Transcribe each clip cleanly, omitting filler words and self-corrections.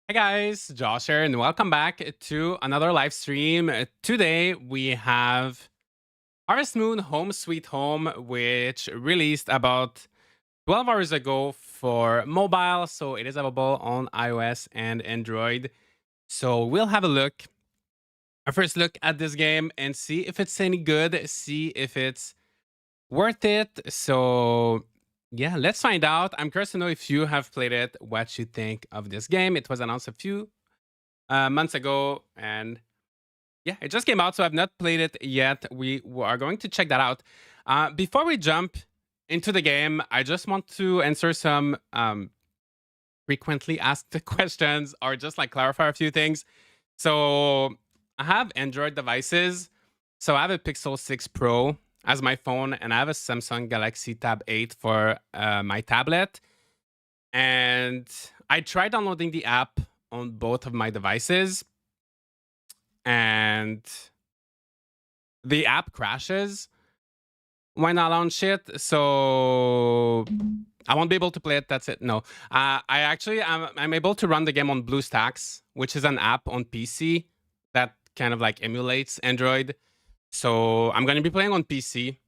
Hi guys, Josh here, and welcome back to another live stream. Today we have Harvest Moon Home Sweet Home, which released about 12 hours ago for mobile, so it is available on iOS and Android. So we'll have a first look at this game and see if it's any good, see if it's worth it. So yeah, let's find out. I'm curious to know if you have played it, what you think of this game. It was announced a few months ago, and yeah, it just came out, so I've not played it yet. We are going to check that out. Before we jump into the game, I just want to answer some frequently asked questions or just like clarify a few things. So I have Android devices. So I have a Pixel 6 Pro as my phone, and I have a Samsung Galaxy Tab 8 for my tablet. And I tried downloading the app on both of my devices, and the app crashes when I launch it. So I won't be able to play it. That's it. No, I'm able to run the game on BlueStacks, which is an app on PC that kind of like emulates Android. So I'm going to be playing on PC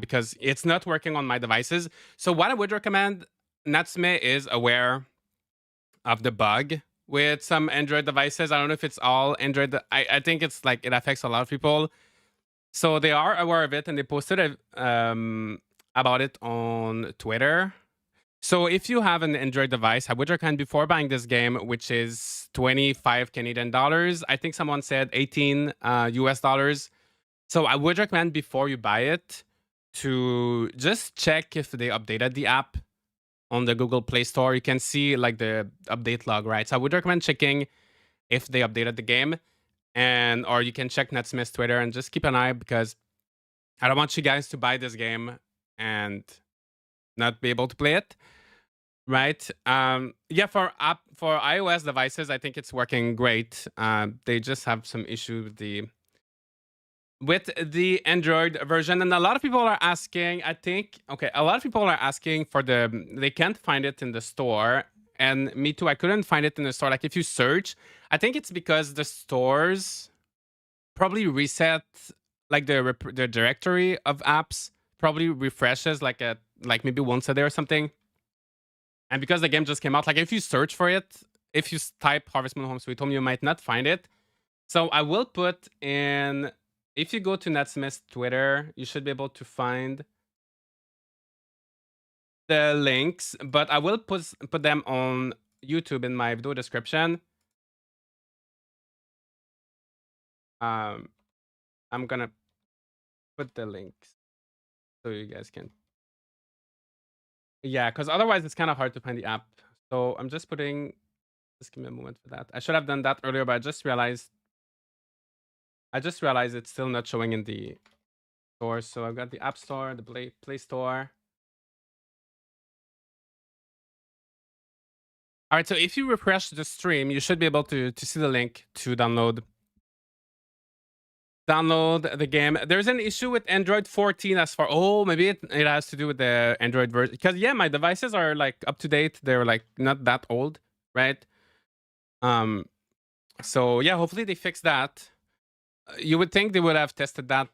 because it's not working on my devices. So what I would recommend, Natsume is aware of the bug with some Android devices. I don't know if it's all Android. I think it's like it affects a lot of people. So they are aware of it, and they posted about it on Twitter. So if you have an Android device, I would recommend before buying this game, which is 25 Canadian dollars. I think someone said 18 US dollars. So I would recommend before you buy it to just check if they updated the app on the Google Play Store. You can see like the update log, right? So I would recommend checking if they updated the game, and or you can check Natsume's Twitter and just keep an eye, because I don't want you guys to buy this game and not be able to play it, right? Yeah, for iOS devices, I think it's working great. They just have some issue with the Android version, and a lot of people are asking. I think a lot of people are asking for they can't find it in the store, and me too. I couldn't find it in the store. Like if you search, I think it's because the stores probably reset like the directory of apps probably refreshes like maybe once a day or something. And because the game just came out, like if you search for it, if you type Harvest Moon Home Sweet Home, you might not find it. So I will put in, if you go to Natsume's Twitter, you should be able to find the links, but I will put them on YouTube in my video description. I'm gonna put the links so you guys can. Yeah, because otherwise it's kind of hard to find the app. So I'm just putting. Just give me a moment for that. I should have done that earlier, but I just realized it's still not showing in the store. So I've got the App Store, the Play Store. All right, so if you refresh the stream, you should be able to see the link to download the game. There's an issue with Android 14 as far. Oh, maybe it has to do with the Android version. Because yeah, my devices are like up to date. They're like not that old, right? So yeah, hopefully they fix that. You would think they would have tested that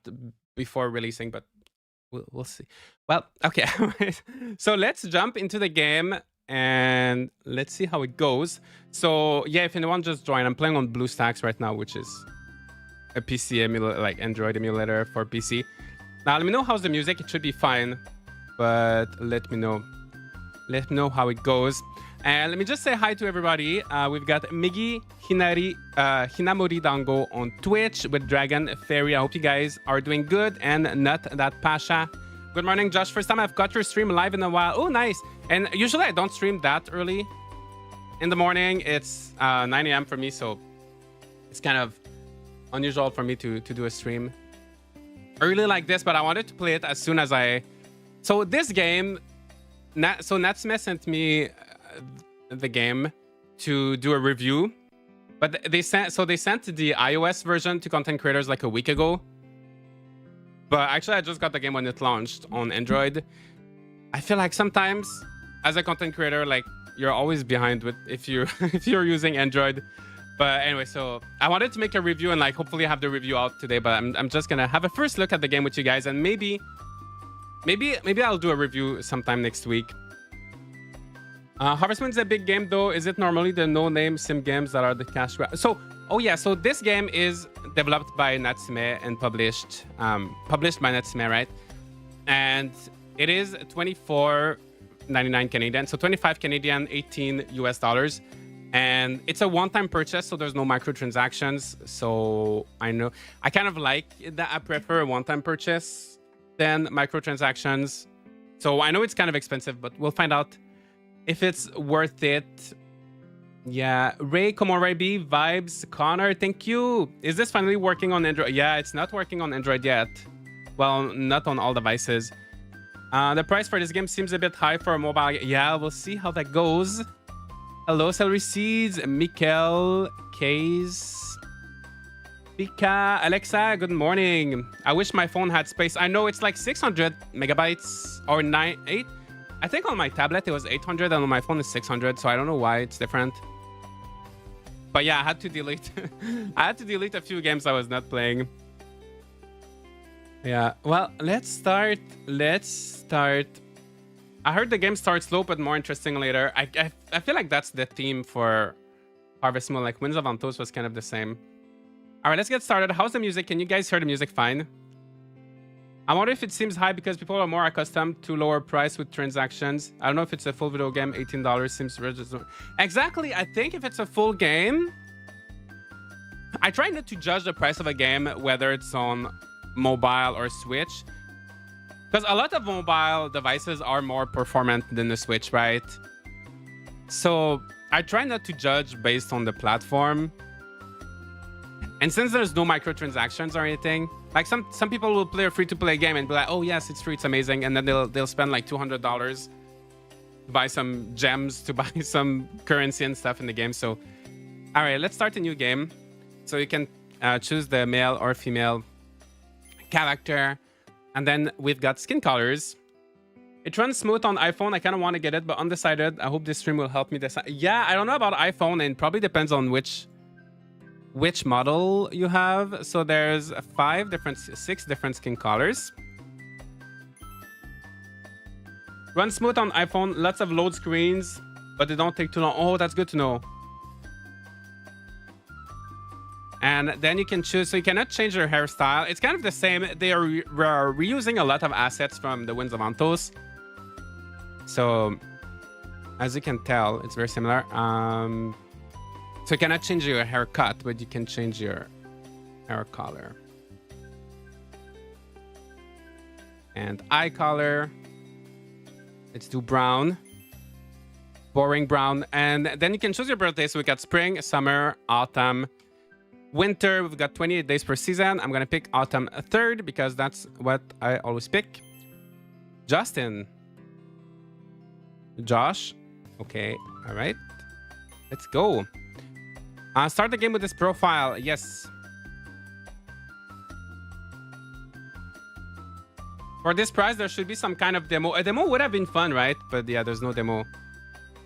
before releasing, but we'll see. Well, okay. So let's jump into the game and let's see how it goes. So yeah, if anyone just joined, I'm playing on BlueStacks right now, which is a PC emulator, like Android emulator for PC. Now let me know how's the music. It should be fine, but let me know how it goes. And let me just say hi to everybody. We've got Migi Hinamori Dango on Twitch with Dragon Fairy. I hope you guys are doing good and not that Pasha. Good morning, Josh. First time I've got your stream live in a while. Oh, nice. And usually I don't stream that early in the morning. It's 9 a.m. for me, so it's kind of unusual for me to do a stream early like this, but I wanted to play it as soon as So this game, Natsume sent me the game to do a review, but they sent the iOS version to content creators like a week ago. But actually, I just got the game when it launched on Android. I feel like sometimes, as a content creator, like you're always behind with if you if you're using Android. But anyway, so I wanted to make a review and like hopefully have the review out today. But I'm just gonna have a first look at the game with you guys, and maybe I'll do a review sometime next week. Harvest Moon is a big game though. Is it normally the no-name sim games that are the cash grab? So, oh yeah, so this game is developed by Natsume and published by Natsume, right? And it is $24.99 Canadian, so 25 Canadian, 18 US dollars. And it's a one-time purchase, so there's no microtransactions. So I know I kind of like that. I prefer a one-time purchase than microtransactions. So I know it's kind of expensive, but we'll find out if it's worth it. Yeah, Ray, come on, Ray B, vibes, Connor, thank you. Is this finally working on Android? Yeah, it's not working on Android yet. Well, not on all devices. The price for this game seems a bit high for a mobile. Yeah, we'll see how that goes. Hello, Celery Seeds, Mikkel, Case, Pika, Alexa, good morning. I wish my phone had space. I know it's like 600 megabytes or 8. I think on my tablet it was 800 and on my phone is 600, so I don't know why it's different. But yeah, I had to delete I had to delete a few games I was not playing. Yeah, well, let's start. I heard the game starts slow but more interesting later. I feel like that's the theme for Harvest Moon. Like Winds of Antos was kind of the same. All right, let's get started. How's the music? Can you guys hear the music fine? I wonder if it seems high because people are more accustomed to lower price with transactions. I don't know if it's a full video game. $18 seems registered. Exactly. I think if it's a full game, I try not to judge the price of a game, whether it's on mobile or Switch. Because a lot of mobile devices are more performant than the Switch, right? So I try not to judge based on the platform. And since there's no microtransactions or anything, like some people will play a free-to-play game and be like, oh yes, it's free, it's amazing, and then they'll spend like $200 to buy some gems, to buy some currency and stuff in the game. So, all right, let's start a new game. So you can choose the male or female character, and then we've got skin colors. It runs smooth on iPhone. I kind of want to get it, but undecided. I hope this stream will help me decide. Yeah, I don't know about iPhone, and probably depends on which model you have. So there's 6 different skin colors. Run smooth on iPhone. Lots of load screens, but they don't take too long. Oh, that's good to know. And then you can choose, so you cannot change your hairstyle. It's kind of the same. They are reusing a lot of assets from the Winds of Antos. So as you can tell, it's very similar. So you cannot change your haircut, but you can change your hair color. And eye color. Let's do brown. Boring brown. And then you can choose your birthday. So we got spring, summer, autumn, winter. We've got 28 days per season. I'm going to pick autumn 3rd because that's what I always pick. Justin. Josh. Okay. All right. Let's go. Start the game with this profile. Yes. For this price, there should be some kind of demo. A demo would have been fun, right? But yeah, there's no demo.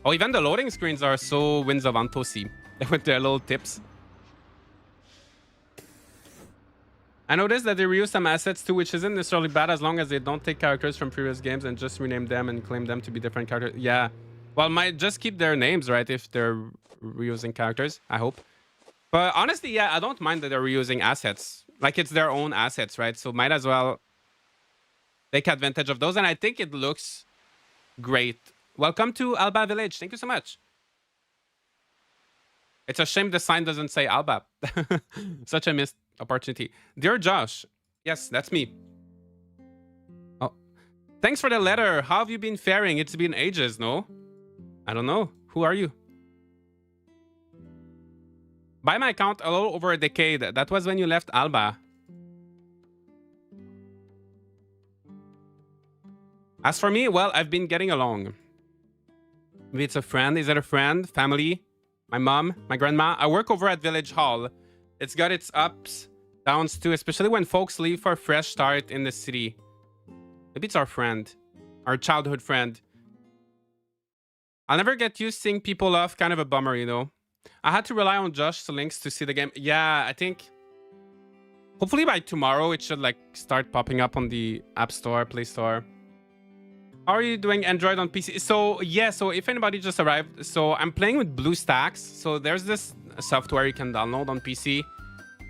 Oh, even the loading screens are so Winds of Antos-y with their little tips. I noticed that they reuse some assets too, which isn't necessarily bad as long as they don't take characters from previous games and just rename them and claim them to be different characters. Yeah. Well, might just keep their names, right? If they're reusing characters, I hope. But honestly, yeah, I don't mind that they're reusing assets. Like, it's their own assets, right? So might as well take advantage of those. And I think it looks great. Welcome to Alba Village. Thank you so much. It's a shame the sign doesn't say Alba. Such a missed opportunity. Dear Josh. Yes, that's me. Oh, thanks for the letter. How have you been faring? It's been ages, no? I don't know. Who are you? By my count, a little over a decade. That was when you left Alba. As for me, well, I've been getting along. Maybe it's a friend. Is it a friend? Family? My mom? My grandma? I work over at Village Hall. It's got its ups, downs too, especially when folks leave for a fresh start in the city. Maybe it's our friend. Our childhood friend. I'll never get used seeing people off. Kind of a bummer, you know. I had to rely on Josh's links to see the game. Yeah, I think hopefully by tomorrow it should like start popping up on the App Store, Play Store. How are you doing Android on PC? So yeah, so if anybody just arrived, so I'm playing with BlueStacks. So there's this software you can download on PC,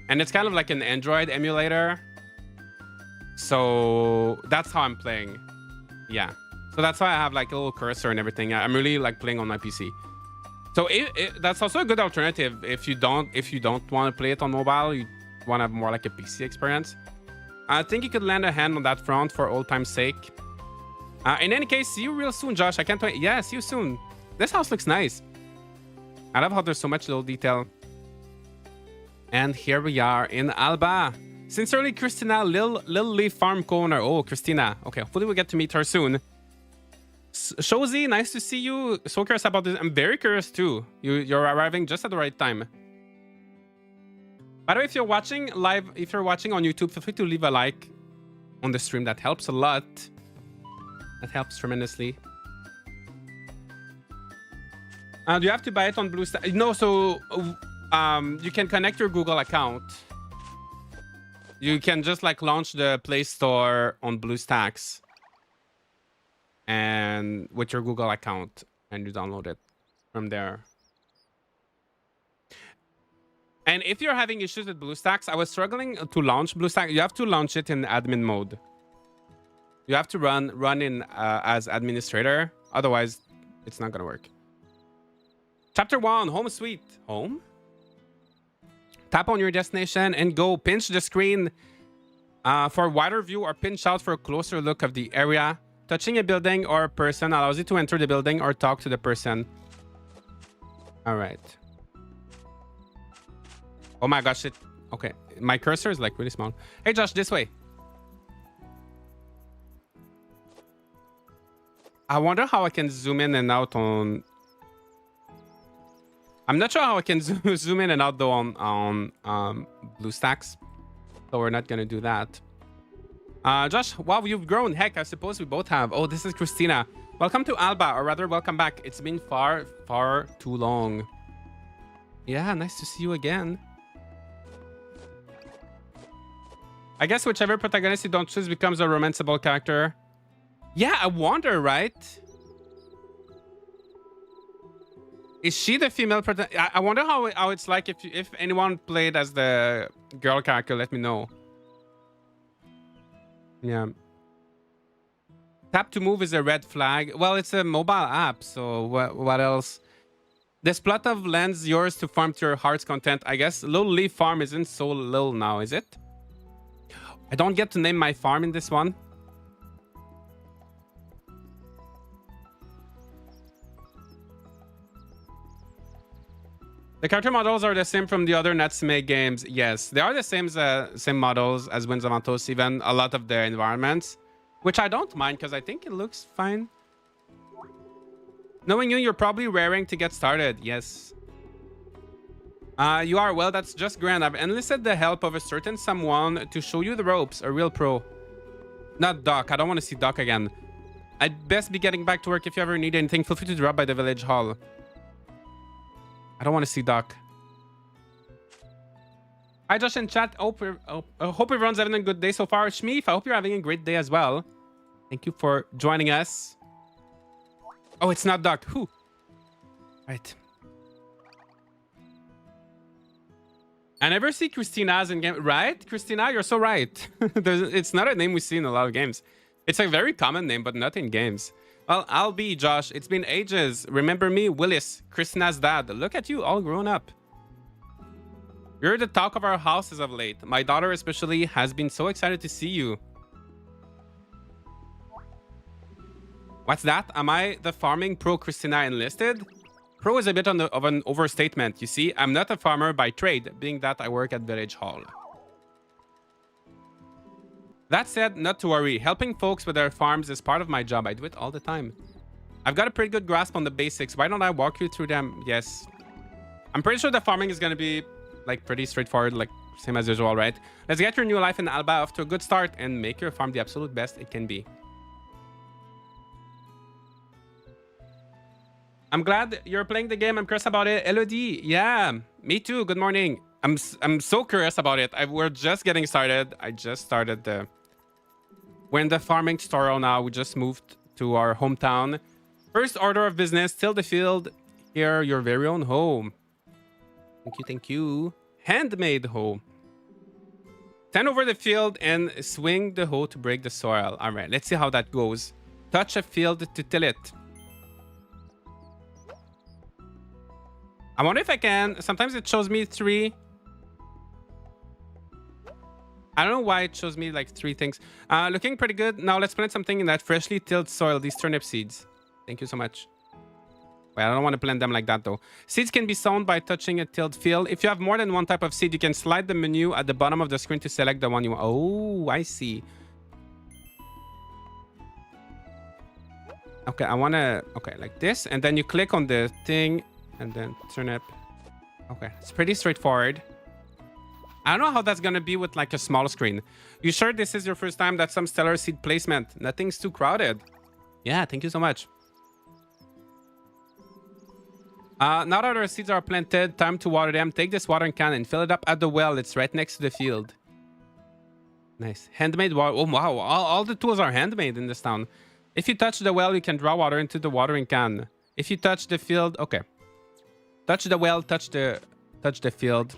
and it's kind of like an Android emulator. So that's how I'm playing. Yeah. So that's why I have like a little cursor and everything. I'm really like playing on my PC. So that's also a good alternative if you don't want to play it on mobile. You want to have more like a PC experience. I think you could lend a hand on that front for old time's sake. In any case, see you real soon, Josh. I can't wait. Yeah, see you soon. This house looks nice. I love how there's so much little detail. And here we are in Alba. Sincerely, Christina, Lil Leaf Farm Co-owner. Oh, Christina. Okay, hopefully we'll get to meet her soon. Shozy, nice to see you. So curious about this. I'm very curious too. You're arriving just at the right time. By the way, if you're watching live, if you're watching on YouTube, feel free to leave a like on the stream. That helps a lot. That helps tremendously. Do you have to buy it on BlueStacks? No, so you can connect your Google account. You can just like launch the Play Store on BlueStacks and with your Google account, and you download it from there. And if you're having issues with BlueStacks, I was struggling to launch BlueStacks. You have to launch it in admin mode. You have to run in as administrator. Otherwise, it's not gonna work. Chapter 1, home sweet. Home? Tap on your destination and go. Pinch the screen for a wider view or pinch out for a closer look of the area. Touching a building or a person allows you to enter the building or talk to the person. All right. Oh my gosh, okay. My cursor is like really small. Hey Josh, this way. I wonder how I can zoom in and out on... I'm not sure how I can zoom in and out though on BlueStacks. So we're not gonna do that. Josh, wow, you've grown. Heck, I suppose we both have. Oh, this is Christina. Welcome to Alba, or rather, welcome back. It's been far, far too long. Yeah, nice to see you again. I guess whichever protagonist you don't choose becomes a romanceable character. Yeah, I wonder, right? Is she the female protagonist? I wonder how it's like if anyone played as the girl character. Let me know. Yeah. Tap to move is a red flag. Well, it's a mobile app, so what else? This plot of land's yours to farm to your heart's content. I guess Little Leaf Farm isn't so little now, is it? I don't get to name my farm in this one. The character models are the same from the other Natsume games. Yes, they are the same models as Winds of Atos, even a lot of their environments, which I don't mind because I think it looks fine. Knowing you, you're probably raring to get started. Yes. You are. Well, that's just grand. I've enlisted the help of a certain someone to show you the ropes. A real pro. Not Doc. I don't want to see Doc again. I'd best be getting back to work. If you ever need anything, feel free to drop by the village hall. I don't want to see Doc. Hi, Josh in chat. Hope everyone's having a good day so far. Shmeef, I hope you're having a great day as well. Thank you for joining us. Oh, it's not Doc. Who? Right. I never see Christina's in game. Right? Christina, you're so right. It's not a name we see in a lot of games. It's a very common name, but not in games. Well, I'll be Josh. It's been ages. Remember me, Willis, Christina's dad. Look at you, all grown up. You're the talk of our house as of late. My daughter especially has been so excited to see you. What's that? Am I the farming pro Christina enlisted? Pro is a bit of an overstatement. You see, I'm not a farmer by trade, being that I work at Village Hall. That said, not to worry. Helping folks with their farms is part of my job. I do it all the time. I've got a pretty good grasp on the basics. Why don't I walk you through them? Yes. I'm pretty sure the farming is going to be like pretty straightforward, like same as usual, right? Let's get your new life in Alba off to a good start and make your farm the absolute best it can be. I'm glad you're playing the game. I'm curious about it. Elodie, yeah, me too. Good morning. I'm so curious about it. We're just getting started. I just started the. We're in the farming tutorial now. We just moved to our hometown. First order of business: till the field. Here, your very own home. Thank you, thank you. Handmade hoe. Turn over the field and swing the hoe to break the soil. All right, let's see how that goes. Touch a field to till it. I wonder if I can. Sometimes it shows me 3. I don't know why it shows me like 3 things. Looking pretty good. Now let's plant something in that freshly tilled soil. These turnip seeds. Thank you so much. Wait, I don't want to plant them like that though. Seeds can be sown by touching a tilled field. If you have more than one type of seed, you can slide the menu at the bottom of the screen to select the one you want. Oh, I see. Okay, I want to... Okay, like this. And then you click on the thing and then turnip. Okay, it's pretty straightforward. I don't know how that's going to be with like a small screen. You sure this is your first time? That's some stellar seed placement. Nothing's too crowded. Yeah, thank you so much. Now that our seeds are planted, time to water them. Take this watering can and fill it up at the well. It's right next to the field. Nice. Handmade water. Oh, wow. All the tools are handmade in this town. If you touch the well, you can draw water into the watering can. If you touch the field... Okay. Touch the well, touch the field.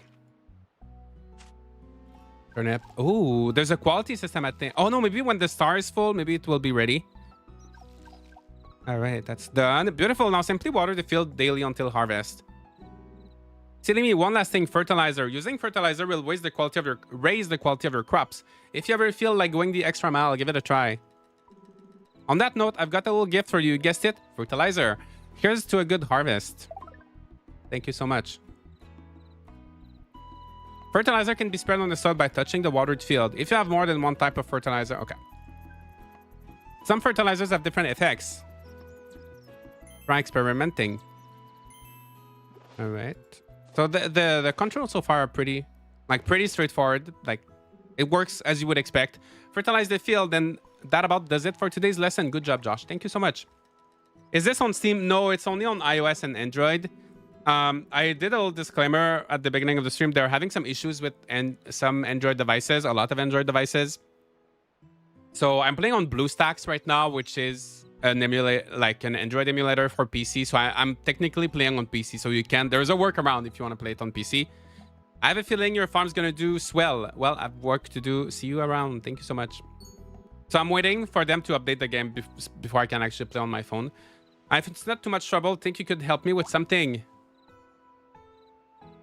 Turnip. Oh, there's a quality system at the... Oh, no. Maybe when the star is full, maybe it will be ready. All right, that's done. Beautiful. Now simply water the field daily until harvest. Silly me, one last thing, fertilizer. Using fertilizer will raise the quality of your crops. If you ever feel like going the extra mile, give it a try. On that note, I've got a little gift for you. You guessed it, fertilizer. Here's to a good harvest. Thank you so much. Fertilizer can be spread on the soil by touching the watered field. If you have more than one type of fertilizer, okay. Some fertilizers have different effects. Try experimenting. All right. So the controls so far are pretty straightforward. Like it works as you would expect. Fertilize the field, and that about does it for today's lesson. Good job, Josh. Thank you so much. Is this on Steam? No, it's only on iOS and Android. I did a little disclaimer at the beginning of the stream. They're having some issues with some Android devices, a lot of Android devices. So I'm playing on BlueStacks right now, which is an Android emulator for PC. So I'm technically playing on PC. So you can, there's a workaround if you want to play it on PC. I have a feeling your farm's going to do swell. Well, I've work to do. See you around. Thank you so much. So I'm waiting for them to update the game before I can actually play on my phone. If it's not too much trouble, think you could help me with something.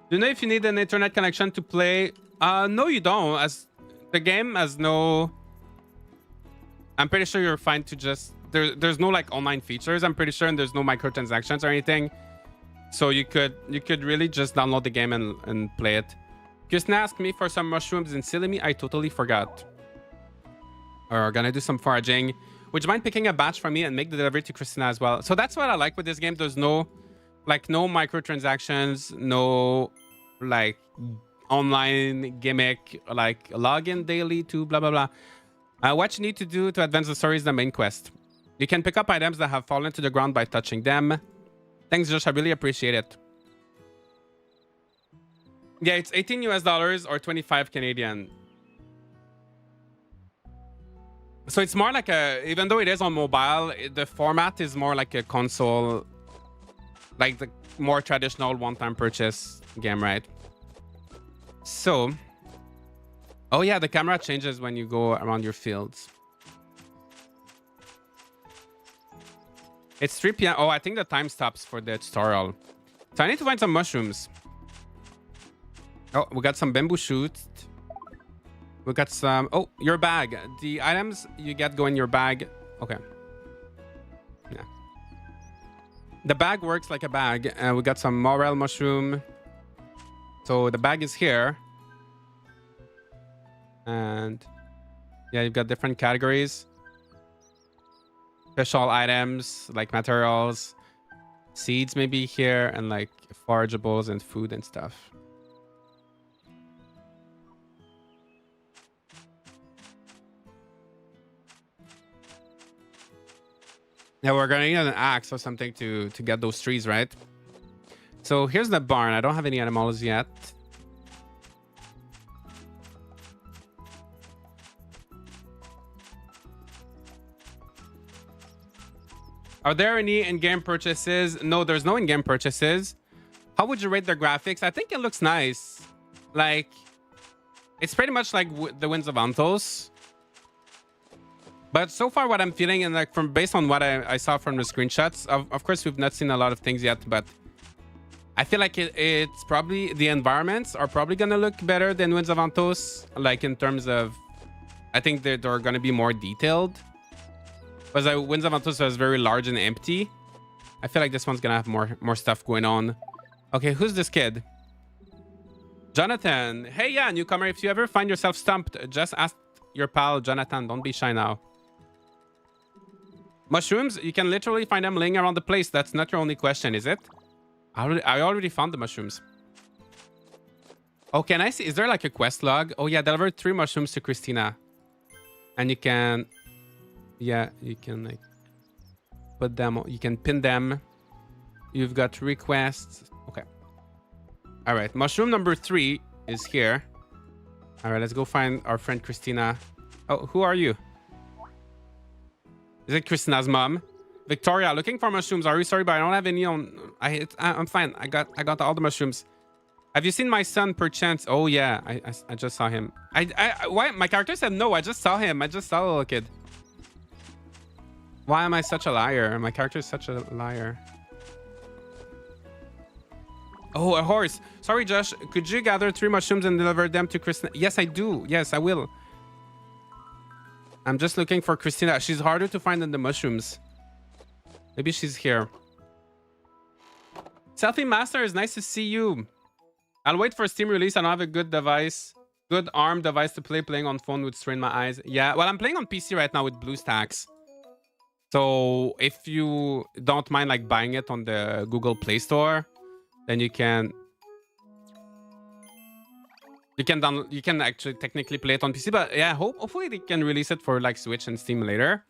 Do you know if you need an internet connection to play? No, you don't. As the game has no... I'm pretty sure you're fine to just... There's no like online features, I'm pretty sure, and there's no microtransactions or anything. So you could really just download the game and play it. Kristen asked me for some mushrooms in Silly Me. I totally forgot. We're gonna do some foraging. Would you mind picking a batch for me and make the delivery to Christina as well? So that's what I like with this game. There's no microtransactions, no like online gimmick, like login daily to blah blah blah. What you need to do to advance the story is the main quest. You can pick up items that have fallen to the ground by touching them. Thanks, Josh. I really appreciate it. Yeah, it's $18 US or 25 Canadian. So it's more like even though it is on mobile, the format is more like a console, like the more traditional one-time purchase game, right? So, oh yeah, the camera changes when you go around your fields. It's 3 p.m. Oh, I think the time stops for the tutorial. So I need to find some mushrooms. Oh, we got some bamboo shoots. We got some... Oh, your bag. The items you get go in your bag. Okay. Yeah. The bag works like a bag. We got some morel mushroom. So the bag is here. And yeah, you've got different categories. Special items like materials, seeds maybe here, and like forageables and food and stuff. Yeah, we're gonna need an axe or something to get those trees, right? So here's the barn. I don't have any animals yet. Are there any in-game purchases? No, there's no in-game purchases. How would you rate the graphics? I think it looks nice. Like, it's pretty much like the Winds of Antos. But so far, what I'm feeling, and like from based on what I saw from the screenshots, of course, we've not seen a lot of things yet, but I feel like it's probably the environments are probably gonna look better than Winds of Antos. Like in terms of, I think they're gonna be more detailed. Because Winds of Antos was very large and empty. I feel like this one's gonna have more stuff going on. Okay, who's this kid? Jonathan. Hey, yeah, newcomer. If you ever find yourself stumped, just ask your pal Jonathan. Don't be shy now. Mushrooms, you can literally find them laying around the place. That's not your only question, is it? I already found the mushrooms. Oh, can I see? Is there like a quest log? Oh, yeah, deliver 3 mushrooms to Christina. And you can... Yeah, you can like put them... You can pin them. You've got requests. Okay. All right. Mushroom number 3 is here. All right, let's go find our friend Christina. Oh, who are you? Is it Christina's mom? Victoria, looking for mushrooms. Are you sorry, but I don't have any on... I'm fine. I got all the mushrooms. Have you seen my son perchance? Oh, yeah. I just saw him. Why? My character said no. I just saw him. I just saw the little kid. Why am I such a liar? My character is such a liar. Oh, a horse. Sorry, Josh. Could you gather 3 mushrooms and deliver them to Christina? Yes, I do. Yes, I will. I'm just looking for Christina. She's harder to find than the mushrooms. Maybe she's here. Selfie Master, is nice to see you. I'll wait for Steam release. I don't have a good device. Good ARM device to play. Playing on phone would strain my eyes. Yeah, well, I'm playing on PC right now with BlueStacks. So if you don't mind like buying it on the Google Play Store, then you can actually technically play it on PC. But yeah, hopefully they can release it for like Switch and Steam later.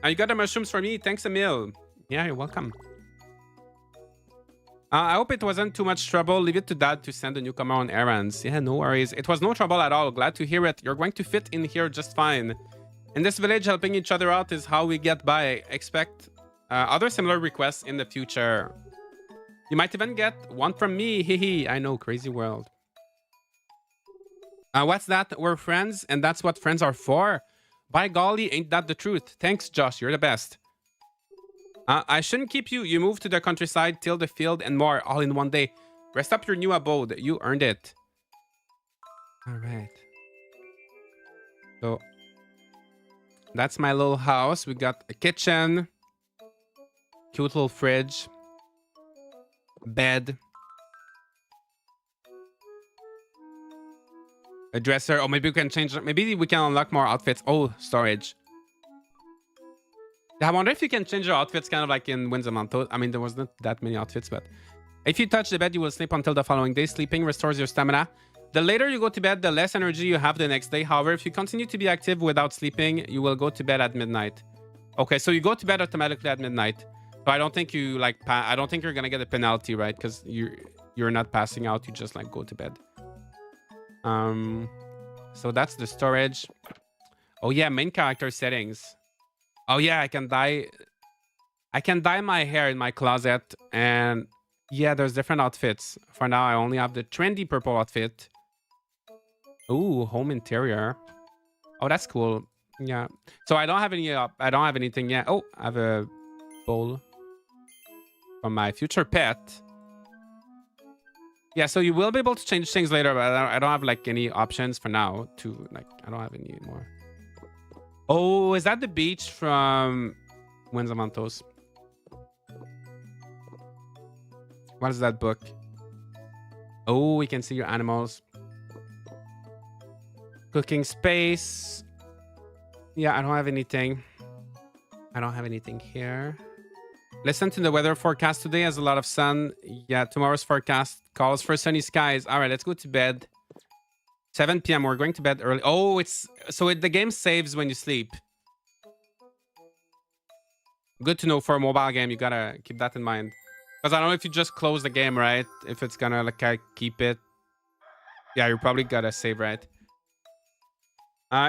You got the mushrooms for me. Thanks, Emil. Yeah, you're welcome. I hope it wasn't too much trouble. Leave it to Dad to send a newcomer on errands. Yeah, no worries. It was no trouble at all. Glad to hear it. You're going to fit in here just fine. In this village, helping each other out is how we get by. Expect other similar requests in the future. You might even get one from me. Hehe. I know, crazy world. What's that? We're friends, and that's what friends are for. By golly, ain't that the truth? Thanks, Josh. You're the best. I shouldn't keep you. You moved to the countryside, till the field, and more, all in one day. Rest up your new abode. You earned it. All right. So, that's my little house. We got a kitchen. Cute little fridge. Bed. A dresser. Oh, maybe we can change. Maybe we can unlock more outfits. Oh, storage. I wonder if you can change your outfits kind of like in Winds of Antos. I mean, there wasn't that many outfits, but if you touch the bed, you will sleep until the following day. Sleeping restores your stamina. The later you go to bed, the less energy you have the next day. However, if you continue to be active without sleeping, you will go to bed at midnight. Okay, so you go to bed automatically at midnight. So I don't think you like. I don't think you're gonna get a penalty, right? Because you're not passing out. You just like go to bed. So that's the storage. Oh yeah, main character settings. Oh yeah, I can dye my hair in my closet, and yeah, there's different outfits. For now, I only have the trendy purple outfit. Ooh, home interior. Oh, that's cool. Yeah. So I don't have any. I don't have anything yet. Oh, I have a bowl from my future pet. Yeah, so you will be able to change things later, but I don't have like any options for now to like. I don't have any more. Oh, is that the beach from Winds of Antos? What is that book? Oh, we can see your animals. Cooking space. Yeah, I don't have anything. I don't have anything here. Listen to the weather forecast today. Has a lot of sun. Yeah, tomorrow's forecast calls for sunny skies. All right, let's go to bed. 7 p.m. We're going to bed early. Oh, it's so the game saves when you sleep. Good to know for a mobile game. You gotta keep that in mind. Because I don't know if you just close the game, right? If it's gonna like keep it. Yeah, you probably gotta save, right?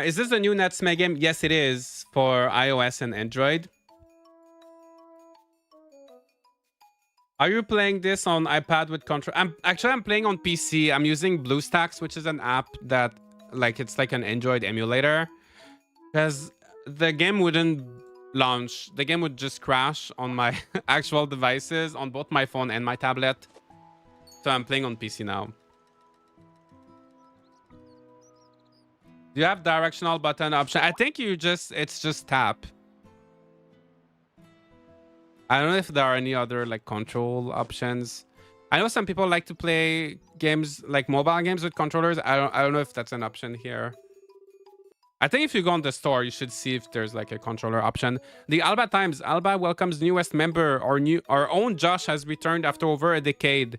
Is this the new Netsme game? Yes, it is for iOS and Android. Are you playing this on iPad with control? I'm playing on PC. I'm using BlueStacks, which is an app that like it's like an Android emulator. Because the game wouldn't launch. The game would just crash on my actual devices, on both my phone and my tablet. So I'm playing on PC now. Do you have directional button option? I think it's just tap. I don't know if there are any other like control options. I know some people like to play games like mobile games with controllers. I don't know if that's an option here. I think if you go on the store, you should see if there's like a controller option. The Alba Times. Alba welcomes newest member. Our own Josh has returned after over a decade.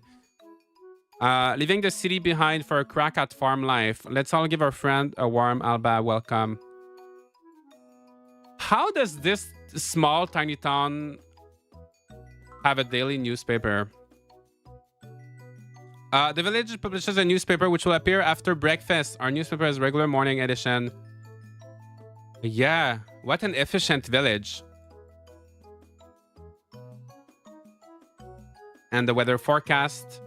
Leaving the city behind for a crack at farm life. Let's all give our friend a warm Alba welcome. How does this small tiny town have a daily newspaper? The village publishes a newspaper which will appear after breakfast. Our newspaper is regular morning edition. Yeah, what an efficient village. And the weather forecast.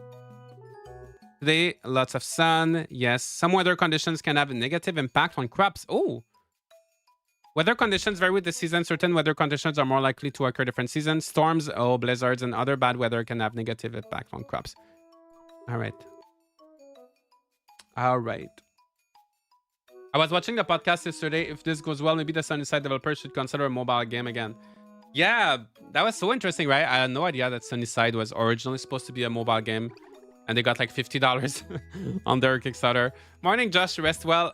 Today, lots of sun. Yes, some weather conditions can have a negative impact on crops. Oh, weather conditions vary with the season. Certain weather conditions are more likely to occur different seasons. Storms, blizzards, and other bad weather can have negative impact on crops. All right. All right. I was watching the podcast yesterday. If this goes well, maybe the Sunnyside developers should consider a mobile game again. Yeah, that was so interesting, right? I had no idea that Sunnyside was originally supposed to be a mobile game. And they got like $50 on their Kickstarter. Morning, Josh. Rest well.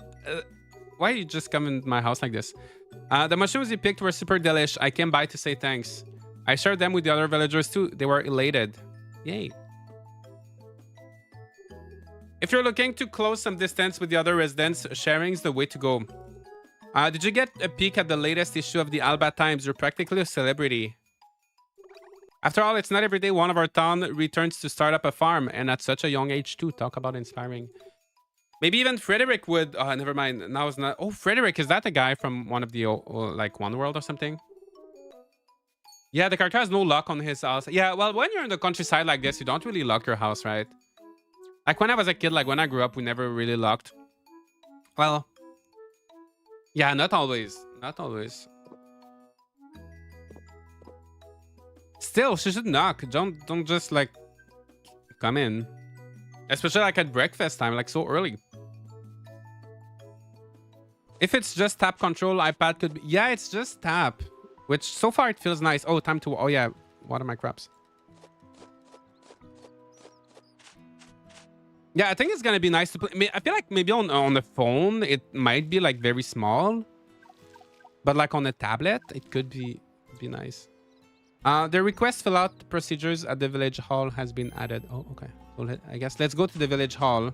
Why you just come in my house like this? The mushrooms you picked were super delish. I came by to say thanks. I shared them with the other villagers too. They were elated. Yay. If you're looking to close some distance with the other residents, sharing's the way to go. Did you get a peek at the latest issue of the Alba Times? You're practically a celebrity. After all, it's not every day one of our town returns to start up a farm, and at such a young age too. Talk about inspiring. Maybe even Frederick would. Oh, never mind. Now it's not. Oh, Frederick, is that the guy from one of the like One World or something? Yeah, the character has no lock on his house. Yeah, well, when you're in the countryside like this, you don't really lock your house, right? Like when I was a kid, like when I grew up, we never really locked. Well, yeah, not always. Not always. Still, she should knock. Don't just like come in. Especially like at breakfast time, like so early. If it's just tap control, iPad could be. Yeah, it's just tap. Which so far it feels nice. Oh, time to. Oh yeah, water my crops. Yeah, I think it's gonna be nice to play. I feel like maybe on the phone it might be like very small, but like on a tablet it could be nice. The request fill out procedures at the village hall has been added. Oh, okay. So I guess let's go to the village hall.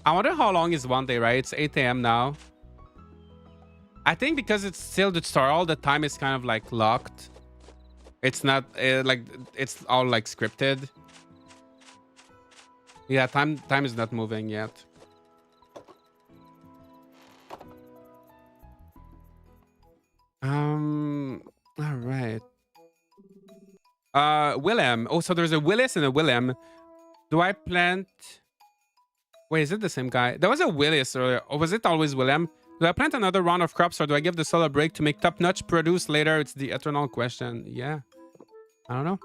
I wonder how long is one day, right? It's 8 a.m. now. I think because it's still the start, all the time is kind of like locked. It's not like it's all like scripted. Yeah, time is not moving yet. All right. Willem. Oh, so there's a Willis and a Willem. Do I plant? Wait, is it the same guy? There was a Willis earlier. Or was it always Willem? Do I plant another round of crops or do I give the soil a break to make top-notch produce later? It's the eternal question. Yeah. I don't know.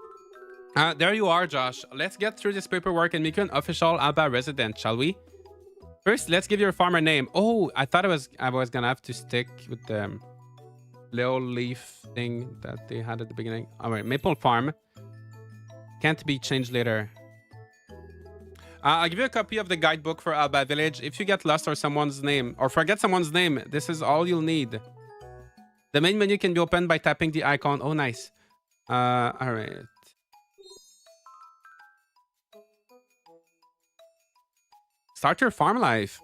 There you are, Josh. Let's get through this paperwork and make you an official Alba resident, shall we? First, let's give your farmer name. Oh, I thought I was gonna have to stick with the little leaf thing that they had at the beginning. All right, Maple Farm. Can't be changed later. I'll give you a copy of the guidebook for Alba Village. If you get lost or someone's name or forget someone's name, this is all you'll need. The main menu can be opened by tapping the icon. Oh, nice. All right. Start your farm life.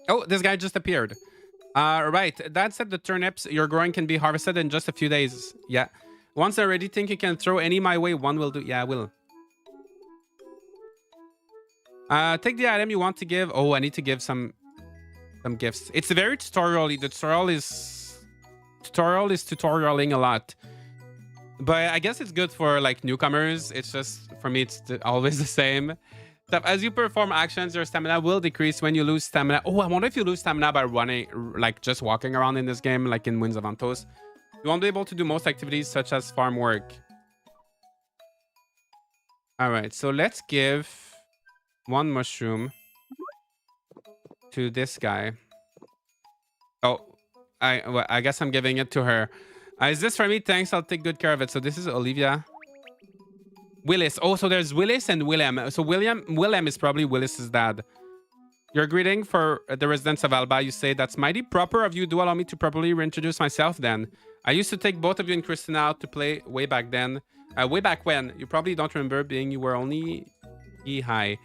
Oh, this guy just appeared. Right. That said, the turnips you're growing can be harvested in just a few days. Yeah. Once they're ready, think you can throw any my way. One will do. Yeah, I will. Take the item you want to give. Oh, I need to give some gifts. It's very tutorial-y. The tutorial is tutorialing a lot. But I guess it's good for like newcomers. It's just for me, it's always the same. So as you perform actions, your stamina will decrease when you lose stamina. Oh, I wonder if you lose stamina by running, like just walking around in this game, like in Winds of Antos. You won't be able to do most activities such as farm work. All right, so let's give one mushroom to this guy. Oh, I guess I'm giving it to her. Is this for me? Thanks, I'll take good care of it. So this is Olivia. Willis. Oh, so there's Willis and William. So William is probably Willis's dad. Your greeting for the residents of Alba. You say, that's mighty proper of you. Do allow me to properly reintroduce myself then. I used to take both of you and Christina out to play way back then. Way back when. You probably don't remember being you were only high.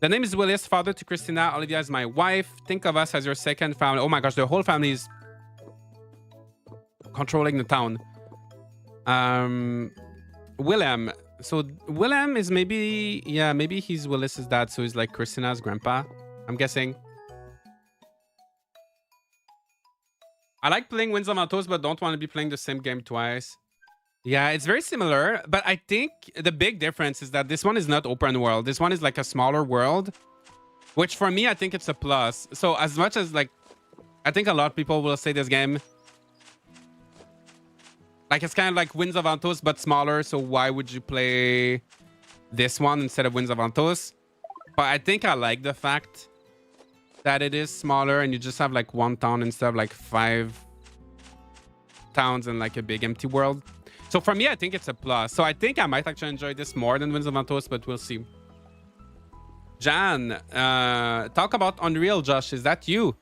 The name is Willis, father to Christina. Olivia is my wife. Think of us as your second family. Oh my gosh, the whole family is controlling the town. William. So William is maybe, yeah, maybe he's Willis's dad. So he's like Christina's grandpa, I'm guessing. I like playing Winds of Antos, but don't want to be playing the same game twice. Yeah, it's very similar, but I think the big difference is that this one is not open world. This one is like a smaller world, which for me, I think it's a plus. So as much as like, I think a lot of people will say this game, like it's kind of like Winds of Antos, but smaller. So why would you play this one instead of Winds of Antos? But I think I like the fact that it is smaller and you just have like one town instead of like 5 towns and like a big empty world. So for me, I think it's a plus. So I think I might actually enjoy this more than Winds of Antos, but we'll see. Jan, talk about Unreal, Josh. Is that you?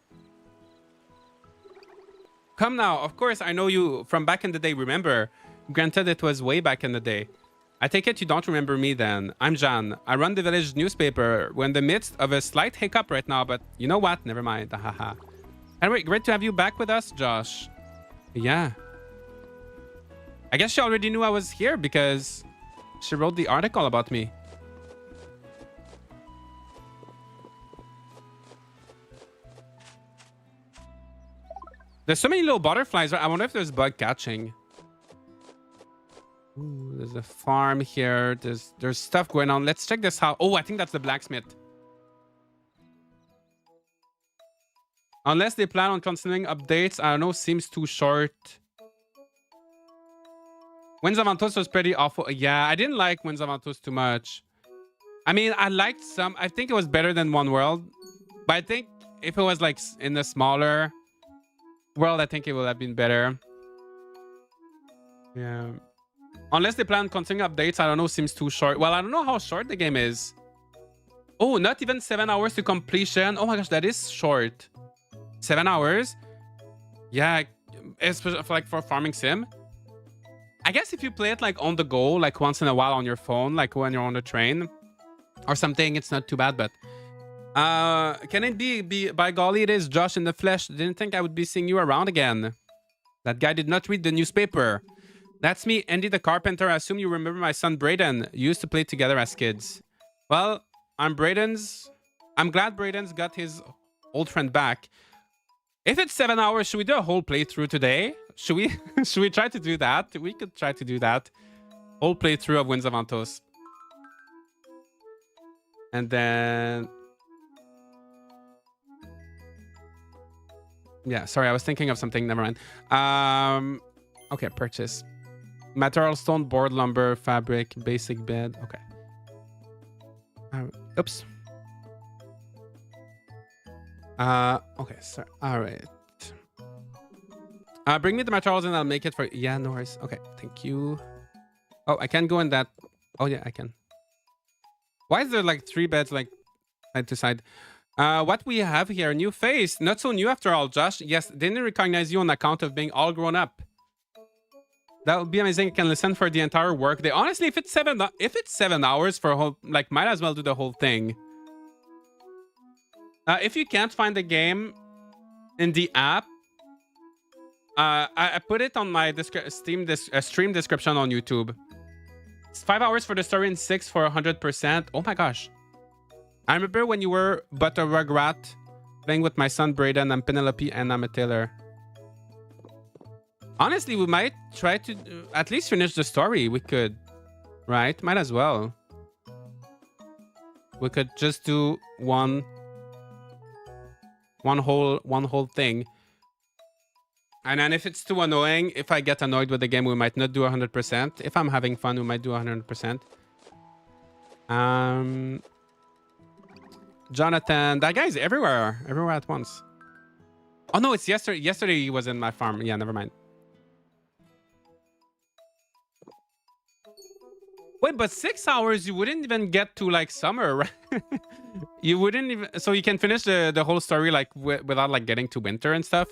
Come now. Of course, I know you from back in the day. Remember? Granted, it was way back in the day. I take it you don't remember me then. I'm Jan. I run the village newspaper. We're in the midst of a slight hiccup right now, but you know what? Never mind. Haha. Anyway, great to have you back with us, Josh. Yeah. I guess she already knew I was here because she wrote the article about me. There's so many little butterflies. I wonder if there's bug catching. Ooh, there's a farm here. There's stuff going on. Let's check this house. Oh, I think that's the blacksmith. Unless they plan on continuing updates, I don't know, seems too short. Winds of Antos was pretty awful. Yeah, I didn't like Winds of Antos too much. I mean, I liked some. I think it was better than One World. But I think if it was like in the smaller world, I think it would have been better. Yeah. Unless they plan on continuing updates, I don't know, seems too short. Well, I don't know how short the game is. Oh, not even 7 hours to completion. Oh my gosh, that is short. 7 hours? Yeah, especially for, like for farming sim. I guess if you play it like on the go, like once in a while on your phone, like when you're on the train or something, it's not too bad. But can it be by golly, it is Josh in the flesh. Didn't think I would be seeing you around again. That guy did not read the newspaper. That's me, Andy the carpenter. I assume you remember my son Brayden. You used to play together as kids. Well, I'm glad Brayden's got his old friend back. If it's 7 hours, should we do a whole playthrough today? Should we try to do that? We could try to do that. Whole playthrough of Winds of Antos. And then yeah, sorry, I was thinking of something. Never mind. Okay, purchase. Material, stone, board, lumber, fabric, basic bed. Okay. Oops. Okay, so all right. Bring me the materials and I'll make it for. Yeah, no worries. Okay, thank you. Oh, I can go in that. Oh yeah, I can. Why is there like 3 beds like side to side? What we have here, new face. Not so new after all, Josh. Yes, didn't recognize you on account of being all grown up. That would be amazing. I can listen for the entire work day. Honestly, if it's 7 hours for a whole, like, might as well do the whole thing. If you can't find the game in the app, I put it on my stream description on YouTube. It's 5 hours for the story and 6 for 100%. Oh my gosh. I remember when you were but a rugrat playing with my son Brayden. I'm Penelope and I'm a Taylor. Honestly, we might try to at least finish the story. We could, right? Might as well. We could just do one whole thing. And then if it's too annoying, if I get annoyed with the game, we might not do 100%. If I'm having fun, we might do 100%. Jonathan, that guy's everywhere at once. Oh no, it's yesterday. Yesterday he was in my farm. Yeah, never mind. Wait, but 6 hours, you wouldn't even get to like summer, right? You wouldn't even, so you can finish the whole story like without like getting to winter and stuff.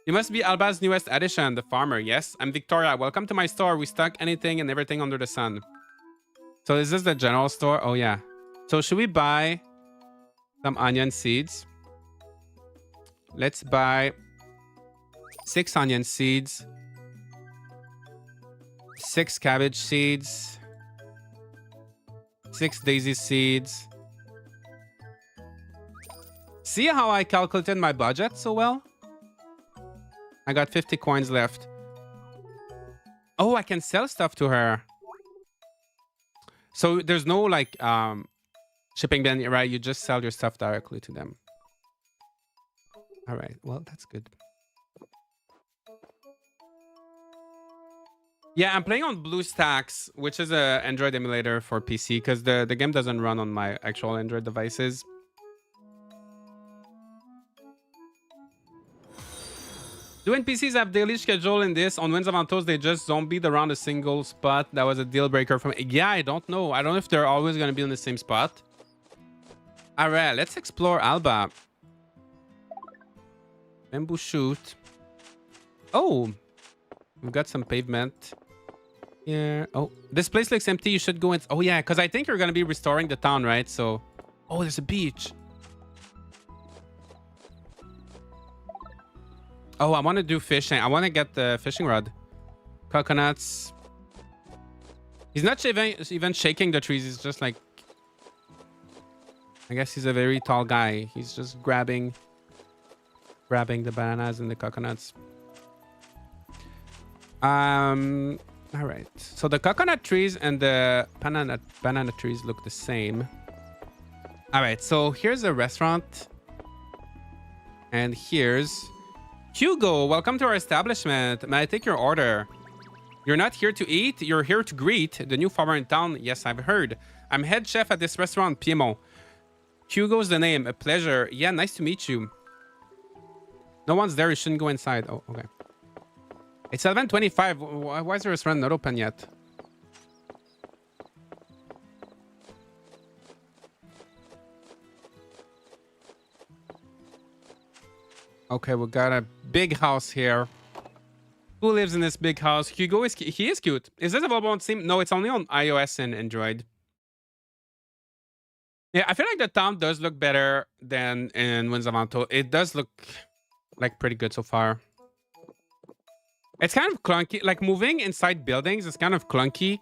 You must be Alba's newest addition, the farmer. Yes, I'm Victoria. Welcome to my store. We stock anything and everything under the sun. So is this the general store? Oh yeah. So should we buy some onion seeds? Let's buy 6 onion seeds, 6 cabbage seeds, 6 daisy seeds. See how I calculated my budget so well? I got 50 coins left. Oh, I can sell stuff to her. So there's no like shipping bin, right? You just sell your stuff directly to them. All right, well, that's good. Yeah, I'm playing on BlueStacks, which is an Android emulator for PC, because the game doesn't run on my actual Android devices. Do NPCs have daily schedule in this? On Winds of Antos, they just zombied around a single spot. That was a deal breaker for me. Yeah, I don't know. I don't know if they're always going to be in the same spot. All right, let's explore Alba. Bamboo shoot. Oh, we've got some pavement here. Oh, this place looks empty. You should go in. Oh, yeah, because I think you're going to be restoring the town, right? So, oh, there's a beach. Oh, I want to do fishing. I want to get the fishing rod. Coconuts. He's not even shaking the trees. He's just like... I guess he's a very tall guy. He's just grabbing the bananas and the coconuts. All right. So the coconut trees and the banana trees look the same. All right. So here's a restaurant. And here's... Hugo, welcome to our establishment. May I take your order? You're not here to eat, you're here to greet the new farmer in town. Yes, I've heard. I'm head chef at this restaurant, Piedmont. Hugo's the name. A pleasure. Yeah, nice to meet you. No one's there. You shouldn't go inside. Oh, okay. It's 11:25. Why is the restaurant not open yet? Okay, we got a big house here. Who lives in this big house? Hugo is he is cute. Is this available on Steam? No, it's only on iOS and Android. Yeah, I feel like the town does look better than in Winds of Antos. It does look like pretty good so far. It's kind of clunky. Like moving inside buildings is kind of clunky.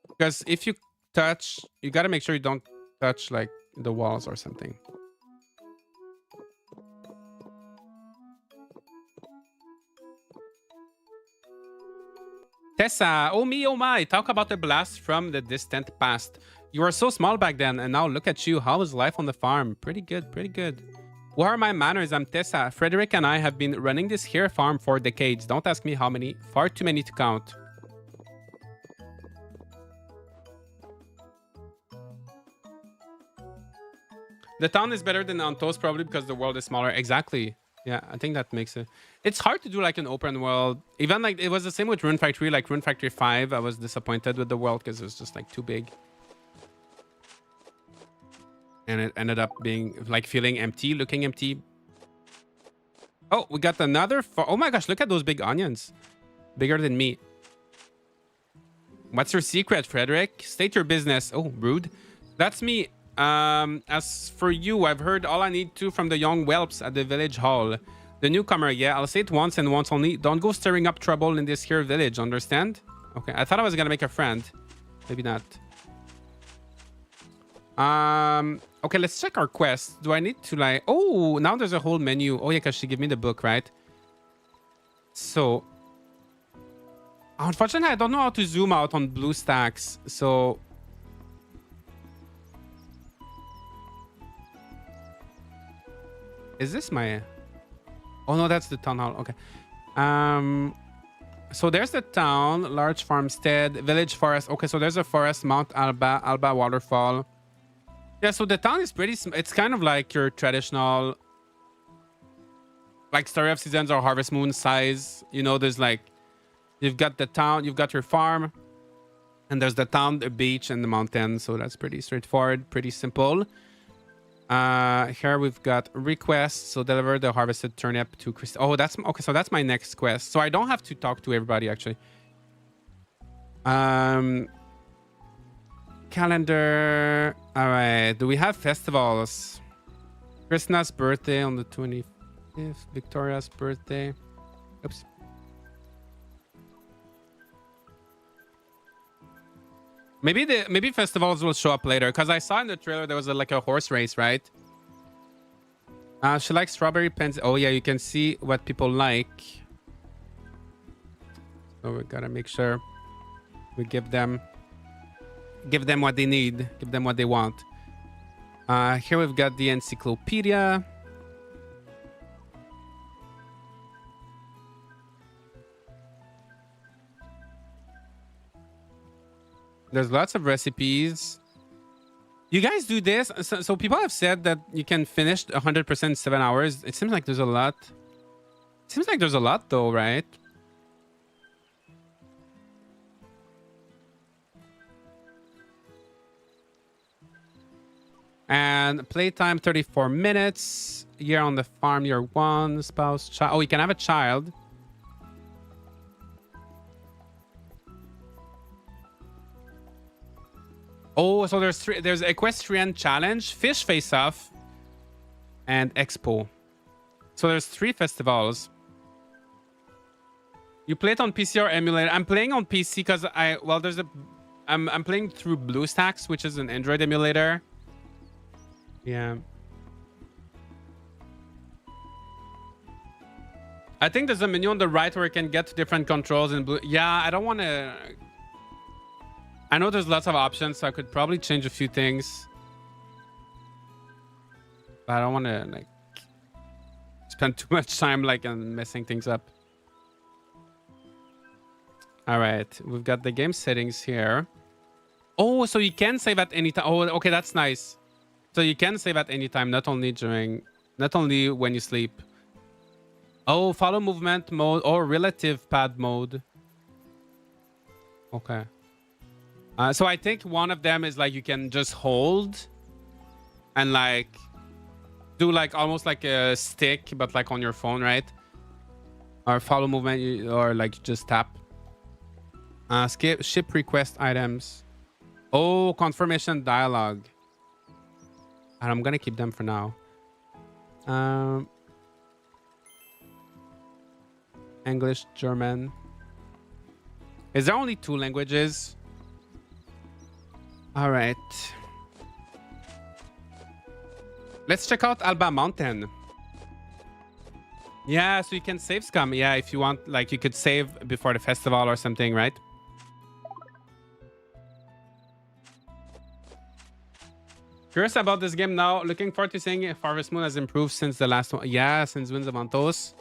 Because if you touch, you got to make sure you don't touch like the walls or something. Tessa, oh me, oh my, talk about the blast from the distant past. You were so small back then, and now look at you. How is life on the farm? Pretty good, pretty good. What are my manners? I'm Tessa. Frederick and I have been running this here farm for decades. Don't ask me how many. Far too many to count. The town is better than Antos probably because the world is smaller. Exactly. Yeah, I think that makes it... It's hard to do like an open world. Even like it was the same with Rune Factory. Like Rune Factory 5, I was disappointed with the world because it was just like too big. And it ended up being like feeling empty, looking empty. Oh, we got another... Oh my gosh, look at those big onions. Bigger than me. What's your secret, Frederick? State your business. Oh, rude. That's me. As for you, I've heard all I need to from the young whelps at the village hall. The newcomer, yeah, I'll say it once and once only. Don't go stirring up trouble in this here village, understand? Okay, I thought I was gonna make a friend. Maybe not. Okay, let's check our quest. Do I need to like... Oh, now there's a whole menu. Oh yeah, because she gave me the book, right? So... Unfortunately, I don't know how to zoom out on BlueStacks, so... Is this my... Oh no, that's the town hall. Okay. So there's the town, large farmstead, village forest. Okay, so there's a forest, Mount Alba waterfall. Yeah, so the town is pretty... It's kind of like your traditional... Like Story of Seasons or Harvest Moon size. You know, there's like... You've got the town, you've got your farm. And there's the town, the beach, and the mountain. So that's pretty straightforward, pretty simple. Here we've got requests. So deliver the harvested turnip to Chris. Oh, that's... Okay, so that's my next quest. So I don't have to talk to everybody, actually. Calendar. All right. Do we have festivals? Krishna's birthday on the 25th. Victoria's birthday. Oops. Maybe festivals will show up later because I saw in the trailer there was like a horse race, right? She likes strawberry pens. Oh yeah, you can see what people like. So we gotta make sure we give them what they need, give them what they want. Here we've got the encyclopedia. There's lots of recipes. You guys do this? So people have said that you can finish 100% in 7 hours. It seems like there's a lot. It seems like there's a lot though, right? And playtime 34 minutes. Year on the farm, year 1. Spouse, child. Oh, you can have a child. Oh, so there's 3. There's Equestrian Challenge, Fish Face Off, and Expo. So there's 3 festivals. You play it on PC or emulator? I'm playing on PC because I'm playing through BlueStacks, which is an Android emulator. Yeah. I think there's a menu on the right where you can get different controls in blue. Yeah, I don't want to... I know there's lots of options, so I could probably change a few things. But I don't want to like spend too much time like and messing things up. All right, we've got the game settings here. Oh, so you can save at any time. Oh, okay, that's nice. So you can save at any time, not only when you sleep. Oh, follow movement mode or relative pad mode. Okay. So I think one of them is like you can just hold and like do like almost like a stick, but like on your phone, right? Or follow movement, or like just tap. Skip ship request items. Oh, confirmation dialogue. And I'm gonna keep them for now. English, German. Is there only 2 languages? All right. Let's check out Alba Mountain. Yeah, so you can save scum. Yeah, if you want, like you could save before the festival or something, right? Curious about this game now. Looking forward to seeing if Harvest Moon has improved since the last one. Yeah, since Winds of Antos.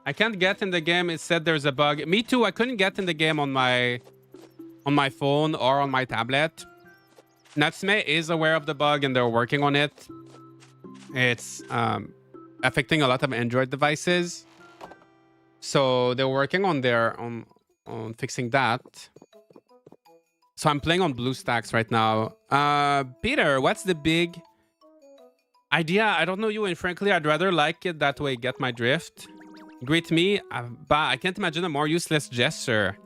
I can't get in the game. It said there's a bug. Me too. I couldn't get in the game on my phone or on my tablet. Natsume is aware of the bug and they're working on it. It's affecting a lot of Android devices. So they're working on on fixing that. So I'm playing on BlueStacks right now. Peter, what's the big idea? I don't know you, and frankly, I'd rather like it that way. Get my drift? Greet me, but I can't imagine a more useless gesture.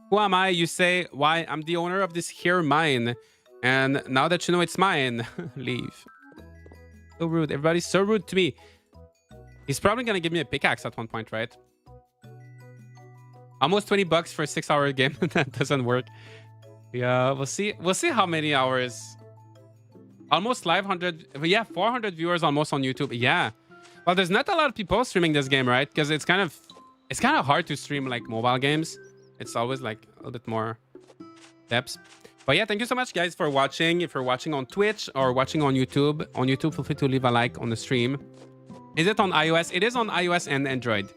Who am I? You say, why? I'm the owner of this here mine. And now that you know it's mine, leave. So rude. Everybody's so rude to me. He's probably gonna give me a pickaxe at one point, right? Almost 20 bucks for a 6-hour game. That doesn't work. Yeah, we'll see. We'll see how many hours. Almost 500. Yeah, 400 viewers almost on YouTube. Yeah. Well, there's not a lot of people streaming this game, right? Because it's kind of hard to stream like mobile games. It's always like a little bit more depth. But yeah, thank you so much, guys, for watching. If you're watching on Twitch or watching on YouTube, feel free to leave a like on the stream. Is it on iOS? It is on iOS and Android.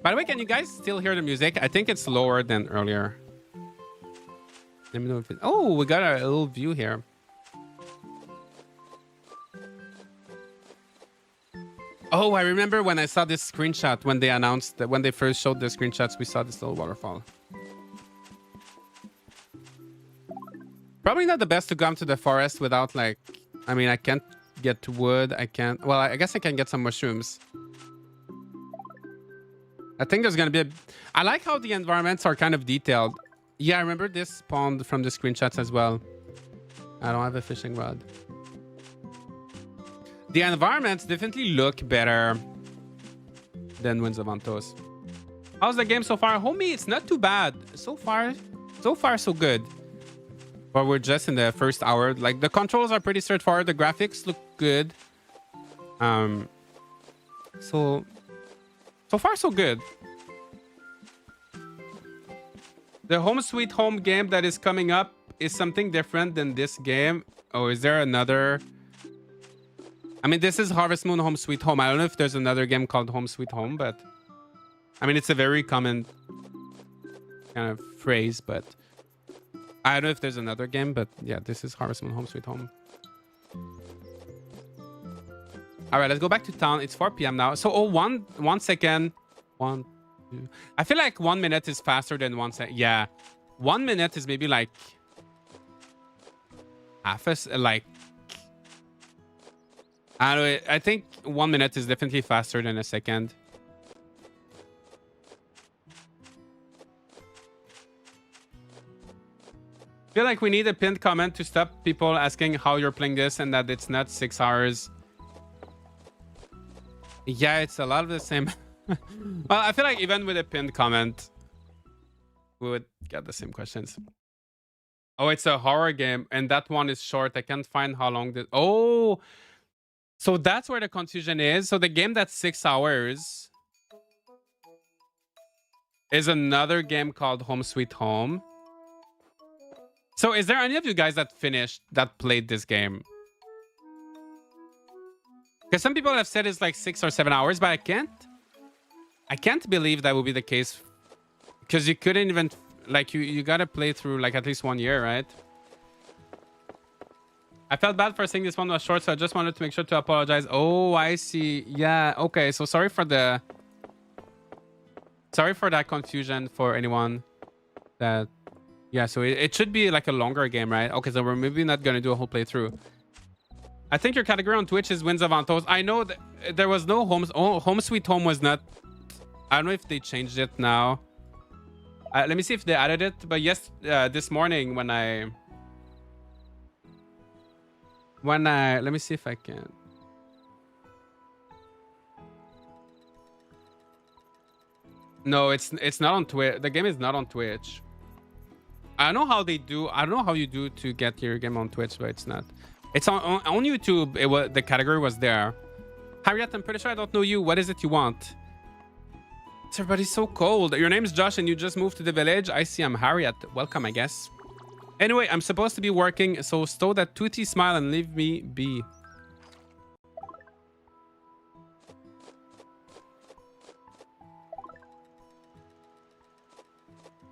By the way, can you guys still hear the music? I think it's lower than earlier. Let me know if it... Oh, we got a little view here. Oh, I remember when I saw this screenshot when they announced that when they first showed the screenshots, we saw this little waterfall. Probably not the best to go into the forest without like... I mean, I can't get wood. I can't... Well, I guess I can get some mushrooms. I think there's going to be a... I like how the environments are kind of detailed. Yeah, I remember this pond from the screenshots as well. I don't have a fishing rod. The environments definitely look better than Winds of Vantos. How's the game so far? Homie, it's not too bad. So far, so good. But we're just in the first hour. Like, the controls are pretty straightforward. The graphics look good. So far, so good. The Home Sweet Home game that is coming up is something different than this game. Oh, is there another? I mean, this is Harvest Moon Home Sweet Home. I don't know if there's another game called Home Sweet Home, but I mean, it's a very common kind of phrase, but I don't know if there's another game, but yeah, this is Harvest Moon Home Sweet Home. All right, let's go back to town. It's 4 p.m. now. So, one second. 1, 2. I feel like 1 minute is faster than 1 second. Yeah. 1 minute is maybe like half a, like, I don't know. I think 1 minute is definitely faster than a second. I feel like we need a pinned comment to stop people asking how you're playing this and that it's not 6 hours. Yeah, it's a lot of the same. Well, I feel like even with a pinned comment, we would get the same questions. Oh, it's a horror game, and that one is short. I can't find how long this... Oh, so that's where the confusion is. So the game that's 6 hours is another game called Home Sweet Home. So is there any of you guys that played this game? Because some people have said it's like 6 or 7 hours, but I can't believe that would be the case. Because you couldn't even, like, you gotta play through like at least 1 year, right? I felt bad for saying this one was short, so I just wanted to make sure to apologize. Oh, I see. Yeah, okay. So sorry for that confusion for anyone that... Yeah, so it should be like a longer game, right? Okay, so we're maybe not gonna do a whole playthrough. I think your category on Twitch is Winds of Vantos. I know that there was no Home Sweet Home was not... I don't know if they changed it now. Let me see if they added it. But yes, this morning when I... Let me see if I can... No, it's not on Twitch. The game is not on Twitch. I don't know how they do. I don't know how you do to get your game on Twitch, but it's not. It's on YouTube. The category was there. Harriet, I'm pretty sure I don't know you. What is it you want? Everybody's so cold. Your name's Josh and you just moved to the village. I see. I'm Harriet. Welcome, I guess. Anyway, I'm supposed to be working, so stow that tooty smile and leave me be.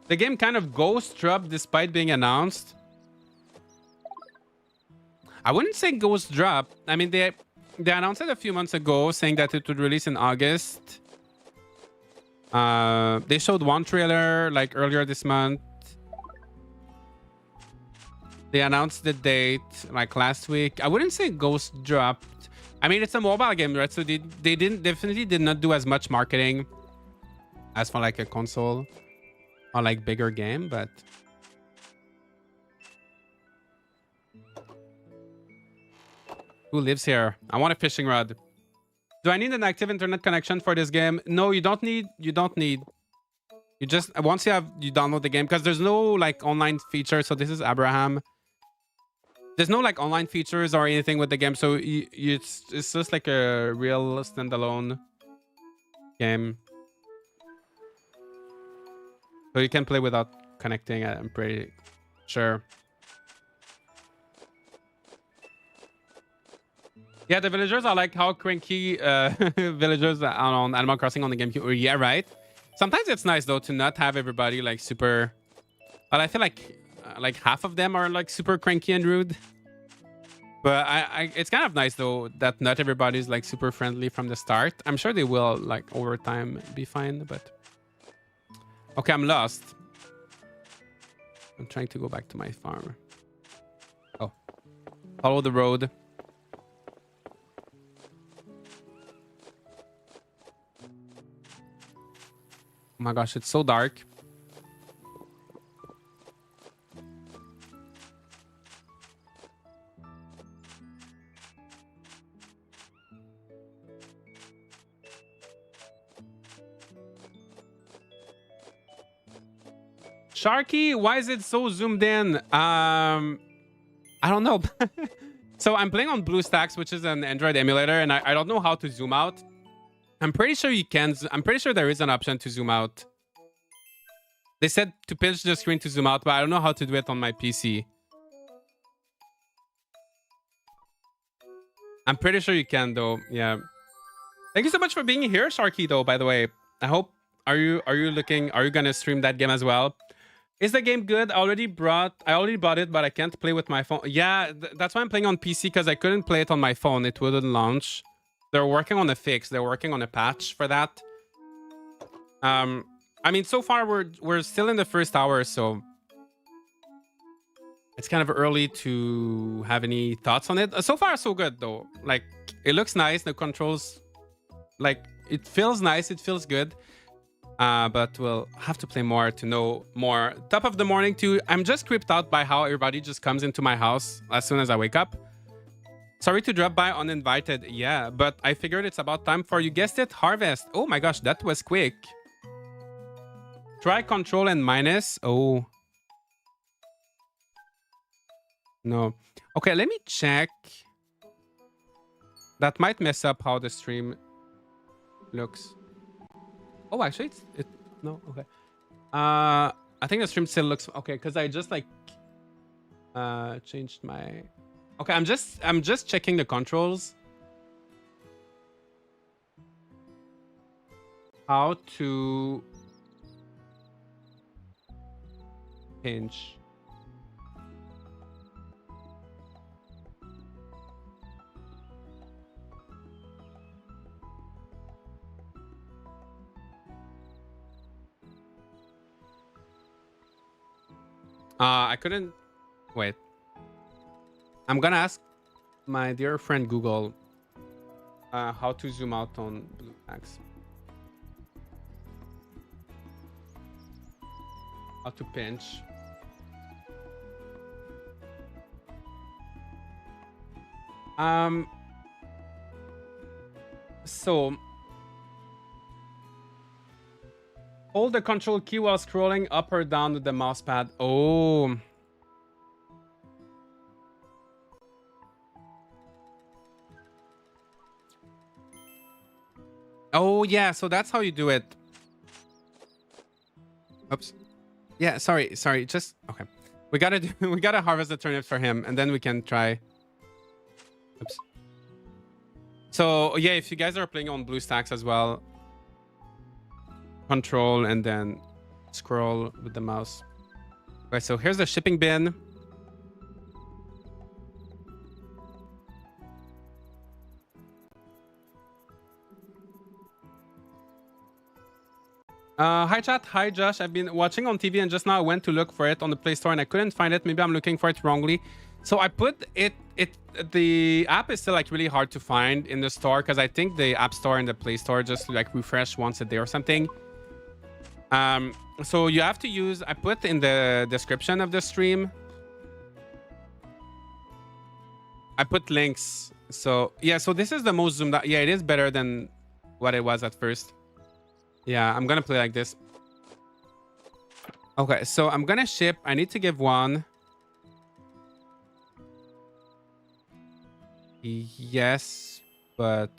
The game kind of ghost dropped despite being announced. I wouldn't say ghost drop. I mean, they announced it a few months ago, saying that it would release in August. They showed one trailer like earlier this month. They announced the date like last week. I wouldn't say ghost dropped. I mean, it's a mobile game, right? So they definitely did not do as much marketing as for like a console or like bigger game, but who lives here? I want a fishing rod. Do I need an active internet connection for this game? No, you don't need. You just once you download the game, because there's no like online feature. So this is Abraham. There's no like online features or anything with the game, so it's just like a real standalone game. So you can play without connecting. I'm pretty sure. Yeah, the villagers are like how cranky villagers on Animal Crossing on the GameCube. Yeah, right. Sometimes it's nice though to not have everybody like super. But I feel like half of them are like super cranky and rude. But it's kind of nice though that not everybody's like super friendly from the start. I'm sure they will like over time be fine. But okay, I'm lost. I'm trying to go back to my farm. Oh, follow the road. Oh my gosh, it's so dark. Sharky, why is it so zoomed in? I don't know. So I'm playing on BlueStacks, which is an Android emulator, and I don't know how to zoom out. I'm pretty sure you can. I'm pretty sure there is an option to zoom out. They said to pinch the screen to zoom out, but I don't know how to do it on my PC. I'm pretty sure you can though. Yeah. Thank you so much for being here, Sharky, though, by the way. I hope are you gonna stream that game as well? Is the game good? I already bought it, but I can't play with my phone. Yeah, that's why I'm playing on PC, because I couldn't play it on my phone. It wouldn't launch. They're working on a fix. They're working on a patch for that. I mean, so far we're still in the first hour, so it's kind of early to have any thoughts on it. So far, so good though. Like, it looks nice. The controls, like, it feels nice. It feels good. But we'll have to play more to know more. Top of the morning too. I'm just creeped out by how everybody just comes into my house as soon as I wake up. Sorry to drop by uninvited. Yeah, but I figured it's about time for, you guessed it, harvest. Oh my gosh, that was quick. Try control and minus. Oh. No. Okay, let me check. That might mess up how the stream looks. Oh, actually, no, okay. I think the stream still looks okay, because I just like changed my. Okay, I'm just checking the controls. How to pinch. I couldn't wait. I'm gonna ask my dear friend Google how to zoom out on BlueStacks. How to pinch. So hold the control key while scrolling up or down with the mouse pad. Oh. Oh yeah, so that's how you do it. Oops. Yeah, sorry. Just okay. We gotta harvest the turnip for him, and then we can try. Oops. So yeah, if you guys are playing on BlueStacks as well, control and then scroll with the mouse. Okay, so here's the shipping bin. Hi chat, hi Josh. I've been watching on TV and just now I went to look for it on the Play Store and I couldn't find it. Maybe I'm looking for it wrongly. So I put it. The app is still like really hard to find in the store, because I think the App Store and the Play Store just like refresh once a day or something. So you have to use, I put in the description of the stream, I put links. So yeah, so this is the most zoomed out. Yeah, it is better than what it was at first. Yeah, I'm gonna play like this. Okay, so I'm gonna ship. I need to give one. Yes, but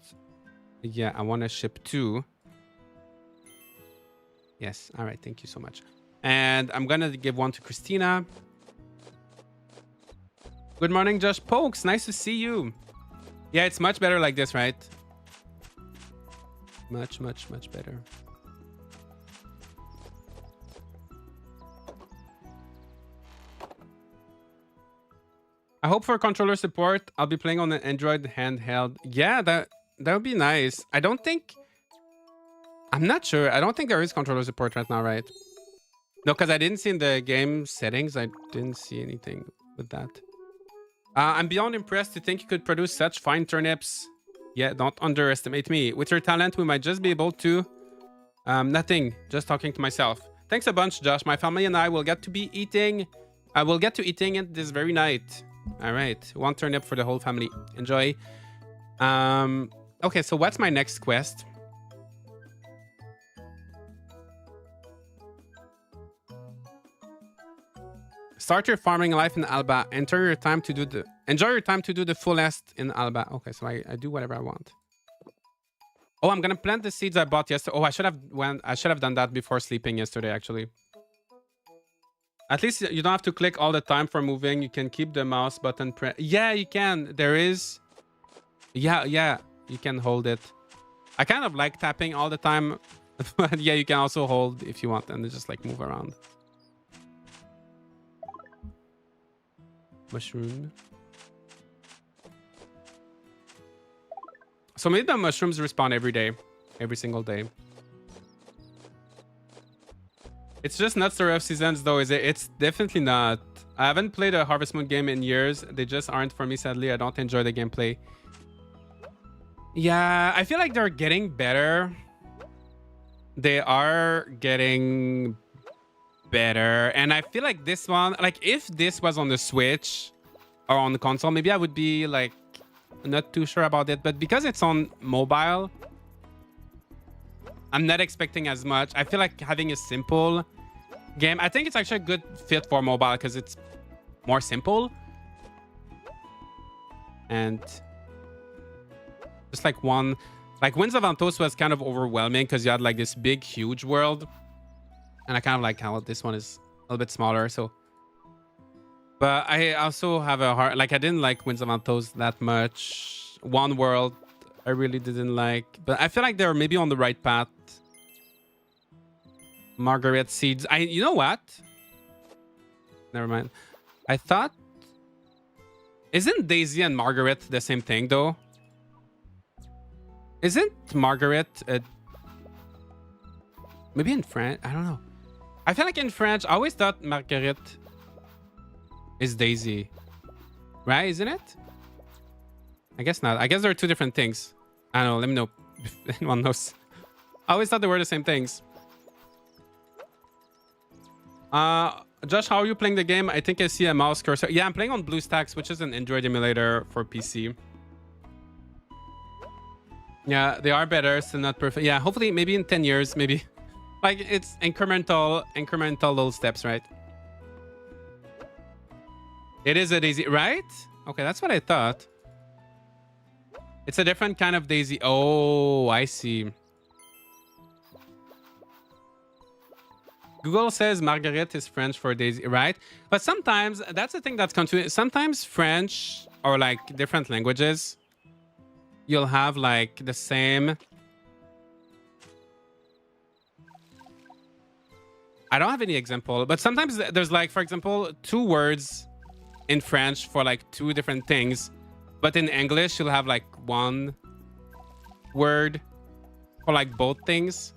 yeah, I want to ship two. Yes, all right, thank you so much. And I'm gonna give one to Christina. Good morning, Josh Pokes. Nice to see you. Yeah, it's much better like this, right? Much better. I hope for controller support. I'll be playing on an Android handheld. Yeah, that would be nice. I don't think... I'm not sure. I don't think there is controller support right now, right? No, because I didn't see in the game settings. I didn't see anything with that. I'm beyond impressed to think you could produce such fine turnips. Yeah, don't underestimate me. With your talent, we might just be able to... nothing. Just talking to myself. Thanks a bunch, Josh. My family and I will get to be eating... I will get to eating it this very night. All right. One turnip for the whole family. Enjoy. Okay, so what's my next quest? Start your farming life in Alba. Enjoy your time to do the fullest in Alba. Okay, so I do whatever I want. Oh, I'm gonna plant the seeds I bought yesterday. Oh, I should have done that before sleeping yesterday, actually. At least you don't have to click all the time for moving. You can keep the mouse button press. Yeah, you can. There is. Yeah, you can hold it. I kind of like tapping all the time. But yeah, you can also hold if you want and just like move around. Mushroom. So maybe the mushrooms respawn every day. Every single day. It's just not the rough seasons though, is it? It's definitely not. I haven't played a Harvest Moon game in years. They just aren't for me, sadly. I don't enjoy the gameplay. Yeah, I feel like they're getting better. They are getting better. And I feel like this one, like if this was on the Switch or on the console, maybe I would be like not too sure about it. But because it's on mobile, I'm not expecting as much. I feel like having a simple game, I think it's actually a good fit for mobile because it's more simple. And just like one, like Winds of Antos was kind of overwhelming because you had like this big, huge world. And I kind of like how this one is a little bit smaller. So, but I also have a hard, like I didn't like Winds of Antos that much. One World, I really didn't like, but I feel like they're maybe on the right path. Margaret Seeds. You know what? Never mind. I thought, isn't Daisy and Margaret the same thing though? Isn't Margaret maybe in French? I don't know. I feel like in French, I always thought Margaret is Daisy, right? Isn't it? I guess not. I guess there are two different things. I don't know. Let me know if anyone knows. I always thought they were the same things. Josh, how are you playing the game? I think I see a mouse cursor. Yeah, I'm playing on BlueStacks, which is an Android emulator for PC. Yeah, they are better, still not perfect. Yeah, hopefully maybe in 10 years, maybe. Like it's incremental little steps, right? It is a Daisy, right? Okay, that's what I thought. It's a different kind of Daisy. Oh, I see. Google says Margaret is French for Daisy, right? But sometimes, that's the thing that's confusing. Sometimes French or like different languages, you'll have like the same. I don't have any example, but sometimes there's like, for example, two words in French for like two different things. But in English, you'll have like one word for like both things.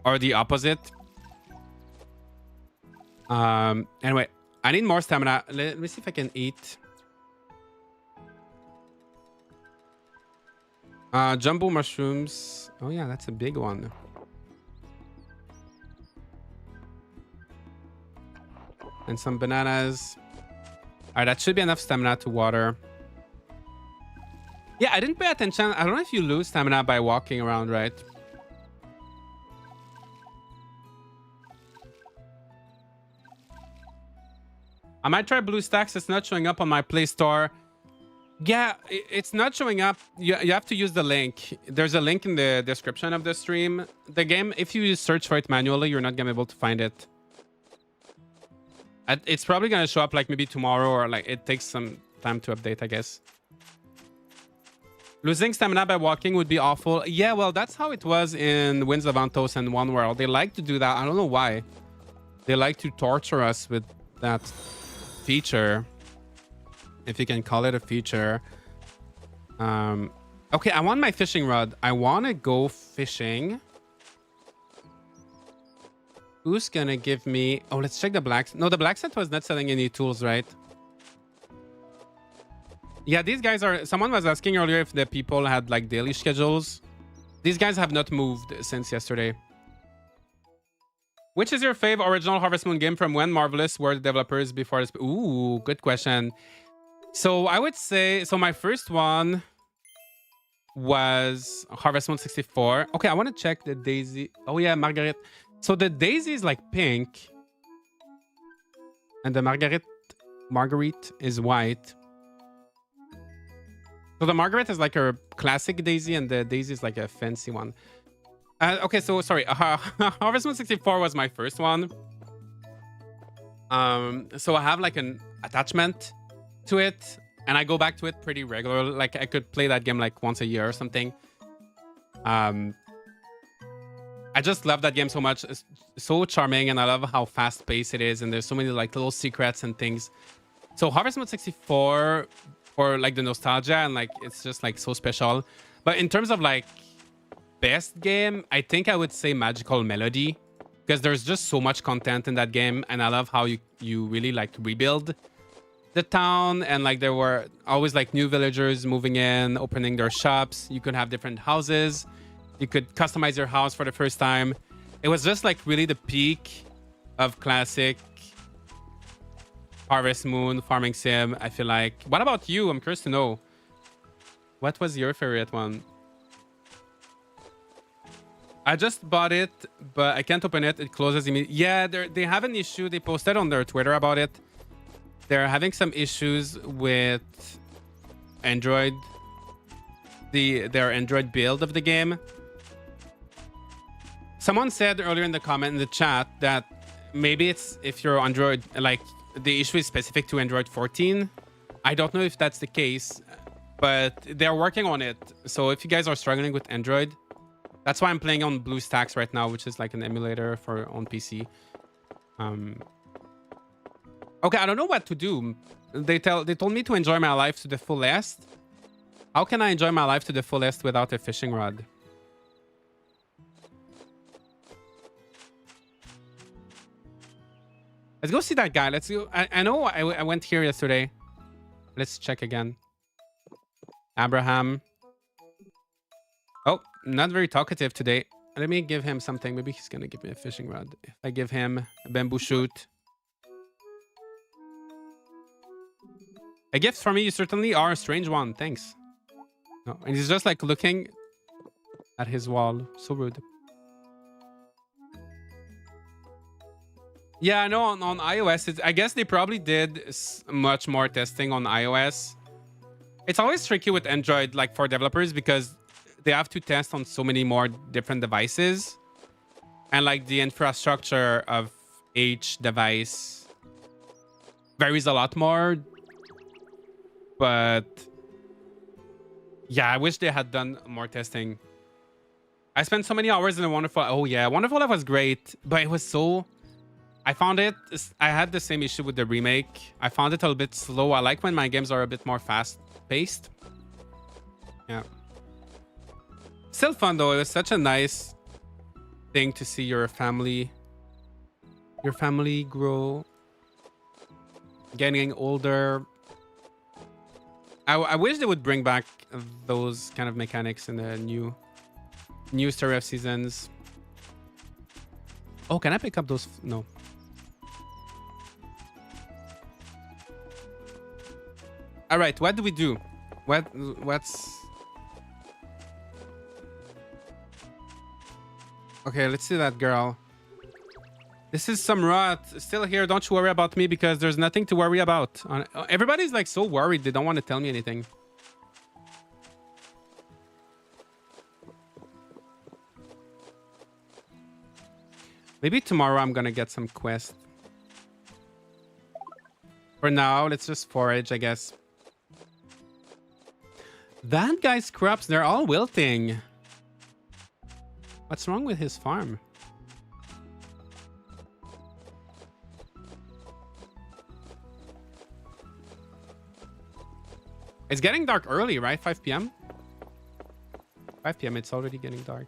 Or the opposite. Anyway, I need more stamina. Let me see if I can eat. Jumbo mushrooms. Oh yeah, that's a big one. and some bananas. All right, that should be enough stamina to water. Yeah, I didn't pay attention. I don't know if you lose stamina by walking around, right? I might try BlueStacks. It's not showing up on my Play Store. Yeah, it's not showing up. You have to use the link. There's a link in the description of the stream. The game, if you search for it manually, you're not going to be able to find it. It's probably going to show up like maybe tomorrow, or like it takes some time to update, I guess. Losing stamina by walking would be awful. Yeah, well, that's how it was in Winds of Antos and One World. They like to do that. I don't know why. They like to torture us with that feature, if you can call it a feature. Okay, I want my fishing rod. I want to go fishing. Who's gonna give me... Oh, let's check the blacksmith. No, the blacksmith was not selling any tools, right? Yeah, these guys are... Someone was asking earlier if the people had like daily schedules. These guys have not moved since yesterday. Which is your fave original Harvest Moon game from when? Marvelous were the developers before this? Ooh, good question. So I would say... So my first one was Harvest Moon 64. Okay, I want to check the Daisy. Oh yeah, Marguerite. So the Daisy is like pink. And the Marguerite is white. So the Margaret is like a classic Daisy, and the Daisy is like a fancy one. Okay, so sorry. Harvest Moon 64 was my first one. So I have like an attachment to it, and I go back to it pretty regularly. Like I could play that game like once a year or something. I just love that game so much. It's so charming, and I love how fast paced it is, and there's so many like little secrets and things. So Harvest Moon 64, for like the nostalgia, and like it's just like so special. But in terms of like best game, I think I would say Magical Melody, because there's just so much content in that game, and I love how you really like rebuild the town, and like there were always like new villagers moving in, opening their shops. You could have different houses. You could customize your house for the first time. It was just like really the peak of classic Harvest Moon farming sim, I feel like. What about you? I'm curious to know. What was your favorite one? I just bought it, but I can't open it. It closes immediately. Yeah, they have an issue. They posted on their Twitter about it. They're having some issues with Android. Their Android build of the game. Someone said earlier in the comment in the chat that maybe it's if you're Android, like the issue is specific to Android 14. I don't know if that's the case, but they're working on it. So if you guys are struggling with Android, that's why I'm playing on BlueStacks right now, which is like an emulator for on PC. Okay, I don't know what to do. They told me to enjoy my life to the fullest. How can I enjoy my life to the fullest without a fishing rod? Let's go see that guy. Let's go. I know I went here yesterday. Let's check again. Abraham. Oh, not very talkative today. Let me give him something. Maybe he's going to give me a fishing rod. If I give him a bamboo shoot. A gift for me, you certainly are a strange one. Thanks. No, and he's just like looking at his wall. So rude. Yeah, I know on iOS, I guess they probably did much more testing on iOS. It's always tricky with Android, like for developers, because they have to test on so many more different devices. And like the infrastructure of each device varies a lot more. But yeah, I wish they had done more testing. I spent so many hours in a Wonderful... Oh yeah, Wonderful Life was great, but it was so... I found it... I had the same issue with the remake. I found it a little bit slow. I like when my games are a bit more fast-paced. Yeah. Still fun though. It was such a nice thing to see your family grow. Getting older. I wish they would bring back those kind of mechanics in the new story of seasons. Oh, can I pick up those? No. All right, what do we do? What's... Okay, let's see that girl. This is some rot. Still here. Don't you worry about me because there's nothing to worry about. Everybody's like so worried. They don't want to tell me anything. Maybe tomorrow I'm gonna get some quest. For now, let's just forage, I guess. That guy's crops, they're all wilting. What's wrong with his farm? It's getting dark early, right? 5 p.m. 5 p.m. It's already getting dark.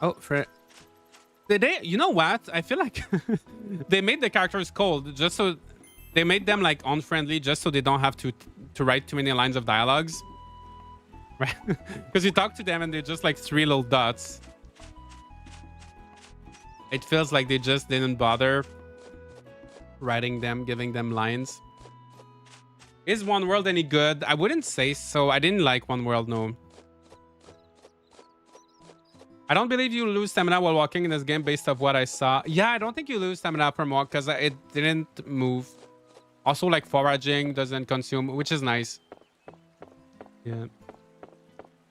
Oh, for... Did they... You know what? I feel like they made the characters cold just so... They made them like unfriendly just so they don't have to write too many lines of dialogues. Right? Because you talk to them and they're just like 3 little dots. It feels like they just didn't bother writing them, giving them lines. Is One World any good? I wouldn't say so. I didn't like One World, no. I don't believe you lose stamina while walking in this game based off what I saw. Yeah, I don't think you lose stamina from walk because it didn't move. Also, like foraging doesn't consume, which is nice. Yeah.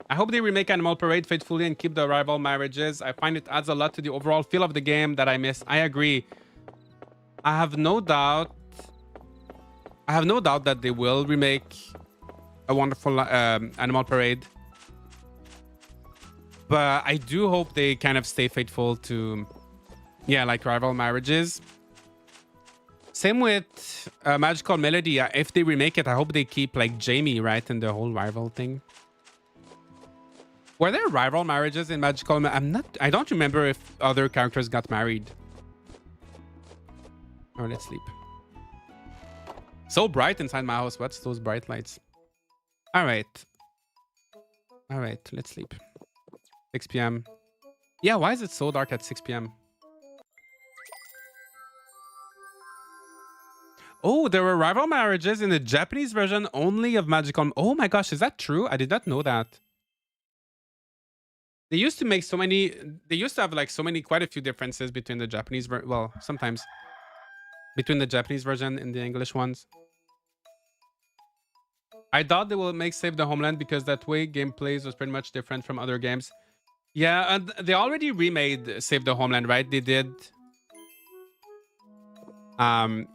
I hope they remake Animal Parade faithfully and keep the rival marriages. I find it adds a lot to the overall feel of the game that I miss. I agree. I have no doubt that they will remake a wonderful Animal Parade. But I do hope they kind of stay faithful to, yeah, like rival marriages. Same with Magical Melody. If they remake it, I hope they keep like Jamie, right, in the whole rival thing. Were there rival marriages in Magical? I don't remember if other characters got married. Oh, let's sleep. So bright inside my house. What's those bright lights? All right. All right, let's sleep. 6 p.m. Yeah, why is it so dark at 6 p.m.? Oh, there were rival marriages in the Japanese version only of Magical... Oh my gosh, is that true? I did not know that. They used to make so many... They used to have like so many... Quite a few differences between the Japanese... Well, sometimes. Between the Japanese version and the English ones. I doubt they will make Save the Homeland because that way gameplays was pretty much different from other games. Yeah, and they already remade Save the Homeland, right? They did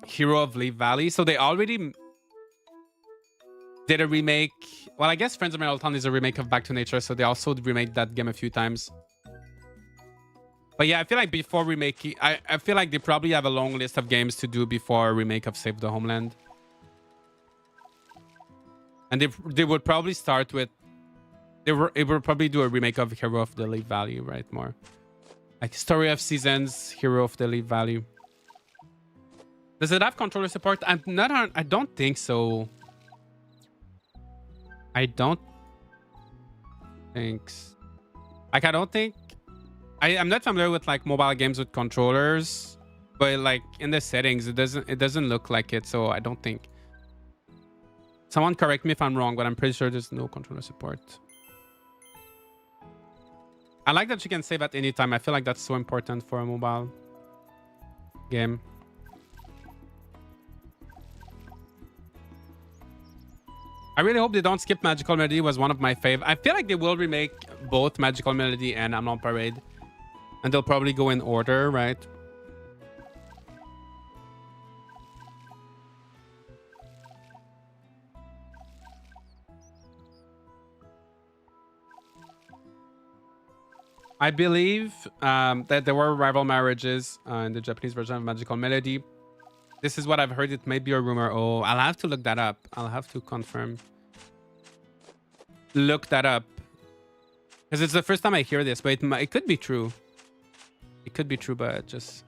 Hero of Leaf Valley. So they already did a remake. Well, I guess Friends of Metal is a remake of Back to Nature, so they also remade that game a few times. But yeah, I feel like before remake, I feel like they probably have a long list of games to do before a remake of Save the Homeland. And they would probably start with... It would probably do a remake of Hero of the Leaf Valley, right? More like Story of Seasons, Hero of the Leaf Valley. Does it have controller support? I don't think so. I don't think. Like, I don't think. I'm not familiar with like mobile games with controllers, but like in the settings, it doesn't look like it. So I don't think. Someone correct me if I'm wrong, but I'm pretty sure there's no controller support. I like that you can save at any time. I feel like that's so important for a mobile game. I really hope they don't skip Magical Melody. Was one of my fave. I feel like they will remake both Magical Melody and Animal Parade. And they'll probably go in order, right? I believe that there were rival marriages in the Japanese version of Magical Melody. This is what I've heard. It may be a rumor. Oh, I'll have to look that up. I'll have to confirm. Look that up. Because it's the first time I hear this, but it could be true. It could be true, but just...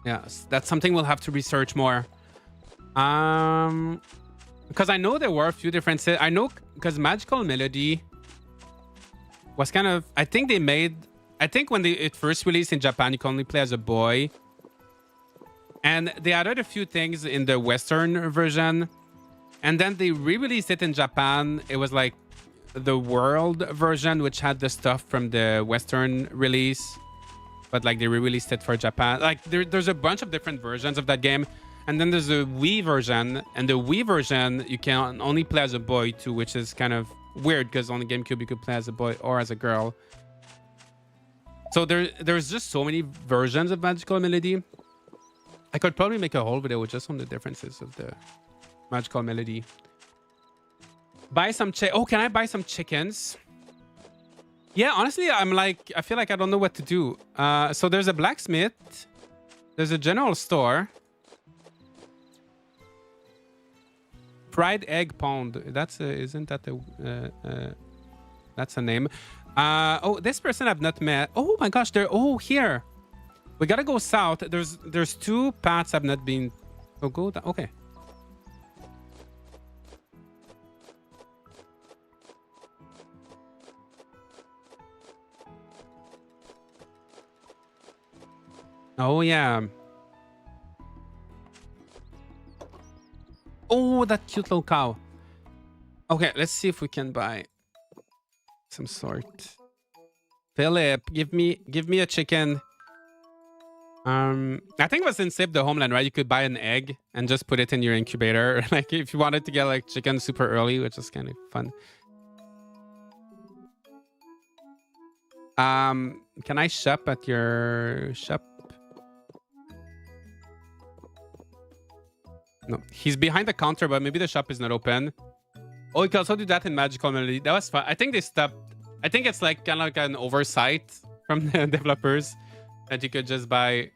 Yeah, that's something we'll have to research more. Because I know there were a few differences. I know because Magical Melody was kind of... I think I think when it first released in Japan, you can only play as a boy. And they added a few things in the Western version. And then they re-released it in Japan. It was like the world version, which had the stuff from the Western release. But like they re-released it for Japan. Like there's a bunch of different versions of that game. And then there's a Wii version. And the Wii version, you can only play as a boy too, which is kind of weird because on the GameCube, you could play as a boy or as a girl. So there's just so many versions of Magical Melody. I could probably make a whole video just on the differences of the Magical Melody. Buy some oh, can I buy some chickens? Yeah, honestly, I feel like I don't know what to do. So there's a blacksmith. There's a general store. Fried egg pound. Isn't that that's a name? Oh, this person I've not met. Oh my gosh, here. We gotta go south. There's two paths I've not been. Oh, go down. Okay. Oh yeah. Oh, that cute little cow. Okay, let's see if we can buy some sort. Philip, give me a chicken. I think it was in Save the Homeland, right? You could buy an egg and just put it in your incubator. Like if you wanted to get like chicken super early, which is kind of fun. Can I shop at your shop? No, he's behind the counter, but maybe the shop is not open. Oh, you can also do that in Magical Melody. That was fun. I think they stopped. I think it's like kind of like an oversight from the developers that you could just buy.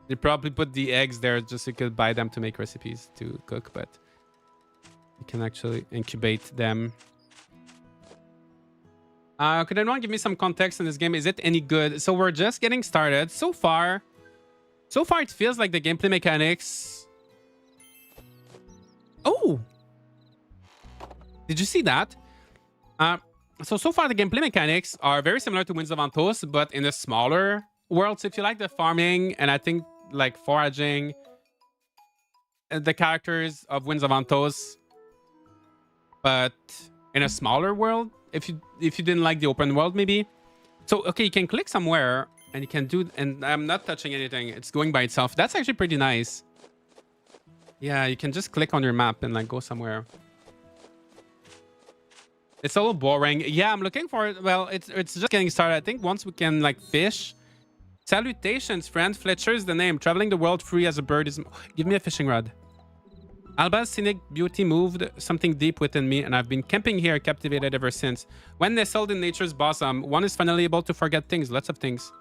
They probably put the eggs there just so you could buy them to make recipes to cook, but you can actually incubate them. Could anyone give me some context in this game? Is it any good? So we're just getting started. So far, it feels like the gameplay mechanics. Oh, did you see that? So far the gameplay mechanics are very similar to Winds of Antos, but in a smaller world. So if you like the farming and I think like foraging, the characters of Winds of Antos, but in a smaller world. If you didn't like the open world, maybe. So okay, you can click somewhere and you can do, and I'm not touching anything. It's going by itself. That's actually pretty nice. Yeah, you can just click on your map and like go somewhere. It's a little boring. Yeah, I'm looking for it. Well, it's just getting started. I think once we can like fish. Salutations, friend. Fletcher is the name. Traveling the world free as a bird is. Give me a fishing rod. Alba's scenic beauty moved something deep within me, and I've been camping here, captivated ever since. When nestled in nature's bosom, one is finally able to forget things, lots of things.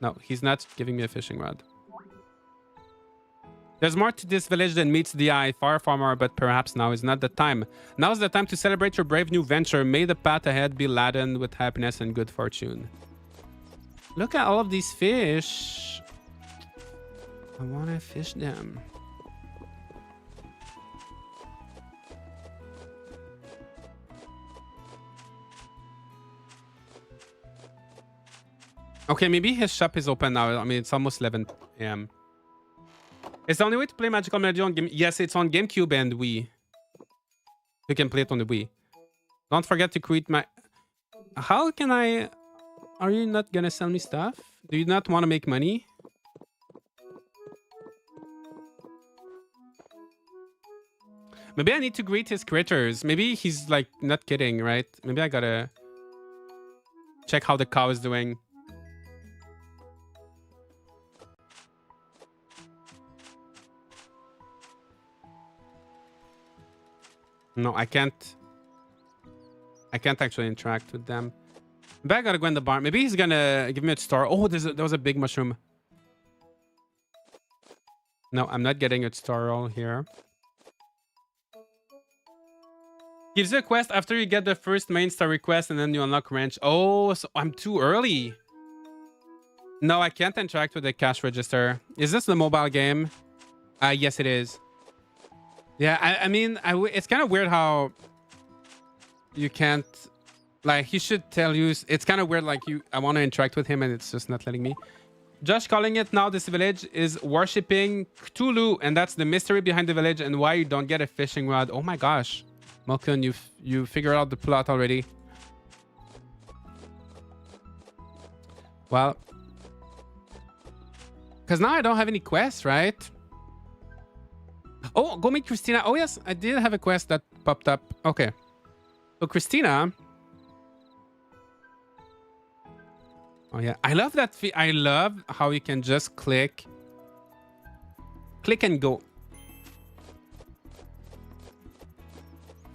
No, he's not giving me a fishing rod. There's more to this village than meets the eye, far more, but perhaps now is not the time. Now's the time to celebrate your brave new venture. May the path ahead be laden with happiness and good fortune. Look at all of these fish. I want to fish them. Okay, maybe his shop is open now. I mean, it's almost 11 a.m. It's the only way to play Magical Melody on Game... Yes, it's on GameCube and Wii. You can play it on the Wii. Don't forget to create my... How can I... Are you not gonna sell me stuff? Do you not want to make money? Maybe I need to greet his critters. Maybe he's like not kidding, right? Maybe I gotta check how the cow is doing. No, I can't. I can't actually interact with them. Maybe I gotta go in the barn. Maybe he's gonna give me a star. Oh, there was a big mushroom. No, I'm not getting a star roll here. Gives you a quest after you get the first main star request and then you unlock ranch. Oh, so I'm too early. No, I can't interact with the cash register. Is this the mobile game? Yes, it is. Yeah, I mean, it's kind of weird how you can't Like, he should tell you. It's kind of weird. Like, I want to interact with him and it's just not letting me. Josh calling it now. This village is worshipping Cthulhu, and that's the mystery behind the village and why you don't get a fishing rod. Oh my gosh, Malkin, you figured out the plot already. Well, because now I don't have any quests, right? Oh, go meet Christina. Oh yes, I did have a quest that popped up. Okay, so Christina. Oh yeah, I love that. I love how you can just click and go.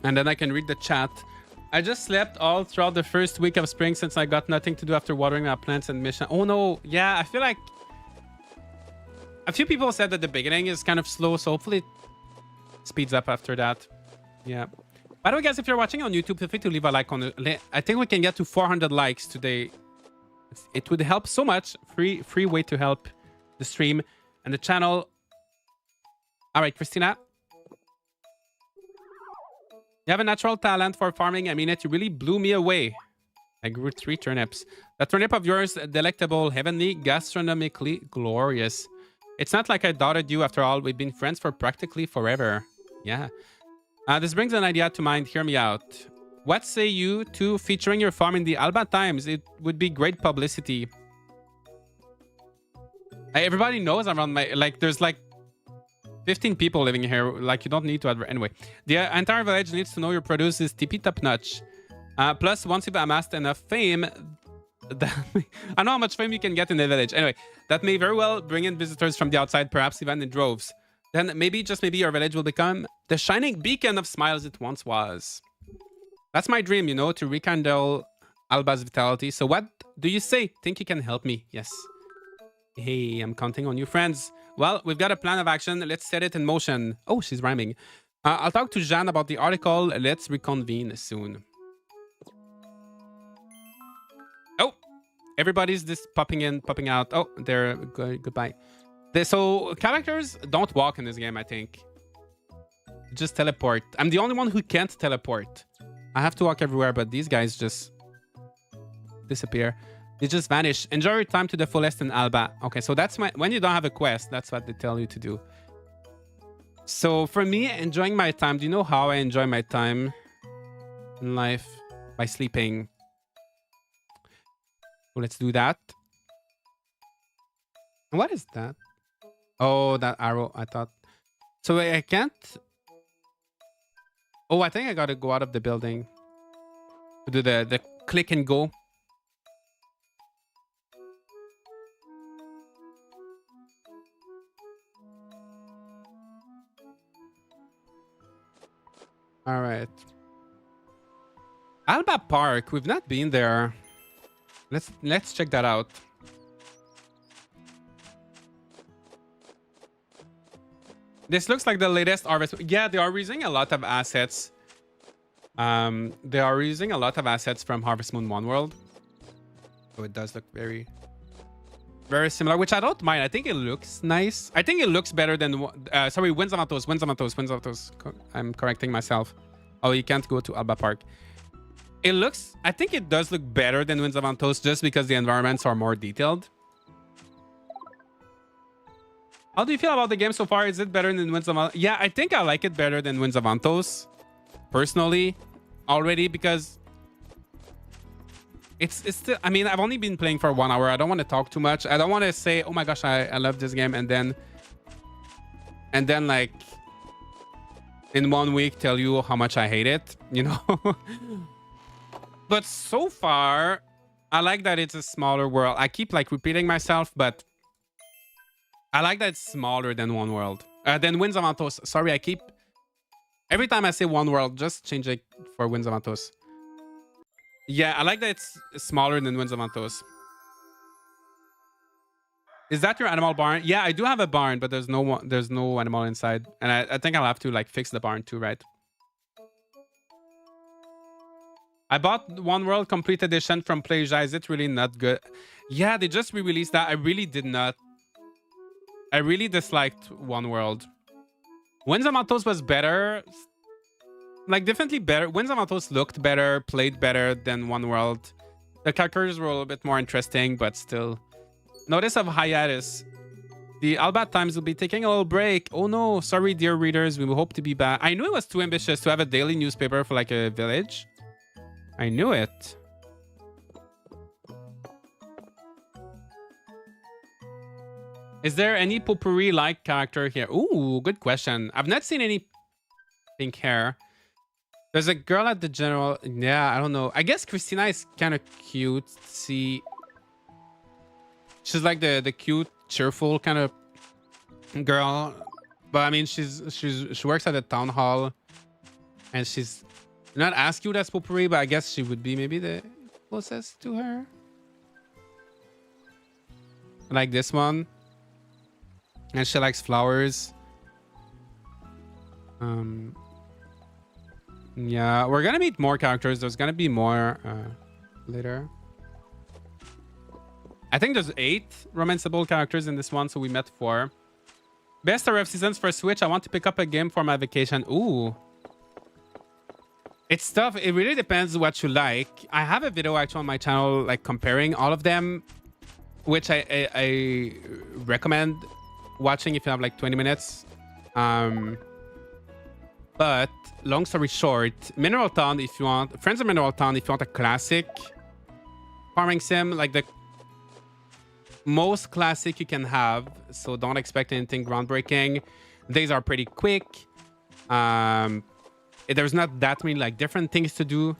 And then I can read the chat. I just slept all throughout the first week of spring since I got nothing to do after watering my plants and mission. Oh no, yeah, I feel like a few people said that the beginning is kind of slow, so hopefully it speeds up after that. Yeah. By the way, guys, if you're watching on YouTube, feel free to leave a like on it. I think we can get to 400 likes today. It would help so much. Free way to help the stream and the channel. All right, Christina. You have a natural talent for farming. I mean it. You really blew me away. I grew 3 turnips. The turnip of yours, delectable, heavenly, gastronomically glorious. It's not like I doubted you. After all, we've been friends for practically forever. Yeah. This brings an idea to mind. Hear me out. What say you to featuring your farm in the Alba Times? It would be great publicity. Everybody knows around my... Like, there's like 15 people living here. Like, you don't need to advert. Anyway, the entire village needs to know your produce is tippy top notch. Plus, once you've amassed enough fame... I know how much fame you can get in the village. Anyway, that may very well bring in visitors from the outside, perhaps even in droves. Then maybe, just maybe, your village will become the shining beacon of smiles it once was. That's my dream, you know, to rekindle Alba's vitality. So what do you say? Think you can help me? Yes. Hey, I'm counting on you, friends. Well, we've got a plan of action. Let's set it in motion. Oh, she's rhyming. I'll talk to Jeanne about the article. Let's reconvene soon. Oh, everybody's just popping in, popping out. Oh, they're good. Goodbye. So characters don't walk in this game, I think. Just teleport. I'm the only one who can't teleport. I have to walk everywhere, but these guys just disappear. They just vanish. Enjoy your time to the fullest in Alba. Okay, so that's when you don't have a quest, that's what they tell you to do. So for me, enjoying my time. Do you know how I enjoy my time in life? By sleeping. So let's do that. What is that? Oh, that arrow. I thought. So I can't. Oh, I think I gotta go out of the building to do the click and go. All right. Alba Park. We've not been there. Let's check that out. This looks like the latest harvest. Yeah, they are using a lot of assets. They are using a lot of assets from Harvest Moon 1 World. So it does look very, very similar, which I don't mind. I think it looks nice. I think it looks better than... sorry, Winds of Athos. I'm correcting myself. Oh, you can't go to Alba Park. It looks... I think it does look better than Winds of Athos just because the environments are more detailed. How do you feel about the game so far? Is it better than Winds of Athos? Yeah, I think I like it better than Winds of Athos. Personally. Already, because... It's still... I mean, I've only been playing for 1 hour. I don't want to talk too much. I don't want to say, oh my gosh, I love this game. And then, like... in 1 week, tell you how much I hate it. You know? But so far, I like that it's a smaller world. I keep, like, repeating myself, but... I like that it's smaller than 1 World. Than Winds of Athos. Sorry, I keep... Every time I say 1 World, just change it for Winds of Athos. Yeah, I like that it's smaller than Winds of Athos. Is that your animal barn? Yeah, I do have a barn, but there's no animal inside. And I think I'll have to, like, fix the barn too, right? I bought 1 World Complete Edition from Playja. Is it really not good? Yeah, they just re-released that. I really did not... I really disliked 1 World. Winds of Athos was better. like definitely better. Winds of Athos looked better, played better than One World. The characters were a little bit more interesting, but still. Notice of hiatus. The Albat Times will be taking a little break. Oh no, sorry, dear readers. We will hope to be back. I knew it was too ambitious to have a daily newspaper for like a village. I knew it. Is there any potpourri-like character here? Ooh, good question. I've not seen any pink hair. There's a girl at the general. Yeah, I don't know. I guess Christina is kind of cute. See, she's like the cute, cheerful kind of girl. But I mean, she works at the town hall, and she's not as cute as potpourri, but I guess she would be maybe the closest to her. Like this one. And she likes flowers. Yeah, we're gonna meet more characters. There's gonna be more later. I think there's 8 romanceable characters in this one, so we met 4. Best RF seasons for Switch. I want to pick up a game for my vacation. Ooh. It's tough. It really depends what you like. I have a video actually on my channel like comparing all of them, which I recommend watching if you have like 20 minutes. But long story short, Mineral Town if you want, Friends of Mineral Town if you want a classic farming sim, like the most classic you can have, so don't expect anything groundbreaking. Days are pretty quick. There's not that many like different things to do,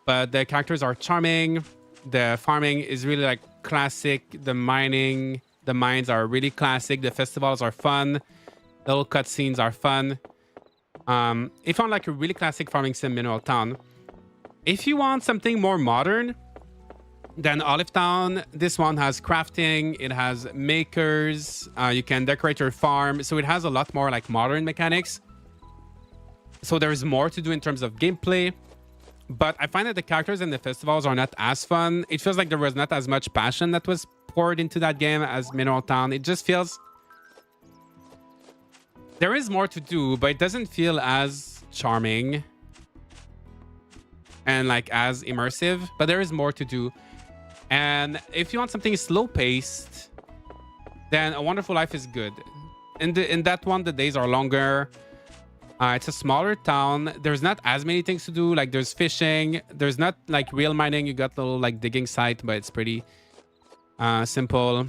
but the characters are charming. The farming is really like classic. The mines are really classic. The festivals are fun. The little cutscenes are fun. If you want like a really classic farming sim, Mineral Town. If you want something more modern, then Olive Town. This one has crafting. It has makers. You can decorate your farm. So it has a lot more like modern mechanics. So there's more to do in terms of gameplay. But I find that the characters in the festivals are not as fun. It feels like there was not as much passion that was poured into that game as Mineral Town. It just feels... there is more to do, but it doesn't feel as charming and like as immersive, but there is more to do. And if you want something slow-paced, then A Wonderful Life is good. In that one, the days are longer. It's a smaller town. There's not as many things to do. Like there's fishing. There's not like real mining. You got little like digging site, but it's pretty simple.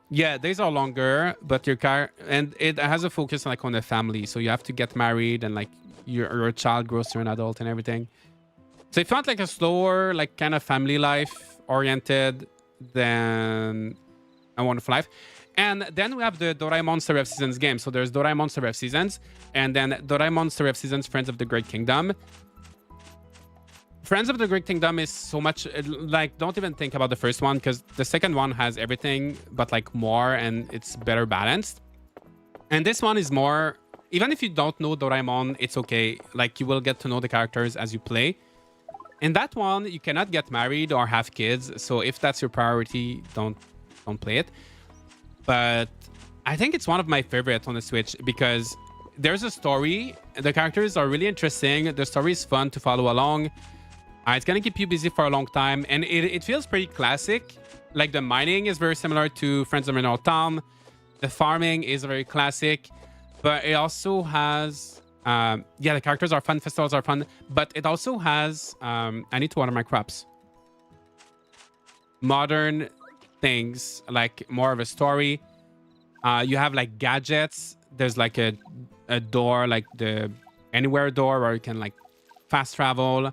Yeah, days are longer, but your car and it has a focus like on the family. So you have to get married and like your child grows to an adult and everything. So if you want like a slower, like kind of family life oriented, then A Wonderful Life. And then we have the Doraemon Story of Seasons game. So there's Doraemon Story of Seasons, and then Doraemon Story of Seasons Friends of the Great Kingdom. Friends of the Great Kingdom is so much like, don't even think about the first one, because the second one has everything but like more, and it's better balanced. And this one is more, even if you don't know Doraemon, it's okay. Like you will get to know the characters as you play. In that one, you cannot get married or have kids. So if that's your priority, don't play it. But I think it's one of my favorites on the Switch because there's a story. The characters are really interesting. The story is fun to follow along. It's going to keep you busy for a long time. And it feels pretty classic. Like the mining is very similar to Friends of Mineral Town. The farming is very classic. But it also has... yeah, the characters are fun. Festivals are fun. But it also has... I need to water my crops. Modern... things like more of a story. You have like gadgets. There's like a door, like the anywhere door where you can like fast travel.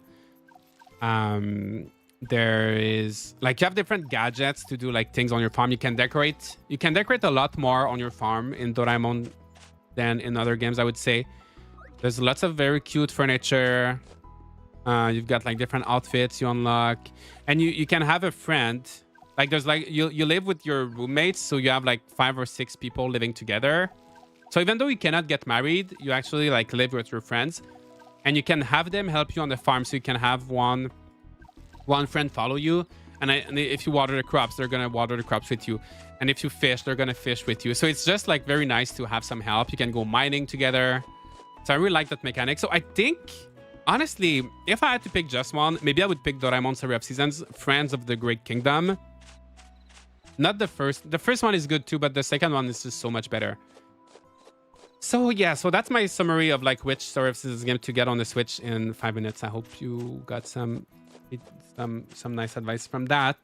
There is like you have different gadgets to do like things on your farm. You can decorate a lot more on your farm in Doraemon than in other games, I would say. There's lots of very cute furniture. You've got like different outfits you unlock, and you can have a friend. Like there's like you live with your roommates, so you have like 5 or 6 people living together. So even though you cannot get married, you actually like live with your friends, and you can have them help you on the farm. So you can have one friend follow you, and if you water the crops, they're gonna water the crops with you, and if you fish, they're gonna fish with you. So it's just like very nice to have some help. You can go mining together. So I really like that mechanic. So I think, honestly, if I had to pick just one, maybe I would pick Doraemon Story of Seasons, Friends of the Great Kingdom. Not the first. The first one is good too, but the second one is just so much better. So yeah, so that's my summary of like which Story of Seasons game to get on the Switch in 5 minutes. I hope you got some nice advice from that.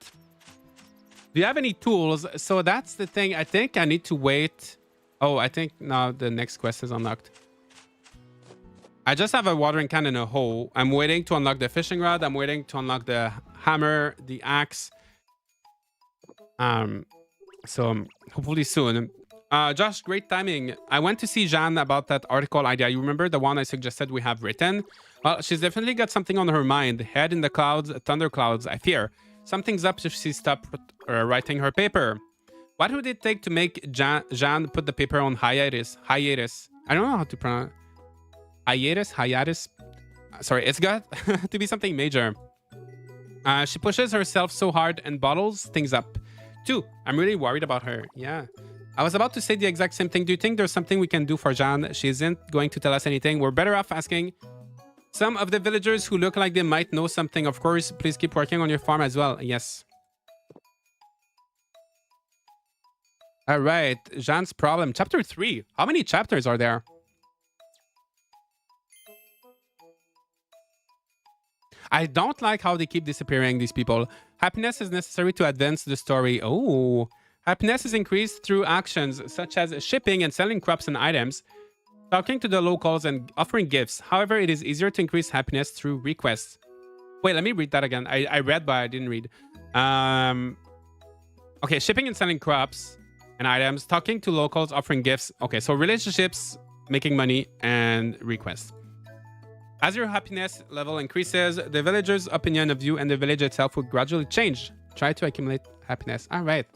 Do you have any tools? So that's the thing. I think I need to wait. Oh, I think now the next quest is unlocked. I just have a watering can and a hoe. I'm waiting to unlock the fishing rod. I'm waiting to unlock the hammer, the axe. So hopefully soon. Josh, great timing. I went to see Jeanne about that article idea. You remember the one I suggested we have written? Well, she's definitely got something on her mind. Head in the clouds, thunder clouds, I fear. Something's up if she stopped writing her paper. What would it take to make Jeanne put the paper on hiatus? Hiatus. I don't know how to pronounce hiatus. Sorry, it's got to be something major. She pushes herself so hard and bottles things up. 2, I'm really worried about her. Yeah. I was about to say the exact same thing. Do you think there's something we can do for Jeanne? She isn't going to tell us anything. We're better off asking some of the villagers who look like they might know something. Of course, please keep working on your farm as well. Yes. All right. Jeanne's problem. Chapter 3. How many chapters are there? I don't like how they keep disappearing, these people. Happiness is necessary to advance the story. Oh. Happiness is increased through actions such as shipping and selling crops and items, talking to the locals and offering gifts. However, it is easier to increase happiness through requests. Wait, let me read that again. I read, but I didn't read. Okay, shipping and selling crops and items, talking to locals, offering gifts. Okay, so relationships, making money, and requests. As your happiness level increases, the villagers' opinion of you and the village itself will gradually change. Try to accumulate happiness. All right.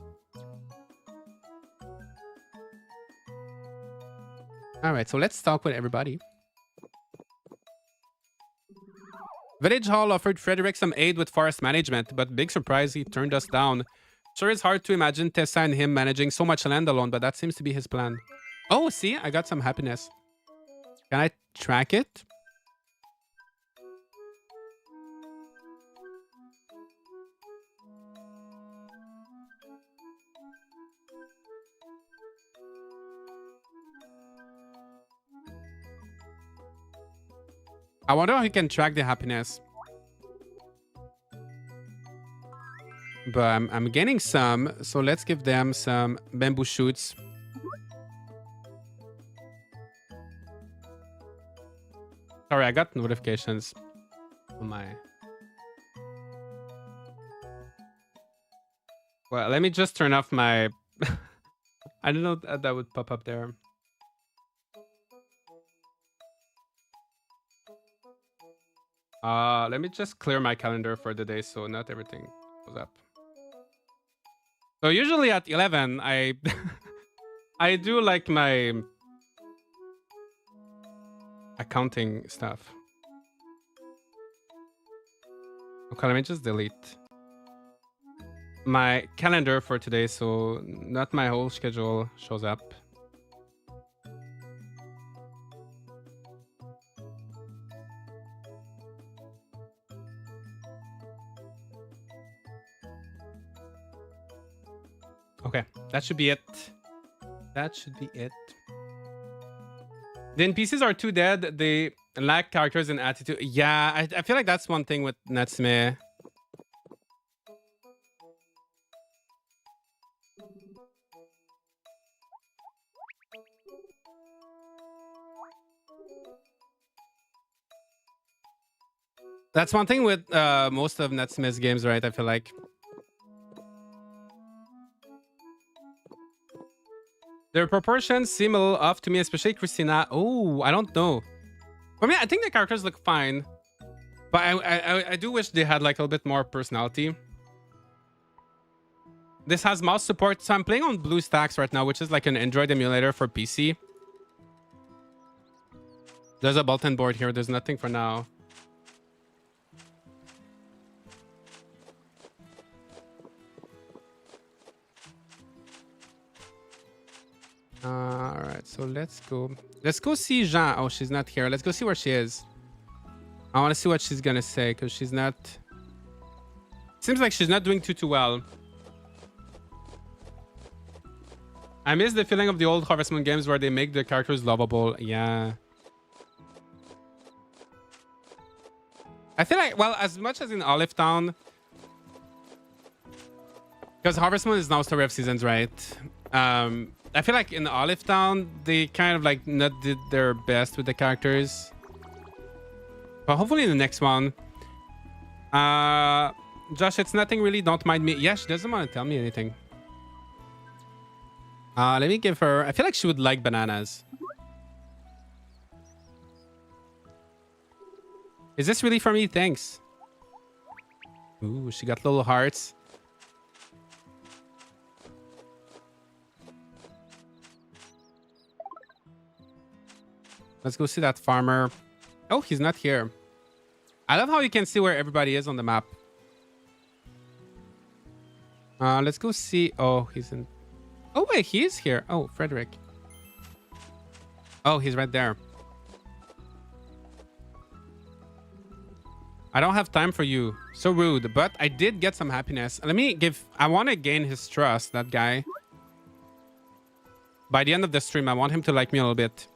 All right, so let's talk with everybody. Village Hall offered Frederick some aid with forest management, but big surprise, he turned us down. Sure, it's hard to imagine Tessa and him managing so much land alone, but that seems to be his plan. Oh, see, I got some happiness. Can I track it? I wonder how he can track the happiness. But I'm getting some, so let's give them some bamboo shoots. Sorry, I got notifications on my... Well, let me just turn off my... I don't know that would pop up there. Let me just clear my calendar for the day so not everything goes up. So usually at 11, I I do like my accounting stuff. Okay, let me just delete my calendar for today so not my whole schedule shows up. Okay, that should be it. That should be it. The NPCs are too dead. They lack characters and attitude. Yeah, I feel like that's one thing with Natsume. That's one thing with most of Natsume's games, right? I feel like. Their proportions seem a little off to me, especially Christina. Oh, I don't know. I mean, I think the characters look fine. But I do wish they had like a little bit more personality. This has mouse support. So I'm playing on BlueStacks right now, which is like an Android emulator for PC. There's a bulletin board here. There's nothing for now. All right, so let's go. Let's go see Jean. Oh, she's not here. Let's go see where she is. I want to see what she's gonna say because she's not. Seems like she's not doing too well. I miss the feeling of the old Harvest Moon games where they make the characters lovable. Yeah. I feel like, well, as much as in Olive Town, because Harvest Moon is now Story of Seasons, right? I feel like in Olive Town, they kind of like not did their best with the characters. But hopefully in the next one. Josh, it's nothing really. Don't mind me. Yeah, she doesn't want to tell me anything. Let me give her... I feel like she would like bananas. Is this really for me? Thanks. Ooh, she got little hearts. Let's go see that farmer. Oh, he's not here. I love how you can see where everybody is on the map. Let's go see... Oh, he's in... Oh, wait, he is here. Oh, Frederick. Oh, he's right there. I don't have time for you. So rude. But I did get some happiness. Let me give... I want to gain his trust, that guy. By the end of the stream, I want him to like me a little bit.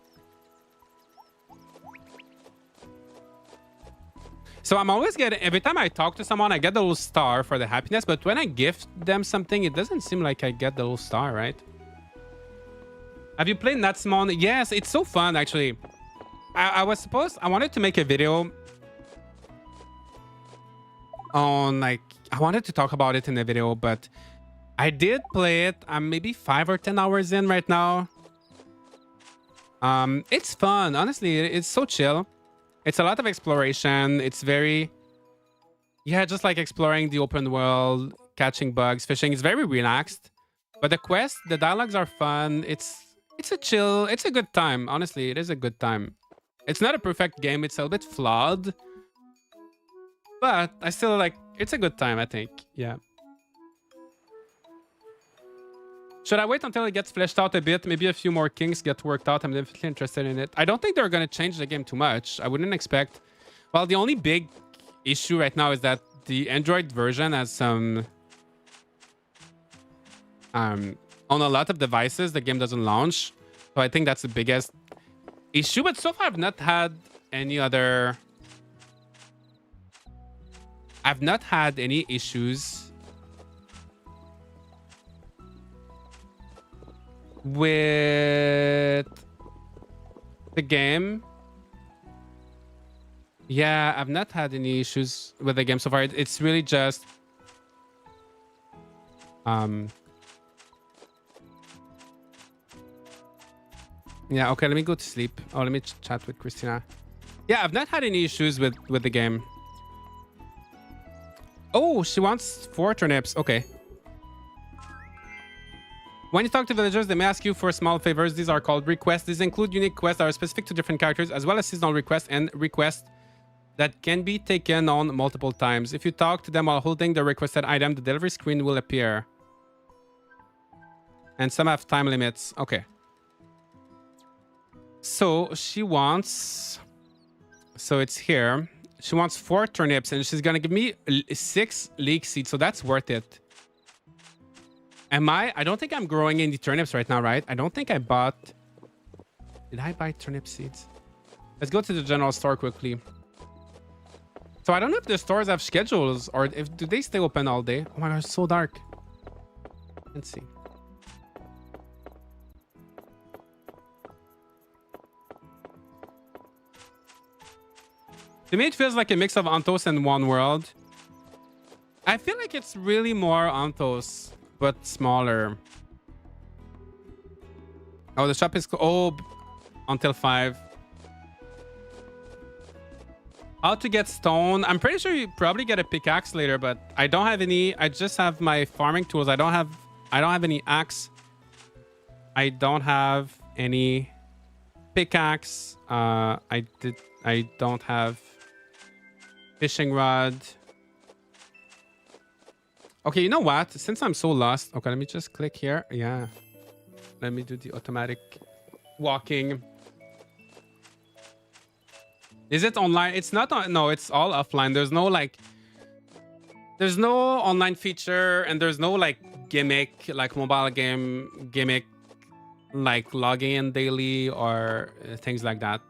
So I'm always getting... Every time I talk to someone, I get the little star for the happiness. But when I gift them something, it doesn't seem like I get the little star, right? Have you played Natsumon? Yes, it's so fun, actually. I wanted to make a video on, like... I wanted to talk about it in the video, but I did play it. I'm maybe 5 or 10 hours in right now. It's fun. Honestly, it's so chill. It's a lot of exploration. It's very... Yeah, just like exploring the open world, catching bugs, fishing. It's very relaxed. But the quests, the dialogues are fun. It's a chill... It's a good time. Honestly, it is a good time. It's not a perfect game. It's a little bit flawed. But I still like... It's a good time, I think. Yeah. Should I wait until it gets fleshed out a bit? Maybe a few more kings get worked out. I'm definitely interested in it. I don't think they're going to change the game too much. I wouldn't expect... Well, the only big issue right now is that the Android version has some... on a lot of devices, the game doesn't launch. So I think that's the biggest issue. But so far, I've not had any other... I've not had any issues with the game. Yeah, I've not had any issues with the game so far. It's really just yeah, okay, let me go to sleep. Oh, let me chat with Christina. Yeah, I've not had any issues with the game. Oh, she wants 4 turnips. Okay. When you talk to villagers, they may ask you for small favors. These are called requests. These include unique quests that are specific to different characters, as well as seasonal requests and requests that can be taken on multiple times. If you talk to them while holding the requested item, the delivery screen will appear. And some have time limits. Okay. So she wants... So it's here. She wants 4 turnips, and she's going to give me 6 leek seeds, so that's worth it. I don't think I'm growing any turnips right now, right? I don't think I bought... Did I buy turnip seeds? Let's go to the general store quickly. So I don't know if the stores have schedules, or if do they stay open all day? Oh my gosh, it's so dark. Let's see. To me, it feels like a mix of Anthos and One World. I feel like it's really more Anthos, but smaller. Oh, the shop is... Oh, until 5. How to get stone? I'm pretty sure you probably get a pickaxe later, but I don't have any. I just have my farming tools. I don't have any axe. I don't have any pickaxe. I don't have fishing rod. Okay, you know what? Since I'm so lost, okay, let me just click here. Yeah. Let me do the automatic walking. Is it online? It's not on. No, it's all offline. There's no like. There's no online feature, and there's no like gimmick, like mobile game gimmick, like logging in daily or things like that.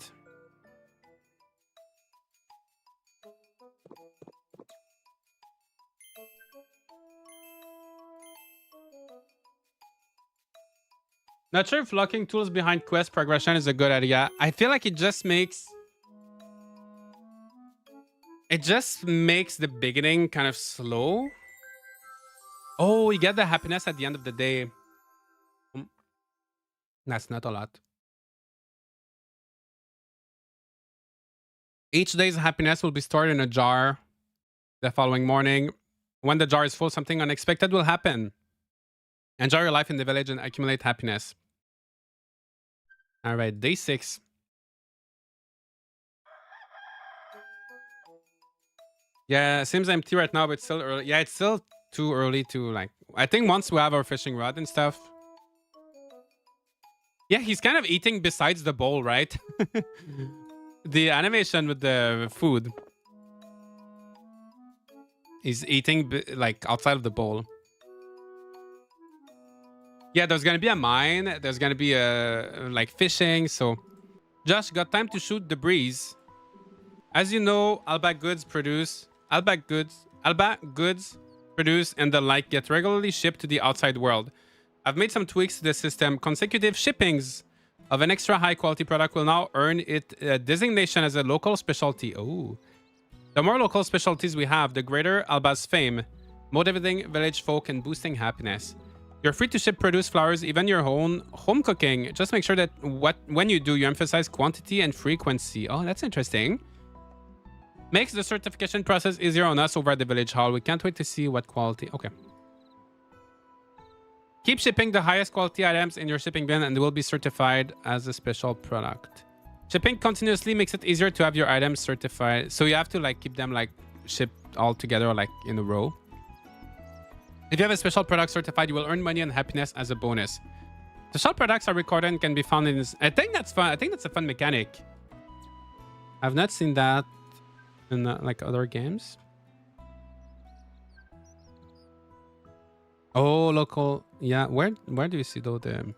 Not sure if locking tools behind quest progression is a good idea. I feel like it just makes the beginning kind of slow. Oh, you get the happiness at the end of the day. That's not a lot. Each day's happiness will be stored in a jar the following morning. When the jar is full, something unexpected will happen. Enjoy your life in the village and accumulate happiness. All right, day 6. Yeah, seems empty right now, but it's still early. Yeah, it's still too early to like. I think once we have our fishing rod and stuff. Yeah, he's kind of eating besides the bowl, right? The animation with the food. He's eating like outside of the bowl. Yeah, there's gonna be a mine. There's gonna be a like fishing. So, Josh, got time to shoot the breeze. As you know, Alba goods produce and the like get regularly shipped to the outside world. I've made some tweaks to the system. Consecutive shippings of an extra high quality product will now earn it a designation as a local specialty. Oh, the more local specialties we have, the greater Alba's fame, motivating village folk and boosting happiness. You're free to ship produce, flowers, even your own home cooking. Just make sure that when you do, you emphasize quantity and frequency. Oh, that's interesting. Makes the certification process easier on us over at the village hall. We can't wait to see what quality. Okay. Keep shipping the highest quality items in your shipping bin and they will be certified as a special product. Shipping continuously makes it easier to have your items certified. So you have to like keep them like shipped all together like in a row. If you have a special product certified, you will earn money and happiness as a bonus. Special products are recorded and can be found in this. I think that's fun. I think that's a fun mechanic. I've not seen that in like other games. Oh, local. Yeah, where do you see though the?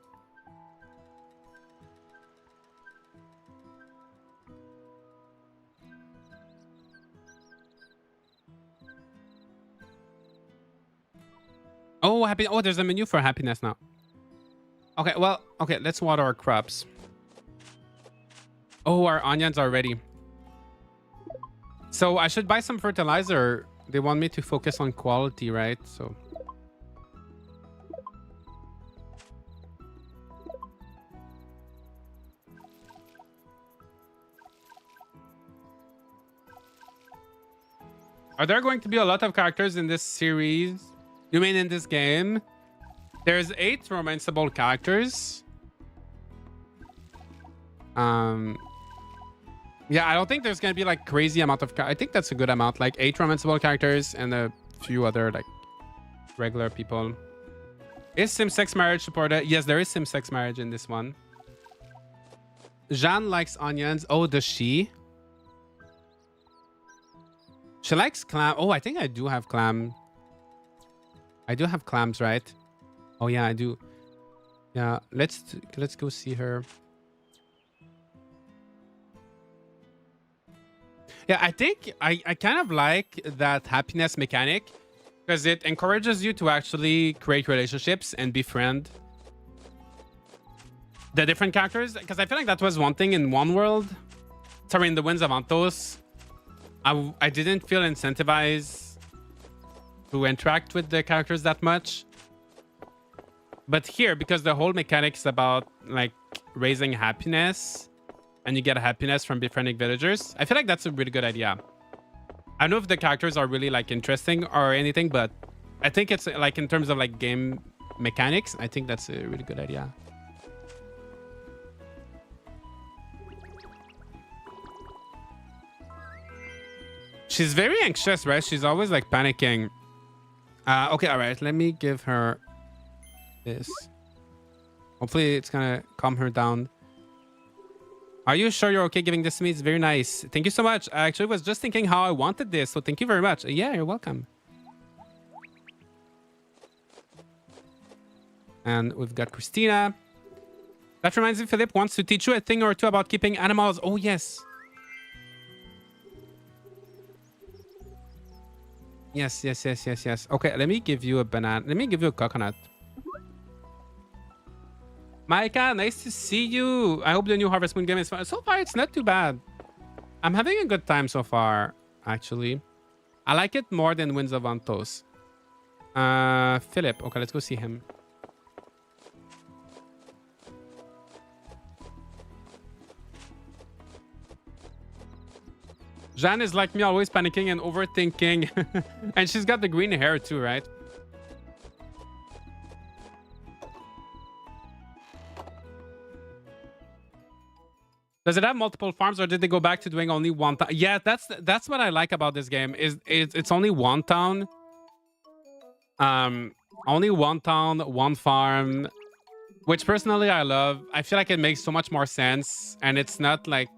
Oh, happy. Oh, there's a menu for happiness now. Okay, well, okay, let's water our crops. Oh, our onions are ready. So I should buy some fertilizer. They want me to focus on quality, right? So. Are there going to be a lot of characters in this series? You mean in this game? There's 8 romanceable characters. Yeah, I don't think there's gonna be like crazy amount of. I think that's a good amount, like 8 romanceable characters and a few other like regular people. Is same-sex marriage supported? Yes, there is same-sex marriage in this one. Jeanne likes onions. Oh, does she? She likes clam. Oh, I think I do have clam. I do have clams, right? Oh yeah, I do. Yeah, let's go see her. Yeah, I think I kind of like that happiness mechanic because it encourages you to actually create relationships and befriend the different characters. Because I feel like that was one thing in One World. Sorry, in the Winds of Anthos. I didn't feel incentivized to interact with the characters that much. But here, because the whole mechanic is about like raising happiness and you get happiness from befriending villagers, I feel like that's a really good idea. I don't know if the characters are really like interesting or anything, but I think it's like in terms of like game mechanics, I think that's a really good idea. She's very anxious, right? She's always like panicking. Okay, all right. Let me give her this. Hopefully it's gonna calm her down. Are you sure you're okay giving this to me? It's very nice. Thank you so much. I actually was just thinking how I wanted this, so thank you very much. Yeah, you're welcome. And we've got Christina. That reminds me, Philip wants to teach you a thing or two about keeping animals. Oh, yes. Yes. Okay, let me give you a banana. Let me give you a coconut. Micah, nice to see you. I hope the new Harvest Moon game is fun. So far, it's not too bad. I'm having a good time so far, actually. I like it more than Winds of Vantos. Philip. Okay, let's go see him. Jeanne is like me, always panicking and overthinking. And she's got the green hair too, right? Does it have multiple farms, or did they go back to doing only one town? Yeah, that's what I like about this game. Is it's only one town. Only one town, one farm, which personally I love. I feel like it makes so much more sense, and it's not like,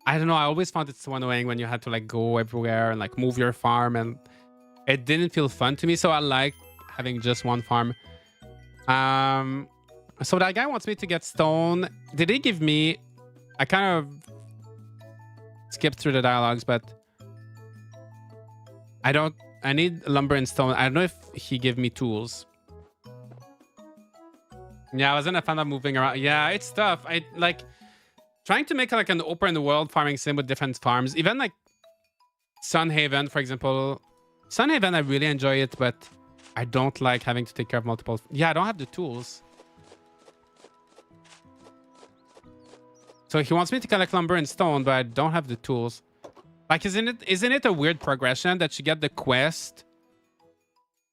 I don't know. I always found it so annoying when you had to like go everywhere and like move your farm, and it didn't feel fun to me. So I like having just one farm. So that guy wants me to get stone. Did he give me? I kind of skipped through the dialogues, but I need lumber and stone. I don't know if he gave me tools. Yeah, I wasn't a fan of moving around. Yeah, it's tough. I like trying to make like an open world farming sim with different farms. Even like Sunhaven, for example. Sunhaven, I really enjoy it, but I don't like having to take care of multiple. Yeah, I don't have the tools. So he wants me to collect lumber and stone, but I don't have the tools. Like, isn't it a weird progression that you get the quest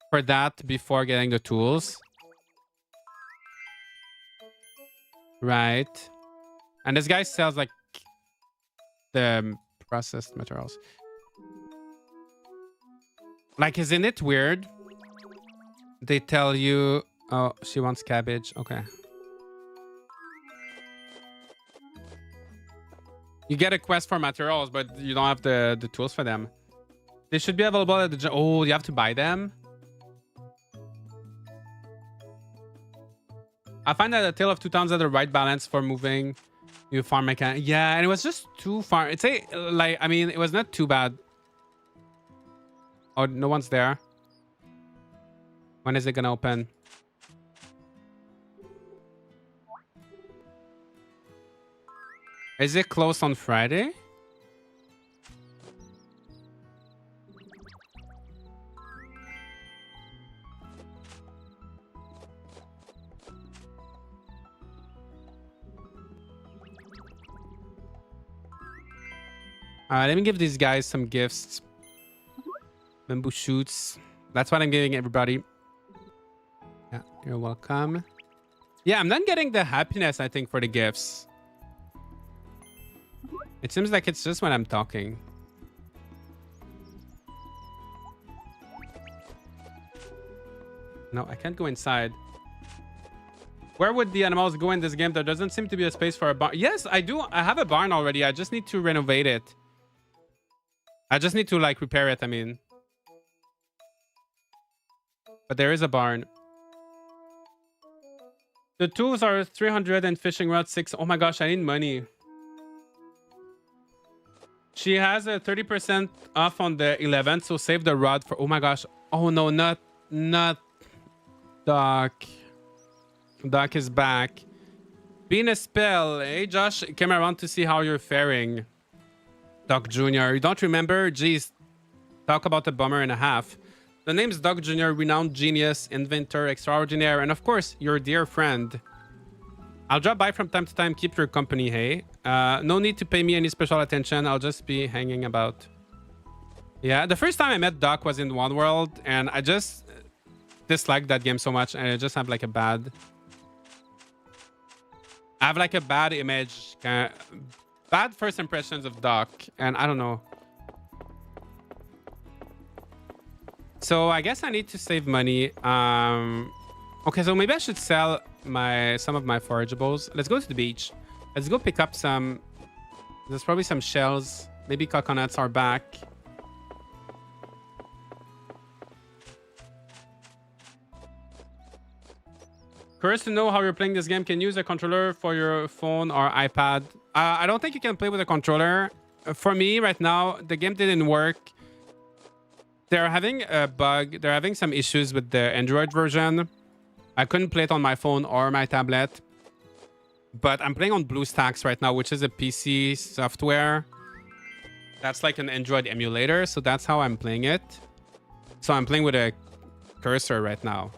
for that before getting the tools? Right. And this guy sells like the processed materials. Like, isn't it weird? They tell you, oh, she wants cabbage. Okay. You get a quest for materials, but you don't have the tools for them. They should be available at the... Oh, you have to buy them? I find that a Tale of Two Towns had the right balance for moving new farm mechanic. Yeah, and it was just too far. It's a, like, I mean, it was not too bad. Oh, no one's there. When is it gonna open? Is it closed on Friday? Let me give these guys some gifts. Bamboo shoots. That's what I'm giving everybody. Yeah, you're welcome. Yeah, I'm not getting the happiness, I think, for the gifts. It seems like it's just when I'm talking. No, I can't go inside. Where would the animals go in this game? There doesn't seem to be a space for a barn. Yes, I do. I have a barn already. I just need to renovate it. I just need to like repair it, I mean. But there is a barn. The tools are 300 and fishing rod 6. Oh my gosh, I need money. She has a 30% off on the 11th, so save the rod for... Oh my gosh. Oh no, not Doc. Doc is back. Being a spell. Hey Josh, came around to see how you're faring. Doc Jr. You don't remember? Jeez. Talk about a bummer and a half. The name's Doc Jr., renowned genius, inventor, extraordinaire, and of course, your dear friend. I'll drop by from time to time, keep your company, hey? No need to pay me any special attention. I'll just be hanging about. Yeah, the first time I met Doc was in One World, and I just disliked that game so much, and I just have like a bad... I have like a bad image, bad first impressions of Doc, and I don't know. So I guess I need to save money. Okay, so maybe I should sell some of my forageables. Let's go to the beach. Let's go pick up some. There's probably some shells. Maybe coconuts are back. Curious to know how you're playing this game. Can you use a controller for your phone or iPad? I don't think you can play with a controller. For me right now, the game didn't work. They're having a bug. They're having some issues with the Android version. I couldn't play it on my phone or my tablet. But I'm playing on BlueStacks right now, which is a PC software. That's like an Android emulator. So that's how I'm playing it. So I'm playing with a cursor right now.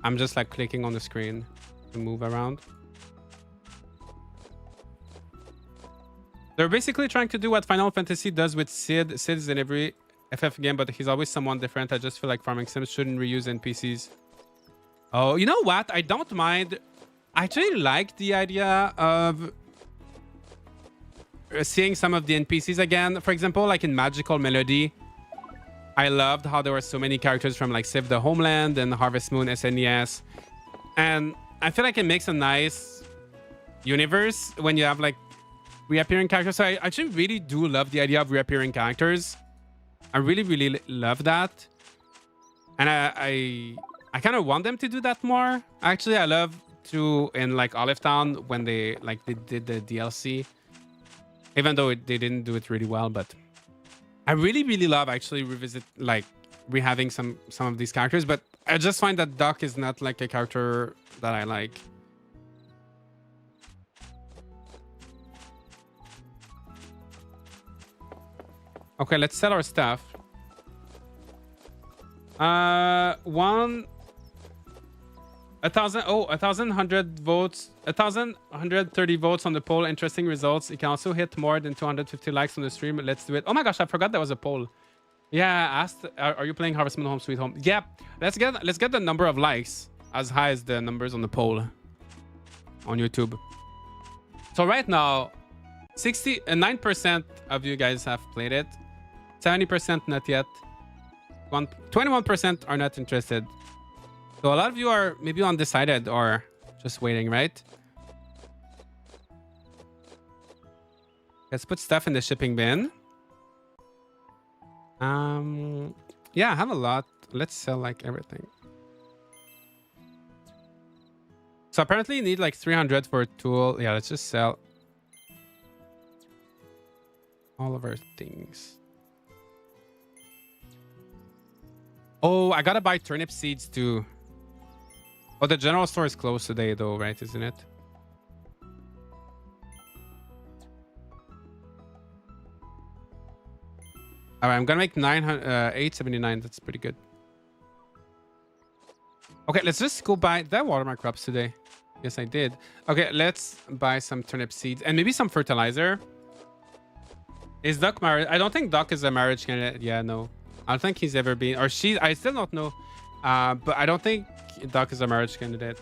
I'm just like clicking on the screen to move around. They're basically trying to do what Final Fantasy does with Sid. Sid is in every FF game, but he's always someone different. I just feel like Farming Sims shouldn't reuse NPCs. Oh, you know what? I don't mind. I actually like the idea of seeing some of the NPCs again. For example, like in Magical Melody, I loved how there were so many characters from like Save the Homeland and Harvest Moon SNES. And I feel like it makes a nice universe when you have like reappearing characters. So I actually really do love the idea of reappearing characters. I really, really love that. And I kind of want them to do that more. Actually, I love to in like Olive Town when they did the DLC. Even though they didn't do it really well, but I really, really love actually rehaving some of these characters, but I just find that Doc is not like a character that I like. Okay, let's sell our stuff. 1,100 votes, 1,130 votes on the poll. Interesting results. You can also hit more than 250 likes on the stream. Let's do it. Oh my gosh, I forgot there was a poll. Yeah, I asked, are you playing Harvest Moon Home Sweet Home? Yeah, let's get the number of likes as high as the numbers on the poll on YouTube. So right now, 9% of you guys have played it. 70% not yet. 21% are not interested. So a lot of you are maybe undecided or just waiting, right? Let's put stuff in the shipping bin. Yeah, I have a lot. Let's sell like everything. So apparently you need like 300 for a tool. Yeah, let's just sell all of our things. Oh, I gotta buy turnip seeds too. Oh, the general store is closed today though, right? Isn't it? All right, I'm gonna make 879. That's pretty good. Okay, let's just go buy. Did I water my crops today? Yes, I did. Okay, let's buy some turnip seeds and maybe some fertilizer. Is Doc married? I don't think Doc is a marriage candidate. Yeah, no. I don't think he's ever been, or she. I still don't know. But I don't think Doc is a marriage candidate.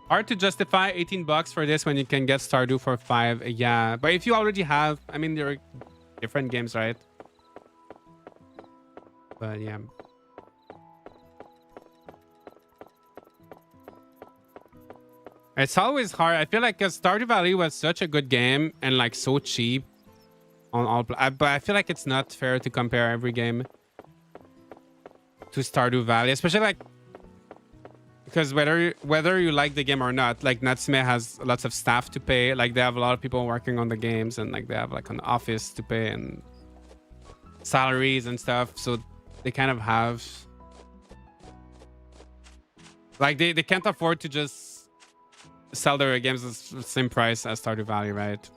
Hard to justify 18 bucks for this when you can get Stardew for 5. Yeah, but if you already have, I mean, they're different games, right? But yeah. It's always hard. I feel like Stardew Valley was such a good game and like so cheap on all. But I feel like it's not fair to compare every game to Stardew Valley, especially like because whether you like the game or not, like Natsume has lots of staff to pay. Like they have a lot of people working on the games, and like they have like an office to pay and salaries and stuff. So they kind of have like they can't afford to just sell their games at the same price as Stardew Valley, right?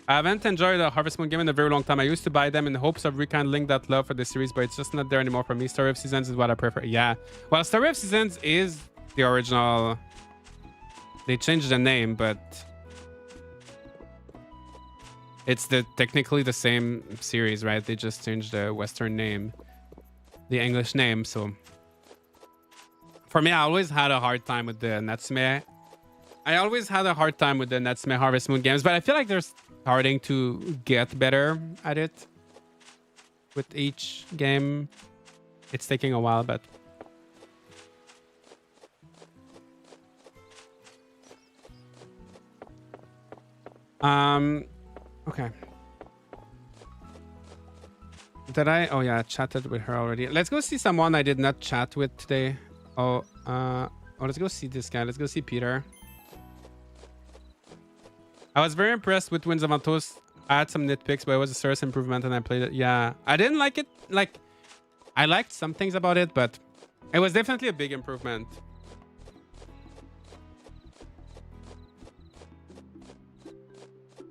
I haven't enjoyed a Harvest Moon game in a very long time. I used to buy them in the hopes of rekindling that love for the series, but it's just not there anymore for me. Story of Seasons is what I prefer. Yeah. Well, Story of Seasons is the original. They changed the name, but it's technically the same series, right? They just changed the Western name, the English name. So for me, I always had a hard time with the Natsume I always had a hard time with the Natsume Harvest Moon games, but I feel like they're starting to get better at it with each game. It's taking a while, but okay. Did I? Oh yeah, I chatted with her already. Let's go see someone I did not chat with today. Oh, let's go see this guy. Let's go see Peter. I was very impressed with Winds of Antos. I had some nitpicks, but it was a serious improvement and I played it. Yeah, I didn't like it. Like, I liked some things about it, but it was definitely a big improvement.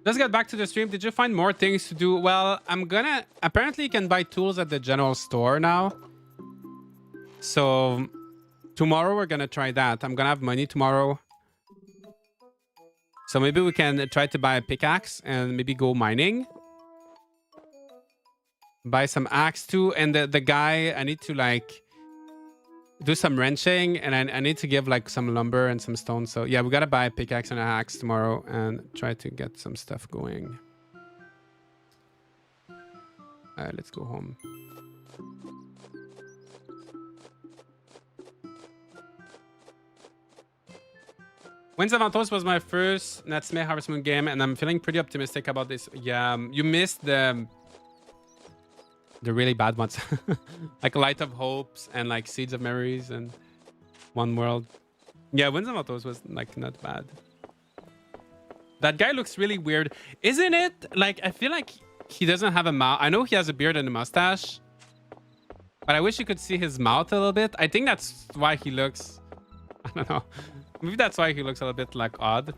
Let's get back to the stream. Did you find more things to do? Well, apparently you can buy tools at the general store now. So tomorrow we're gonna try that. I'm gonna have money tomorrow. So maybe we can try to buy a pickaxe and maybe go mining. Buy some axe too. And the guy, I need to like do some wrenching and I need to give like some lumber and some stone. So yeah, we gotta buy a pickaxe and an axe tomorrow and try to get some stuff going. Let's go home. Winds of Antos was my first Natsume Harvest Moon game, and I'm feeling pretty optimistic about this. Yeah, you missed the really bad ones. Like Light of Hopes and like Seeds of Memories and One World. Yeah, Winds of Antos was like not bad. That guy looks really weird. Isn't it? Like, I feel like he doesn't have a mouth. I know he has a beard and a mustache, but I wish you could see his mouth a little bit. I think that's why he looks, I don't know. Maybe that's why he looks a little bit like odd.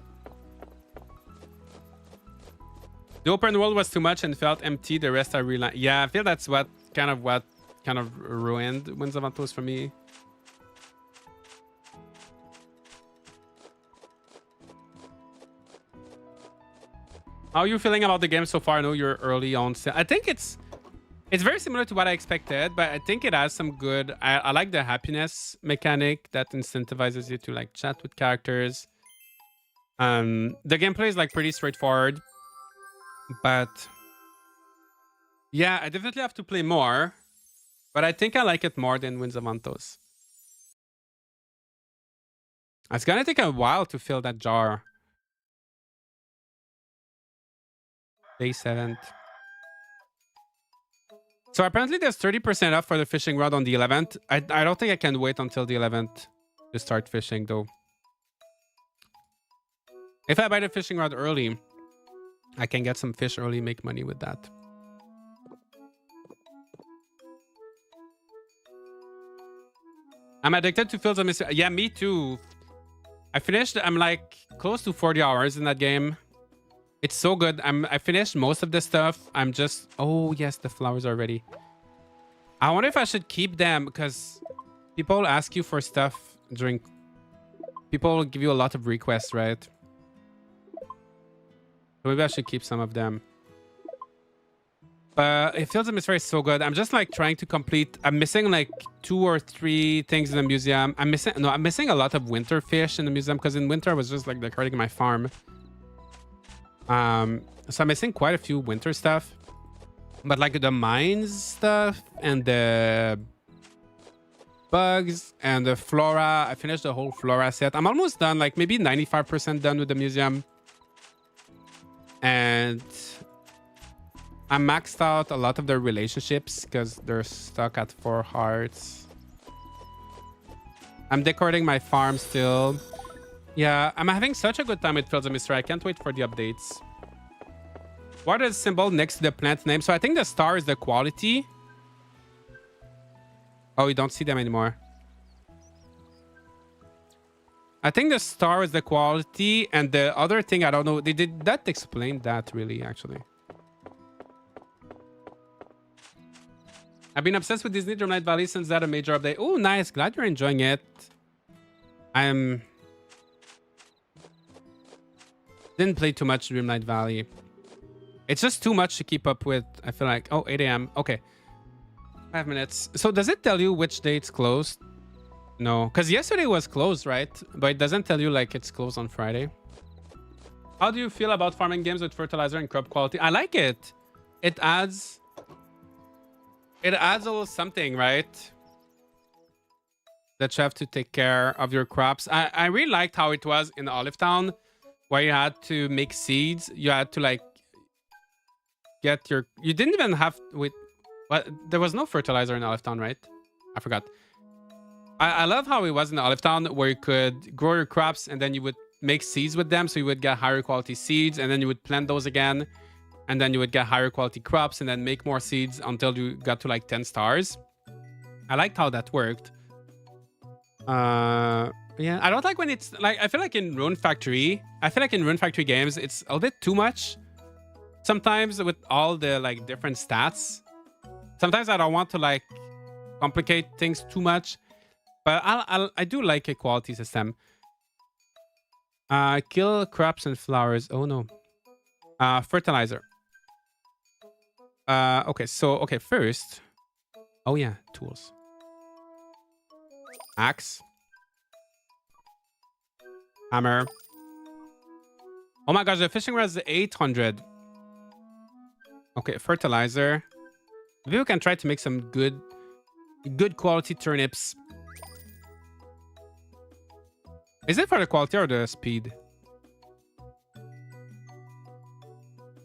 The open world was too much and felt empty. The rest I really, yeah, I feel that's what kind of ruined Winds of Antos for me. How are you feeling about the game so far? I know you're early on. I think it's very similar to what I expected, but I think it has some good. I like the happiness mechanic that incentivizes you to like chat with characters. The gameplay is like pretty straightforward, but yeah, I definitely have to play more. But I think I like it more than Winds of Antos. It's gonna take a while to fill that jar. Day 7th. So apparently there's 30% off for the fishing rod on the 11th. I don't think I can wait until the 11th to start fishing though. If I buy the fishing rod early, I can get some fish early, make money with that. I'm addicted to Fields of Mystery. Yeah, me too. I'm like close to 40 hours in that game. It's so good. I finished most of the stuff. I'm just... Oh, yes, the flowers are ready. I wonder if I should keep them because people ask you for stuff during... People give you a lot of requests, right? So maybe I should keep some of them. But it feels like it's very so good. I'm just like trying to complete... I'm missing like 2 or 3 things in the museum. I'm missing a lot of winter fish in the museum because in winter I was just like decorating my farm. So I'm missing quite a few winter stuff, but like the mines stuff and the bugs and the flora, I finished the whole flora set. I'm almost done, like maybe 95% done with the museum. And I maxed out a lot of their relationships because they're stuck at 4 hearts. I'm decorating my farm still. Yeah, I'm having such a good time with Fields of Mystery. I can't wait for the updates. What is the symbol next to the plant name? So I think the star is the quality. Oh, you don't see them anymore. I think the star is the quality, and the other thing, I don't know. They did not explain that really, actually. I've been obsessed with Disney Dreamlight Valley since that a major update. Oh, nice. Glad you're enjoying it. Didn't play too much Dreamlight Valley. It's just too much to keep up with. I feel like, oh, 8 a.m. Okay. 5 minutes. So does it tell you which day it's closed? No, because yesterday was closed, right? But it doesn't tell you like it's closed on Friday. How do you feel about farming games with fertilizer and crop quality? I like it. It adds a little something, right? That you have to take care of your crops. I really liked how it was in Olive Town, where you had to make seeds. You had to like get your. You didn't even have with. But there was no fertilizer in Olive Town, right? I forgot. I love how it was in Olive Town, where you could grow your crops and then you would make seeds with them, so you would get higher quality seeds, and then you would plant those again, and then you would get higher quality crops, and then make more seeds until you got to like 10 stars. I liked how that worked. Yeah, I don't like when it's like, I feel like in Rune Factory games, it's a little bit too much sometimes with all the like different stats. Sometimes I don't want to like complicate things too much, but I do like a quality system. Kill crops and flowers. Oh no. Fertilizer. Okay, so okay, first. Oh yeah, tools. Axe. Hammer. Oh my gosh, the fishing rod is 800. Okay, fertilizer. Maybe we can try to make some good quality turnips. Is it for the quality or the speed?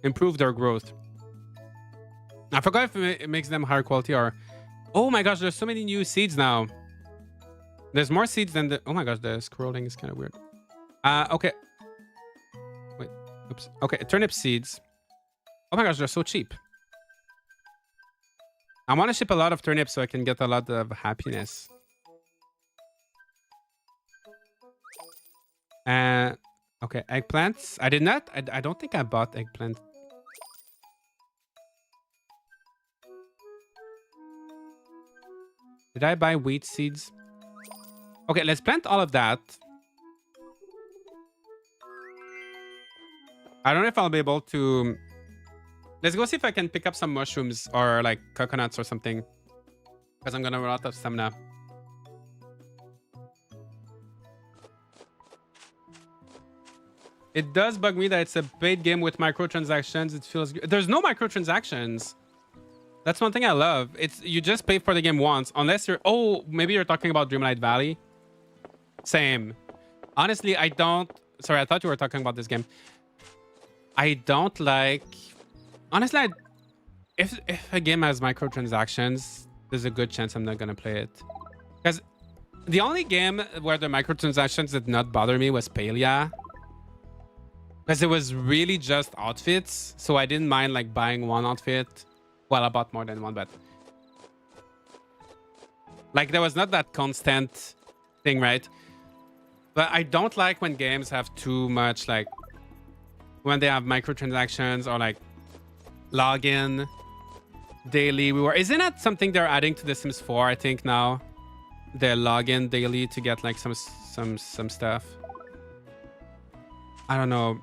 Improve their growth. I forgot if it makes them higher quality or... Oh my gosh, there's so many new seeds now. There's more seeds than the... Oh my gosh, the scrolling is kind of weird. Okay. Wait, oops. Okay, turnip seeds. Oh my gosh, they're so cheap. I want to ship a lot of turnips so I can get a lot of happiness. Okay, eggplants. I did not. I don't think I bought eggplant. Did I buy wheat seeds? Okay, let's plant all of that. I don't know if I'll be able to... Let's go see if I can pick up some mushrooms or like coconuts or something. Because I'm gonna run out of stamina. It does bug me that it's a paid game with microtransactions. It feels good. There's no microtransactions. That's one thing I love. It's you just pay for the game once, unless you're... Oh, maybe you're talking about Dreamlight Valley. Same. Honestly, I don't... Sorry, I thought you were talking about this game. I don't like... Honestly, if a game has microtransactions, there's a good chance I'm not gonna play it. Because the only game where the microtransactions did not bother me was Palia. Because it was really just outfits. So I didn't mind like buying one outfit. Well, I bought more than one, but... Like there was not that constant thing, right? But I don't like when games have too much like... When they have microtransactions or like... Login. Daily reward. Isn't that something they're adding to The Sims 4, I think now? The login daily to get like some stuff. I don't know.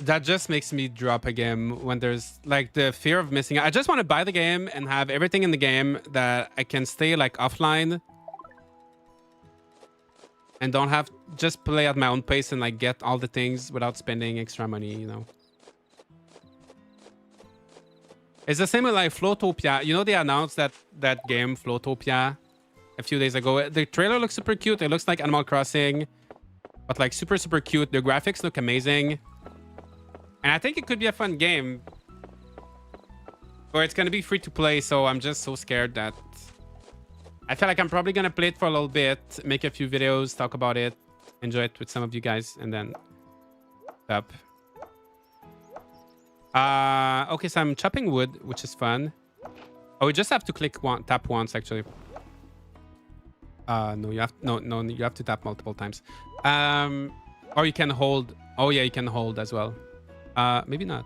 That just makes me drop a game when there's like the fear of missing out. I just want to buy the game and have everything in the game that I can stay like offline and don't have just play at my own pace and like get all the things without spending extra money, you know. It's the same with like Flowtopia. You know, they announced that game Flowtopia a few days ago. The trailer looks super cute. It looks like Animal Crossing, but like super cute. The graphics look amazing. And I think it could be a fun game. Or it's going to be free to play, so I'm just so scared that... I feel like I'm probably going to play it for a little bit, make a few videos, talk about it, enjoy it with some of you guys, and then... Stop. Okay, so I'm chopping wood, which is fun. Oh, we just have to tap once, actually. No, you have... No, you have to tap multiple times. Or you can hold... Oh, yeah, you can hold as well. Maybe not.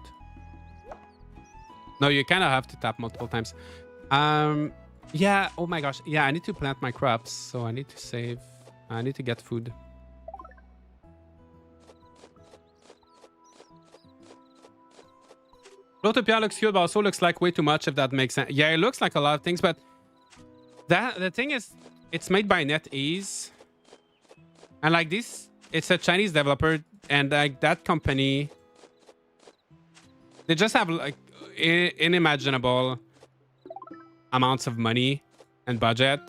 No, you kind of have to tap multiple times. Yeah. Oh my gosh. Yeah, I need to plant my crops, so I need to save. I need to get food. Flowtopia looks cute, but also looks like way too much, if that makes sense. Yeah, it looks like a lot of things, but the thing is, It's made by NetEase. And like this, it's a Chinese developer, and like that company, they just have like unimaginable amounts of money and budget.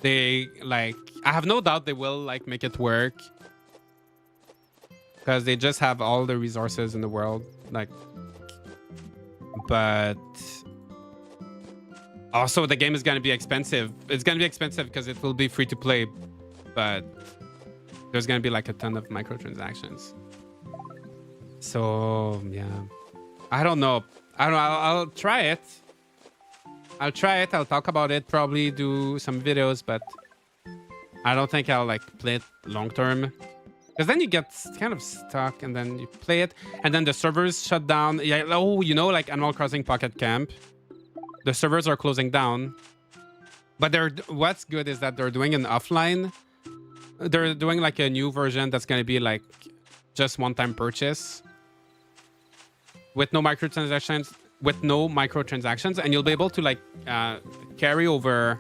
They like, I have no doubt they will like make it work because they just have all the resources in the world. Like, but also the game is going to be expensive. It's going to be expensive because it will be free to play, but there's going to be like a ton of microtransactions. So yeah, I don't know. I'll try it. I'll talk about it, probably do some videos, but I don't think I'll like play it long term, because then you get kind of stuck and then you play it and then the servers shut down. Yeah. Oh, you know, like Animal Crossing Pocket Camp, the servers are closing down, but what's good is that they're doing an offline. They're doing like a new version that's going to be like just one-time purchase with no microtransactions. And you'll be able to like carry over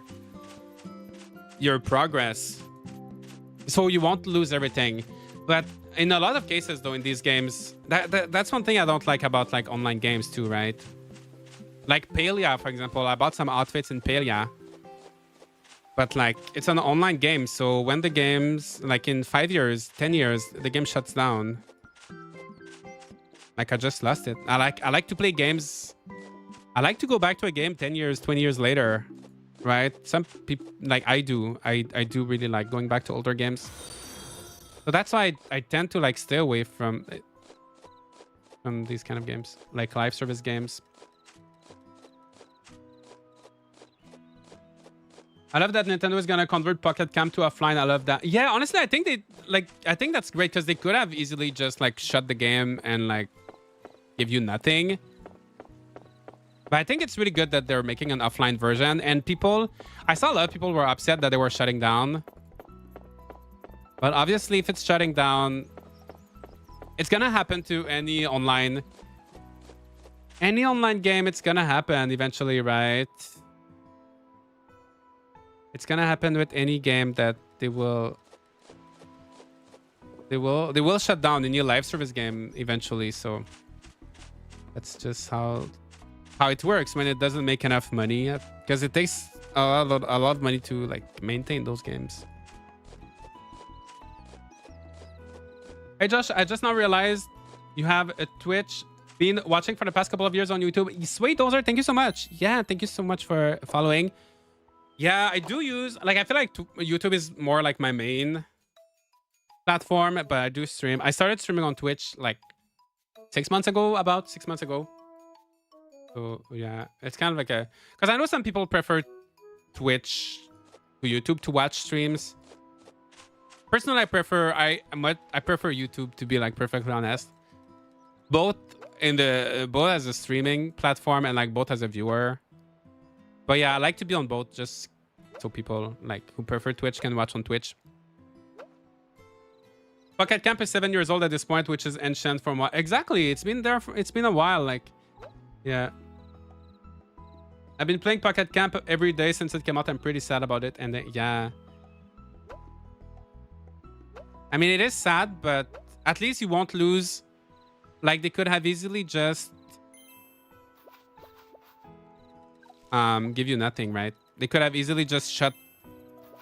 your progress, so you won't lose everything. But in a lot of cases though, in these games, that's one thing I don't like about like online games too, right? Like Palia, for example, I bought some outfits in Palia, but like it's an online game, so when the game's like in 5 years, 10 years, the game shuts down, like I just lost it. I like to play games. I like to go back to a game 10 years, 20 years later, right? Some people, like I do really like going back to older games. So that's why I tend to like stay away from these kind of games, like live service games. I love that Nintendo is gonna convert Pocket Camp to offline. I love that. Yeah, honestly, I think I think that's great, because they could have easily just like shut the game and like give you nothing. But I think it's really good that they're making an offline version. And I saw a lot of people were upset that they were shutting down. But obviously, if it's shutting down, it's gonna happen to any online game. It's gonna happen eventually, right? It's gonna happen with any game that they will shut down any live service game eventually. So that's just how it works when it doesn't make enough money, because it takes a lot of money to like maintain those games. Hey Josh, I just now realized you have a Twitch. Been watching for the past couple of years on YouTube. Sweet Dozer, thank you so much. Yeah, thank you so much for following. Yeah, I do use, like, I feel like YouTube is more like my main platform, but I do stream. I started streaming on Twitch like 6 months ago, about 6 months ago. So yeah, it's kind of like because I know some people prefer Twitch to YouTube to watch streams. Personally, I prefer YouTube, to be like perfectly honest. Both as a streaming platform and like both as a viewer. But yeah, I like to be on both, just so people like who prefer Twitch can watch on Twitch. Pocket Camp is 7 years old at this point, which is ancient from what exactly? It's been there. It's been a while. Like, yeah. I've been playing Pocket Camp every day since it came out. I'm pretty sad about it. And yeah. I mean, it is sad, but at least you won't lose. Like, they could have easily just give you nothing, right? They could have easily just shut.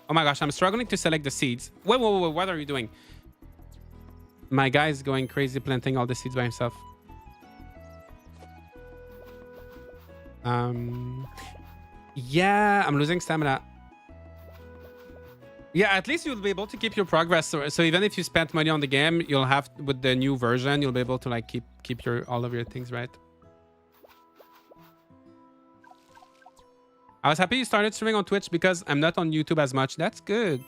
Oh my gosh, I'm struggling to select the seeds. Wait, what are you doing? My guy is going crazy planting all the seeds by himself. Yeah, I'm losing stamina. Yeah, at least you'll be able to keep your progress. So even if you spent money on the game, you'll have, with the new version, you'll be able to like keep all of your things, right? I was happy you started streaming on Twitch because I'm not on YouTube as much. That's good.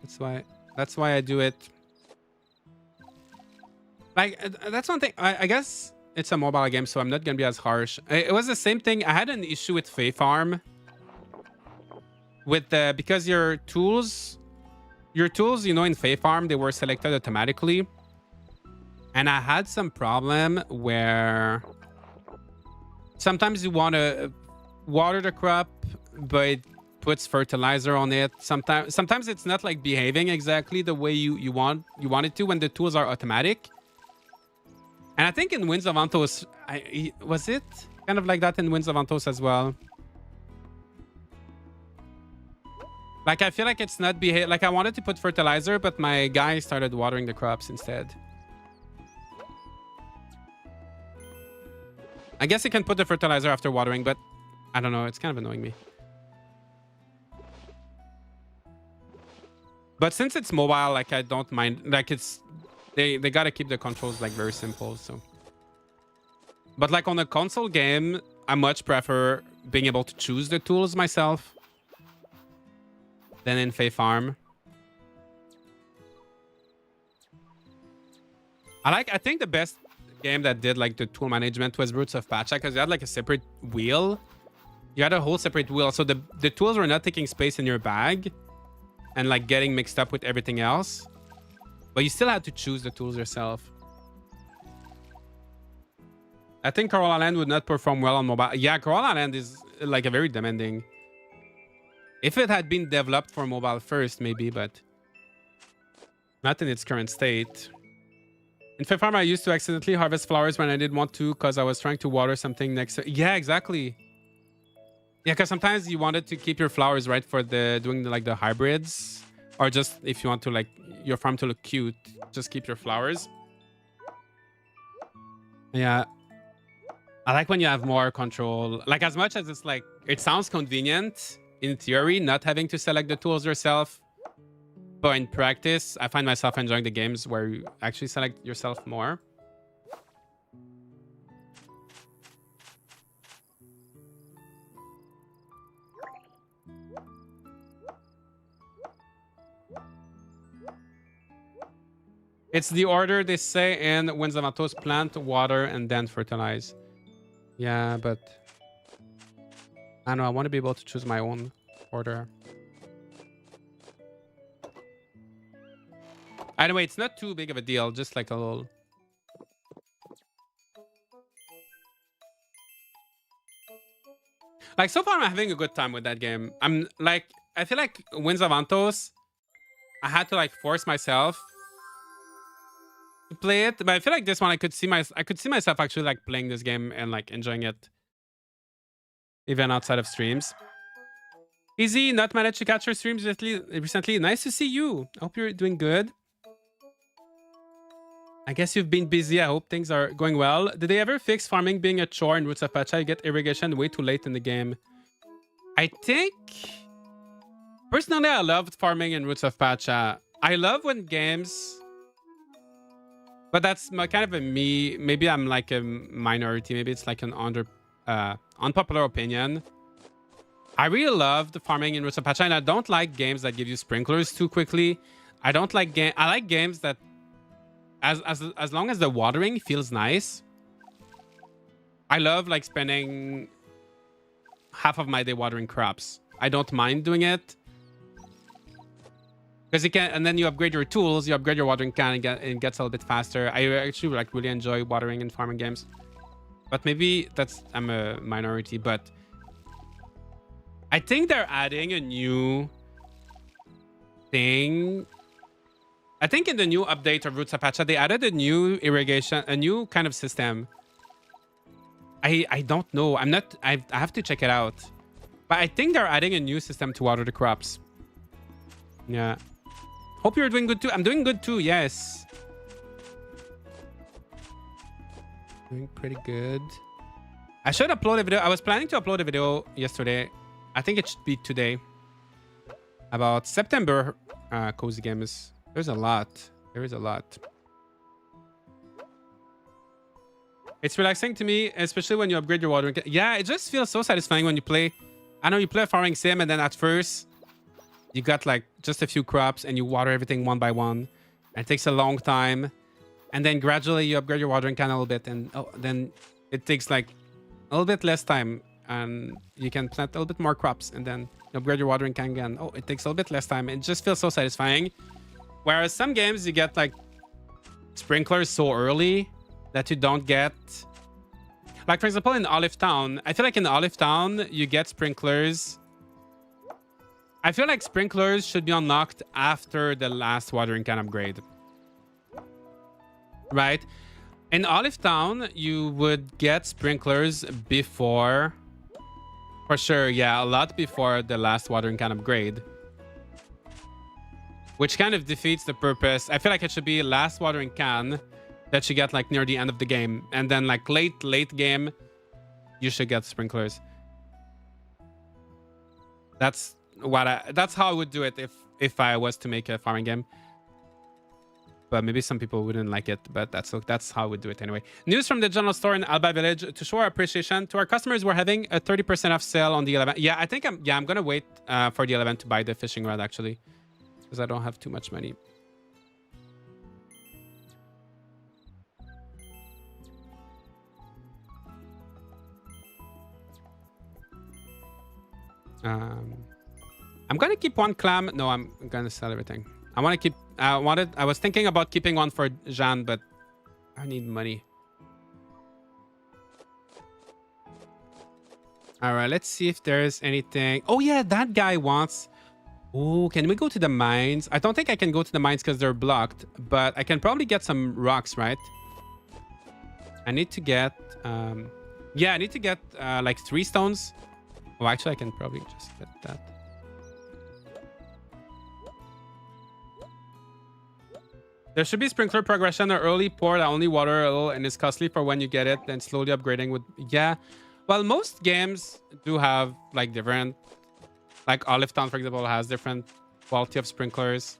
That's why I do it. Like, that's one thing. I guess it's a mobile game, so I'm not gonna be as harsh. It was the same thing. I had an issue with Fae Farm. Because your tools, you know, in Fae Farm, they were selected automatically. And I had some problem where sometimes you want to water the crop, but it puts fertilizer on it. Sometimes it's not like behaving exactly the way you want it to when the tools are automatic. And I think in Winds of Antos, was it kind of like that in Winds of Antos as well? Like, I feel like it's not like I wanted to put fertilizer, but my guy started watering the crops instead. I guess you can put the fertilizer after watering, but I don't know. It's kind of annoying me. But since it's mobile, like I don't mind. Like they gotta keep the controls like very simple. So, but like on a console game, I much prefer being able to choose the tools myself than in Fae Farm. I think the best game that did like the tool management was Roots of Pacha, because you had like a separate wheel. You had a whole separate wheel, so the tools were not taking space in your bag and like getting mixed up with everything else, but you still had to choose the tools yourself. I think Coral Island would not perform well on mobile. Yeah, Coral Island is like a very demanding. If it had been developed for mobile first, maybe, but not in its current state. In Fae Farm, I used to accidentally harvest flowers when I didn't want to because I was trying to water something next to... Yeah, exactly. Yeah, because sometimes you wanted to keep your flowers right for doing like the hybrids, or just if you want to like your farm to look cute, just keep your flowers. Yeah, I like when you have more control. Like, as much as it's like it sounds convenient in theory, not having to select the tools yourself, but in practice, I find myself enjoying the games where you actually select yourself more. It's the order they say in Winds of Antos: plant, water, and then fertilize. Yeah, but I don't know. I want to be able to choose my own order. Anyway, it's not too big of a deal. Just like a little... Like, so far, I'm having a good time with that game. I'm like... I feel like Winds of Antos, I had to like force myself to play it, but I feel like this one I could see myself actually like playing this game and like enjoying it even outside of streams. Easy, not managed to catch your streams recently. Nice to see you. Hope you're doing good. I guess you've been busy. I hope things are going well. Did they ever fix farming being a chore in Roots of Pacha? You get irrigation way too late in the game. I think personally I loved farming in Roots of Pacha. I love when games... But that's kind of a me. Maybe I'm like a minority. Maybe it's like an unpopular opinion. I really love the farming in Roots of Pacha, and I don't like games that give you sprinklers too quickly. I don't like I like games that, as long as the watering feels nice. I love like spending half of my day watering crops. I don't mind doing it. Because you can, and then you upgrade your tools, you upgrade your watering can, and it gets a little bit faster. I actually like really enjoy watering and farming games, but maybe I'm a minority. But I think they're adding a new thing. I think in the new update of Roots of Pacha, they added a new irrigation, a new kind of system. I don't know. I have to check it out. But I think they're adding a new system to water the crops. Yeah. Hope you're doing good too. I'm doing good too, yes. Doing pretty good. I should upload a video. I was planning to upload a video yesterday. I think it should be today. About September cozy games. There's a lot. There is a lot. It's relaxing to me, especially when you upgrade your watering. Yeah, it just feels so satisfying when you play. I know you play a farming sim, and then at first you got like just a few crops and you water everything one by one. And it takes a long time. And then gradually you upgrade your watering can a little bit, and then it takes like a little bit less time, and you can plant a little bit more crops, and then you upgrade your watering can again. Oh, it takes a little bit less time. It just feels so satisfying. Whereas some games you get like sprinklers so early that you don't get. Like, for example, in Olive Town, I feel like in Olive Town, you get sprinklers. I feel like sprinklers should be unlocked after the last watering can upgrade. Right? In Olive Town, you would get sprinklers before... For sure, yeah, a lot before the last watering can upgrade. Which kind of defeats the purpose. I feel like it should be last watering can that you get like near the end of the game. And then like late game, you should get sprinklers. That's how I would do it if I was to make a farming game. But maybe some people wouldn't like it, but that's how I would do it anyway. News from the general store in Alba Village. To show our appreciation to our customers, we're having a 30% off sale on the 11. Yeah, I think I'm gonna wait for the 11 to buy the fishing rod actually, because I don't have too much money. I'm gonna keep one clam. No, I'm gonna sell everything. I want to keep. I was thinking about keeping one for Jean, but I need money. All right, let's see if there's anything. Oh yeah, that guy wants. Oh, can we go to the mines? I don't think I can go to the mines because they're blocked, but I can probably get some rocks, right? I need to get. Yeah, I need to get like 3 stones. Oh, actually, I can probably just get that. There should be sprinkler progression. An early pour that only water a little and is costly for when you get it. Then slowly upgrading with... Yeah. Well, most games do have like different... Like Olive Town, for example, has different quality of sprinklers.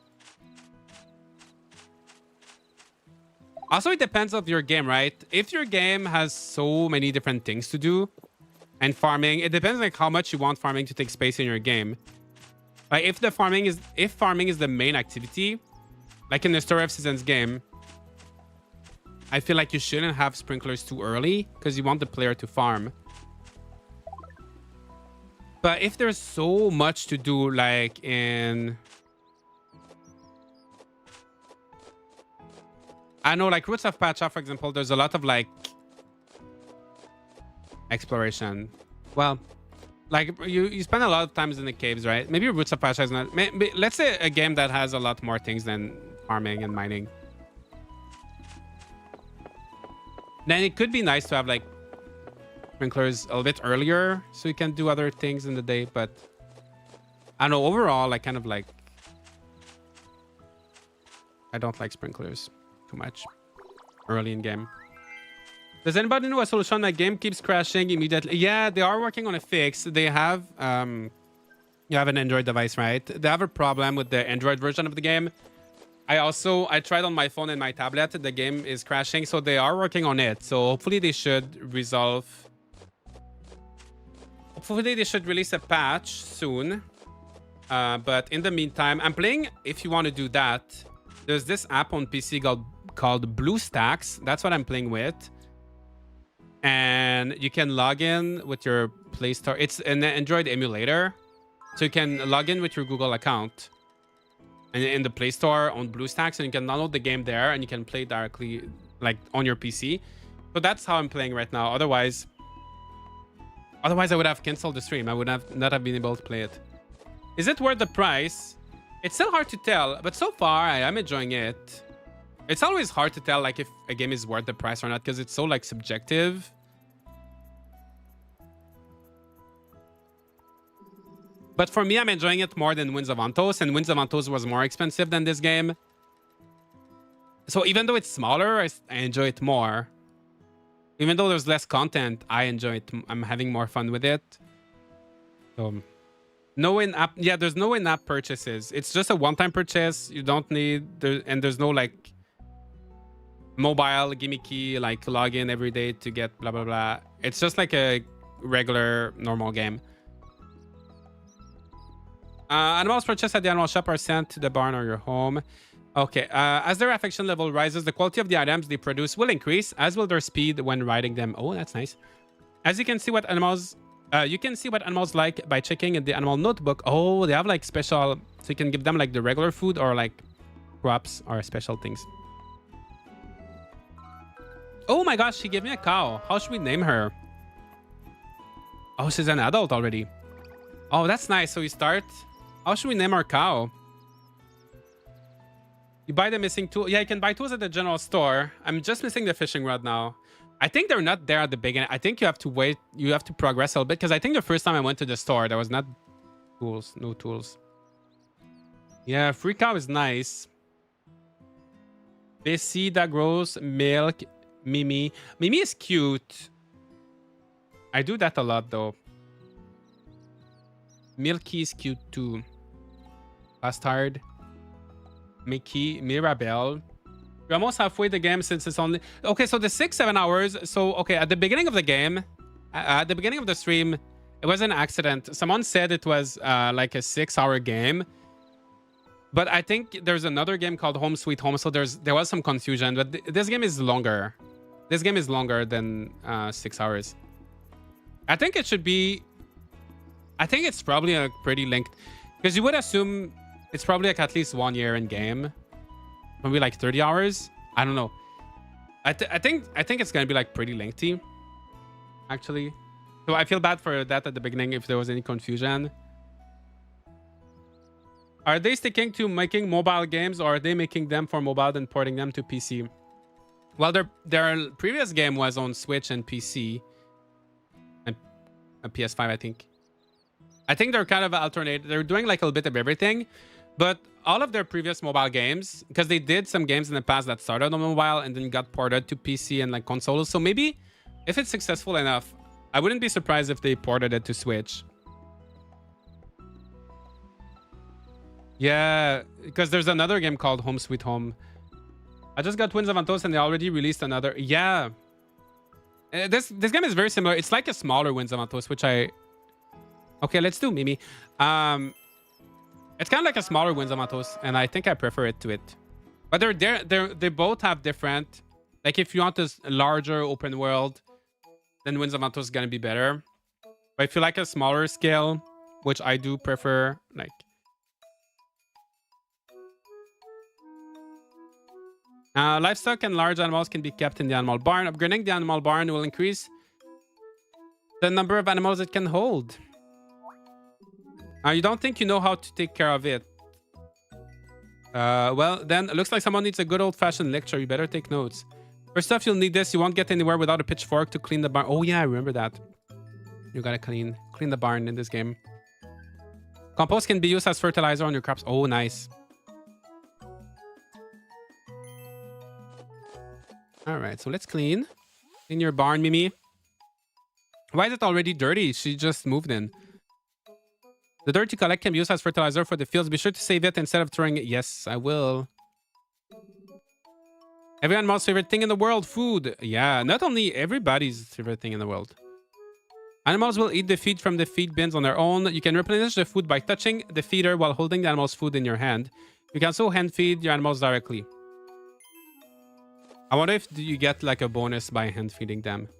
Also, it depends on your game, right? If your game has so many different things to do and farming, it depends like how much you want farming to take space in your game. Like if farming is the main activity, like in the Story of Seasons game, I feel like you shouldn't have sprinklers too early because you want the player to farm. But if there's so much to do, like in... I know, like Roots of Pacha, for example, there's a lot of like exploration. Well, like you spend a lot of times in the caves, right? Maybe Roots of Pacha is not... Maybe, let's say a game that has a lot more things than farming and mining. Then it could be nice to have like sprinklers a little bit earlier so you can do other things in the day. But I don't know, overall, I kind of like... I don't like sprinklers too much early in game. Does anybody know a solution? My game keeps crashing immediately. Yeah, they are working on a fix. They have... you have an Android device, right? They have a problem with the Android version of the game. I tried on my phone and my tablet. The game is crashing, so they are working on it. So hopefully they should resolve. Hopefully they should release a patch soon. But in the meantime, I'm playing. If you want to do that, there's this app on PC called BlueStacks. That's what I'm playing with. And you can log in with your Play Store. It's an Android emulator, so you can log in with your Google account. And in the Play Store on BlueStacks, and you can download the game there, and you can play directly like on your PC. So that's how I'm playing right now. Otherwise I would have canceled the stream. I would not have been able to play it. Is it worth the price? It's still hard to tell, but so far I am enjoying it. It's always hard to tell like if a game is worth the price or not because it's so like subjective. But for me, I'm enjoying it more than Winds of Antos, and Winds of Antos was more expensive than this game. So even though it's smaller, I enjoy it more. Even though there's less content, I enjoy it. I'm having more fun with it. So, no in-app... Yeah, there's no in-app purchases. It's just a one-time purchase. You don't need... And there's no, like, mobile gimmicky, like, login every day to get blah, blah, blah. It's just like a regular, normal game. Animals purchased at the animal shop are sent to the barn or your home. Okay, as their affection level rises, the quality of the items they produce will increase, as will their speed when riding them. Oh, that's nice. As you can see what animals... you can see what animals like by checking in the animal notebook. Oh, they have like special... So you can give them like the regular food or like crops or special things. Oh my gosh, she gave me a cow. How should we name her? Oh, she's an adult already. Oh, that's nice. So we start. How should we name our cow? You buy the missing tool. Yeah, you can buy tools at the general store. I'm just missing the fishing rod now. I think they're not there at the beginning. I think you have to wait. You have to progress a little bit because I think the first time I went to the store, there was not tools. No tools. Yeah, free cow is nice. They see that grows milk. Mimi. Mimi is cute. I do that a lot though. Milky is cute too. Bastard. Mickey. Mirabelle. We're almost halfway the game since it's only... Okay, so the 6-7 hours. So, okay, at the beginning of the game, at the beginning of the stream, it was an accident. Someone said it was like a 6-hour game. But I think there's another game called Home Sweet Home. So there was some confusion. But this game is longer. This game is longer than 6 hours. I think it should be... I think it's probably a pretty linked... Because you would assume it's probably like at least 1 year in game. Maybe like 30 hours. I don't know. I think it's gonna be like pretty lengthy, actually. So I feel bad for that at the beginning if there was any confusion. Are they sticking to making mobile games, or are they making them for mobile and porting them to PC? Well, their previous game was on Switch and PC and a PS5, I think. I think they're kind of alternate. They're doing like a little bit of everything. But all of their previous mobile games, because they did some games in the past that started on mobile and then got ported to PC and like consoles. So maybe if it's successful enough, I wouldn't be surprised if they ported it to Switch. Yeah, because there's another game called Home Sweet Home. I just got Winds of Antos and they already released another. Yeah. This game is very similar. It's like a smaller Winds of Antos, which I... Okay, let's do Mimi. It's kind of like a smaller Winds of Antos, and I think I prefer it to it. But they both have different... Like, if you want this larger open world, then Winds of Antos is going to be better. But if you like a smaller scale, which I do prefer, like... livestock and large animals can be kept in the animal barn. Upgrading the animal barn will increase the number of animals it can hold. You don't think you know how to take care of it. Well, then it looks like someone needs a good old-fashioned lecture. You better take notes. First off, you'll need this. You won't get anywhere without a pitchfork to clean the barn. Oh, yeah, I remember that. You gotta clean the barn in this game. Compost can be used as fertilizer on your crops. Oh, nice. All right, so let's clean. Clean your barn, Mimi. Why is it already dirty? She just moved in. The dirt you collect can be used as fertilizer for the fields. Be sure to save it instead of throwing it. Yes, I will. Every animal's favorite thing in the world, food. Yeah, not only everybody's favorite thing in the world. Animals will eat the feed from the feed bins on their own. You can replenish the food by touching the feeder while holding the animal's food in your hand. You can also hand feed your animals directly. I wonder if you get like a bonus by hand feeding them.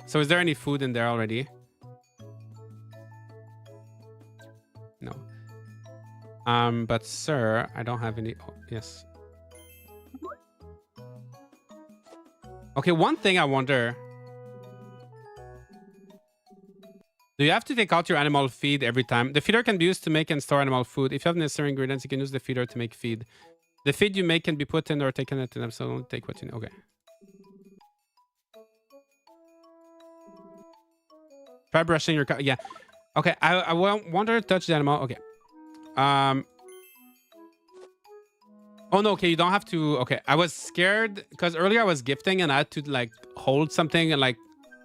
So is there any food in there already? No. But sir, I don't have any... Oh, yes. Okay, one thing I wonder. Do you have to take out your animal feed every time? The feeder can be used to make and store animal food. If you have necessary ingredients, you can use the feeder to make feed. The feed you make can be put in or taken into them, so don't take what you need. Okay. Try brushing your cow. Yeah. Okay. I want her to touch the animal. Okay. Oh no. Okay. You don't have to. Okay. I was scared because earlier I was gifting and I had to like hold something and like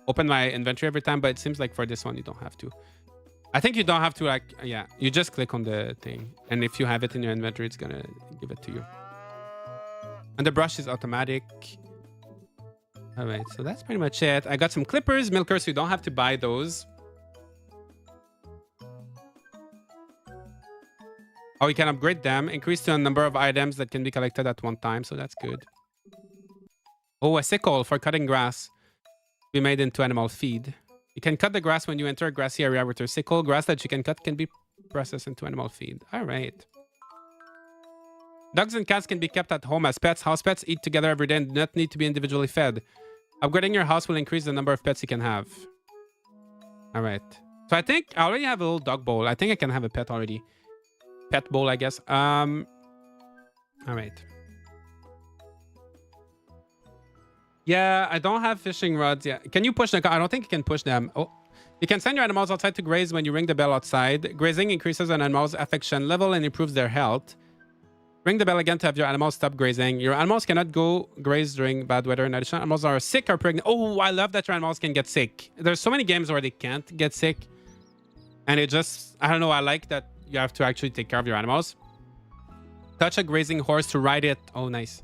open my inventory every time. But it seems like for this one, you don't have to. I think you don't have to like, yeah, you just click on the thing. And if you have it in your inventory, it's going to give it to you. And the brush is automatic. All right, so that's pretty much it. I got some clippers, milkers, so you don't have to buy those. Oh, you can upgrade them. Increase the number of items that can be collected at one time, so that's good. Oh, a sickle for cutting grass. Be made into animal feed. You can cut the grass when you enter a grassy area with your sickle. Grass that you can cut can be processed into animal feed. All right. Dogs and cats can be kept at home as pets. House pets eat together every day and do not need to be individually fed. Upgrading your house will increase the number of pets you can have. All right. So I think I already have a little dog bowl. I think I can have a pet already. Pet bowl, I guess. All right. Yeah, I don't have fishing rods yet. Can you push them? I don't think you can push them. Oh, you can send your animals outside to graze when you ring the bell outside. Grazing increases an animal's affection level and improves their health. Ring the bell again to have your animals stop grazing. Your animals cannot go graze during bad weather. In addition, animals are sick or pregnant. Oh, I love that your animals can get sick. There's so many games where they can't get sick. And it just, I don't know, I like that you have to actually take care of your animals. Touch a grazing horse to ride it. Oh, nice.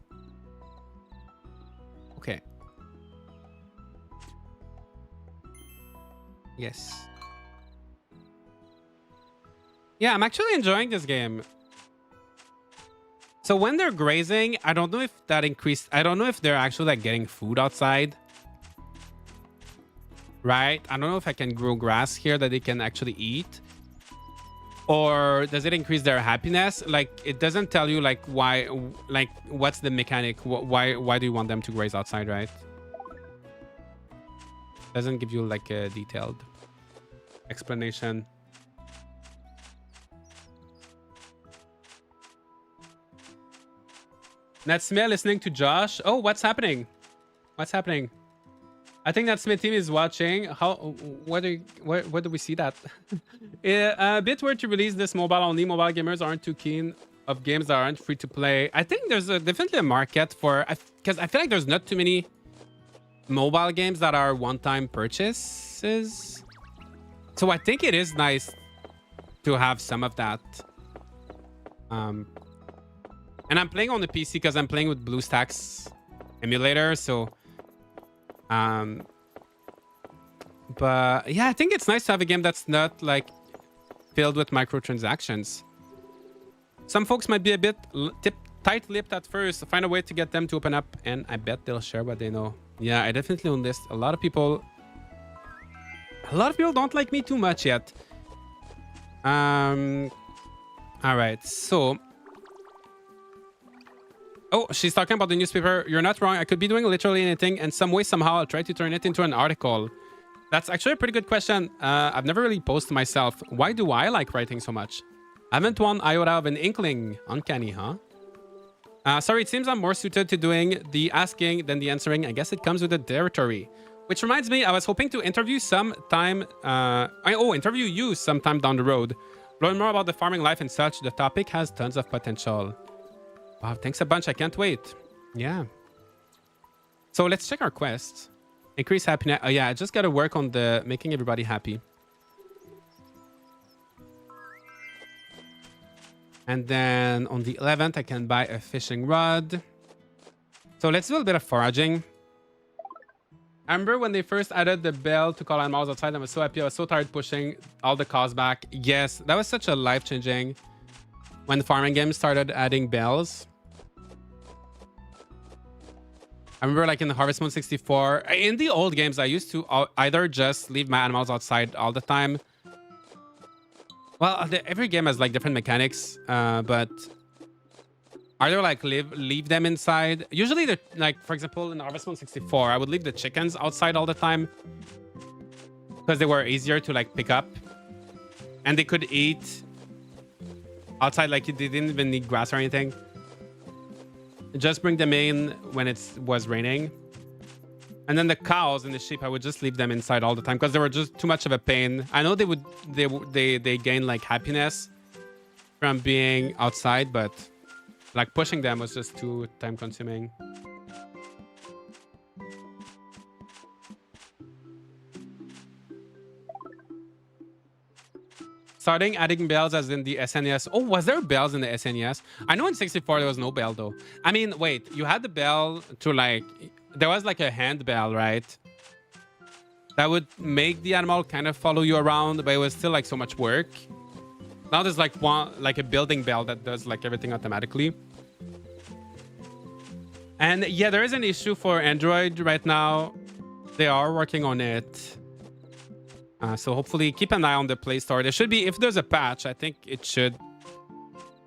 Okay. Yes. Yeah, I'm actually enjoying this game. So when they're grazing, I don't know if that increased. I don't know if they're actually like getting food outside. Right? I don't know if I can grow grass here that they can actually eat. Or does it increase their happiness? Like, it doesn't tell you like why, like what's the mechanic? Why do you want them to graze outside, right? Doesn't give you like a detailed explanation. Natsme listening to Josh. Oh, what's happening? What's happening? I think that Smith team is watching. How? Where do we see that? A bit weird to release this mobile only. Mobile gamers aren't too keen of games that aren't free to play. I think there's definitely a market for, because I feel like there's not too many mobile games that are one-time purchases. So I think it is nice to have some of that. And I'm playing on the PC because I'm playing with BlueStacks emulator. So, but yeah, I think it's nice to have a game that's not like filled with microtransactions. Some folks might be a bit tight-lipped at first. Find a way to get them to open up, and I bet they'll share what they know. Yeah, I definitely own this. A lot of people don't like me too much yet. All right, so. Oh, she's talking about the newspaper. You're not wrong. I could be doing literally anything, and some way, somehow, I'll try to turn it into an article. That's actually a pretty good question. I've never really posed to myself, why do I like writing so much? I haven't one iota of an inkling. Uncanny, huh? Sorry, it seems I'm more suited to doing the asking than the answering. I guess it comes with the territory. Which reminds me, I was hoping to interview you sometime down the road. Learn more about the farming life and such. The topic has tons of potential. Wow, thanks a bunch. I can't wait. Yeah. So let's check our quests. Increase happiness. Oh yeah, I just gotta work on the making everybody happy. And then on the 11th, I can buy a fishing rod. So let's do a bit of foraging. I remember when they first added the bell to call animals outside, I was so happy. I was so tired pushing all the cows back. Yes, that was such a life-changing when the farming games started adding bells. I remember like in the Harvest Moon 64, in the old games, I used to either just leave my animals outside all the time. Well, every game has like different mechanics, but either like leave them inside. Usually, they're like, for example, in Harvest Moon 64, I would leave the chickens outside all the time because they were easier to like pick up, and they could eat outside. Like they didn't even need grass or anything. Just bring them in when it was raining. And then the cows and the sheep, I would just leave them inside all the time because they were just too much of a pain. I know they gain like happiness from being outside, but like pushing them was just too time consuming. Starting adding bells as in the SNES. Oh, was there bells in the SNES? I know in 64 there was no bell though. I mean, wait, you had the bell to like, there was like a hand bell, right? That would make the animal kind of follow you around, but it was still like so much work. Now there's like a building bell that does like everything automatically. And yeah, there is an issue for Android right now. They are working on it. So hopefully keep an eye on the Play Store. There should be, if there's a patch, I think it should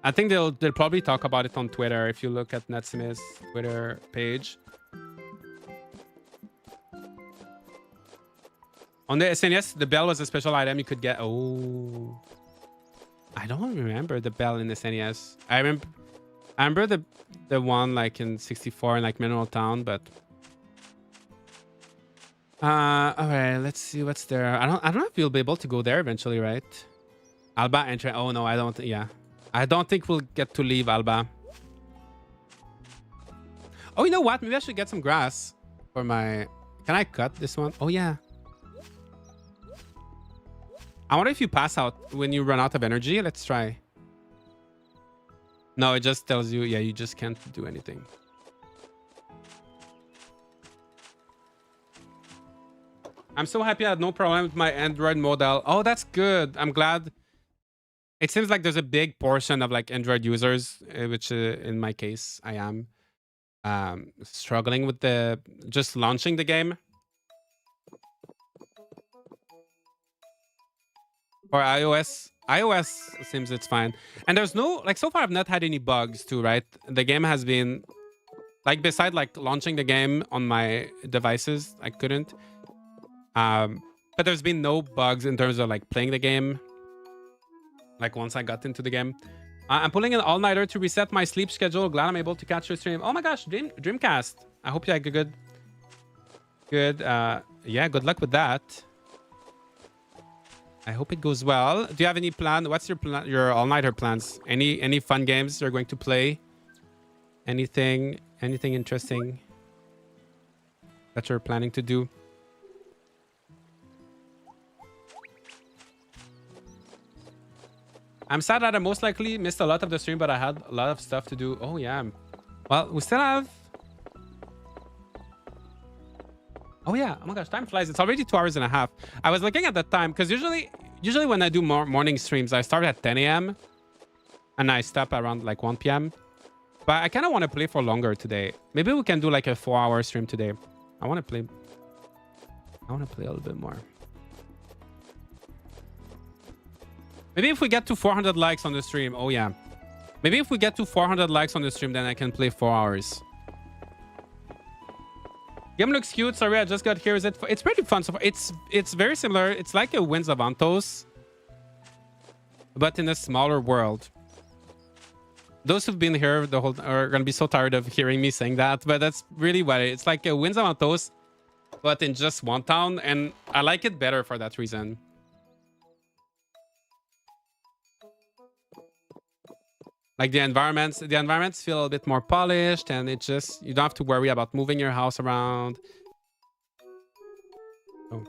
I think they'll probably talk about it on Twitter if you look at Natsume's Twitter page. On the SNES, the bell was a special item you could get. Oh, I don't remember the bell in the SNES. I remember the one like in 64 in like Mineral Town, but all right, let's see what's there. I don't know if you'll be able to go there eventually, right? Alba entry. Oh no, I don't. Yeah, I don't think we'll get to leave Alba. Oh, you know what? Maybe I should get some grass for my. Can I cut this one? Oh yeah. I wonder if you pass out when you run out of energy. Let's try. No, it just tells you, yeah, you just can't do anything. I'm so happy I had no problem with my Android model. Oh, that's good. I'm glad. It seems like there's a big portion of like Android users, which in my case, I am struggling with the just launching the game. For iOS seems it's fine. And there's no, like, so far I've not had any bugs too, right? The game has been, like, beside like launching the game on my devices, I couldn't. But there's been no bugs in terms of like playing the game. Like once I got into the game. I'm pulling an all-nighter to reset my sleep schedule. Glad I'm able to catch your stream. Oh my gosh, Dreamcast. I hope you had good, yeah, good luck with that. I hope it goes well. Do you have any plan? What's your plan? Your all-nighter plans? Any fun games you're going to play? Anything interesting that you're planning to do? I'm sad that I most likely missed a lot of the stream, but I had a lot of stuff to do. Oh yeah. Well, we still have. Oh yeah, oh my gosh, time flies. It's already 2 hours and a half. I was looking at the time because usually when I do more morning streams, I start at 10 a.m. and I stop around like 1 p.m. But I kind of want to play for longer today. Maybe we can do like a 4-hour stream today. I want to play a little bit more. Maybe if we get to 400 likes on the stream. Oh yeah. Maybe if we get to 400 likes on the stream, then I can play 4 hours. Game looks cute. Sorry, I just got here. Is it? It's pretty fun so far. It's very similar. It's like a Winds of Antos, but in a smaller world. Those who've been here the whole are gonna be so tired of hearing me saying that, but that's really what it's like. A Winds of Antos, but in just one town, and I like it better for that reason. Like the environments feel a bit more polished, and it just, you don't have to worry about moving your house around. Oh,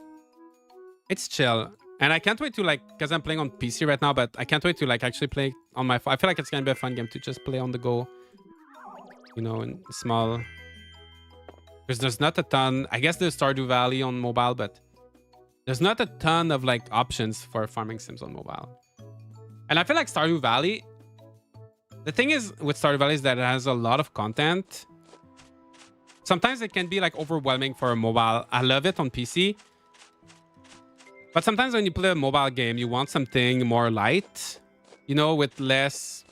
it's chill, and I can't wait to like, because I'm playing on PC right now, but I can't wait to like actually play on my phone. I feel like it's gonna be a fun game to just play on the go, you know, in small. Because there's not a ton. I guess there's Stardew Valley on mobile, but there's not a ton of like options for farming sims on mobile. And I feel like Stardew Valley. The thing is with Stardew Valley is that it has a lot of content. Sometimes it can be like overwhelming for a mobile. I love it on PC. But sometimes when you play a mobile game, you want something more light, you know, with less.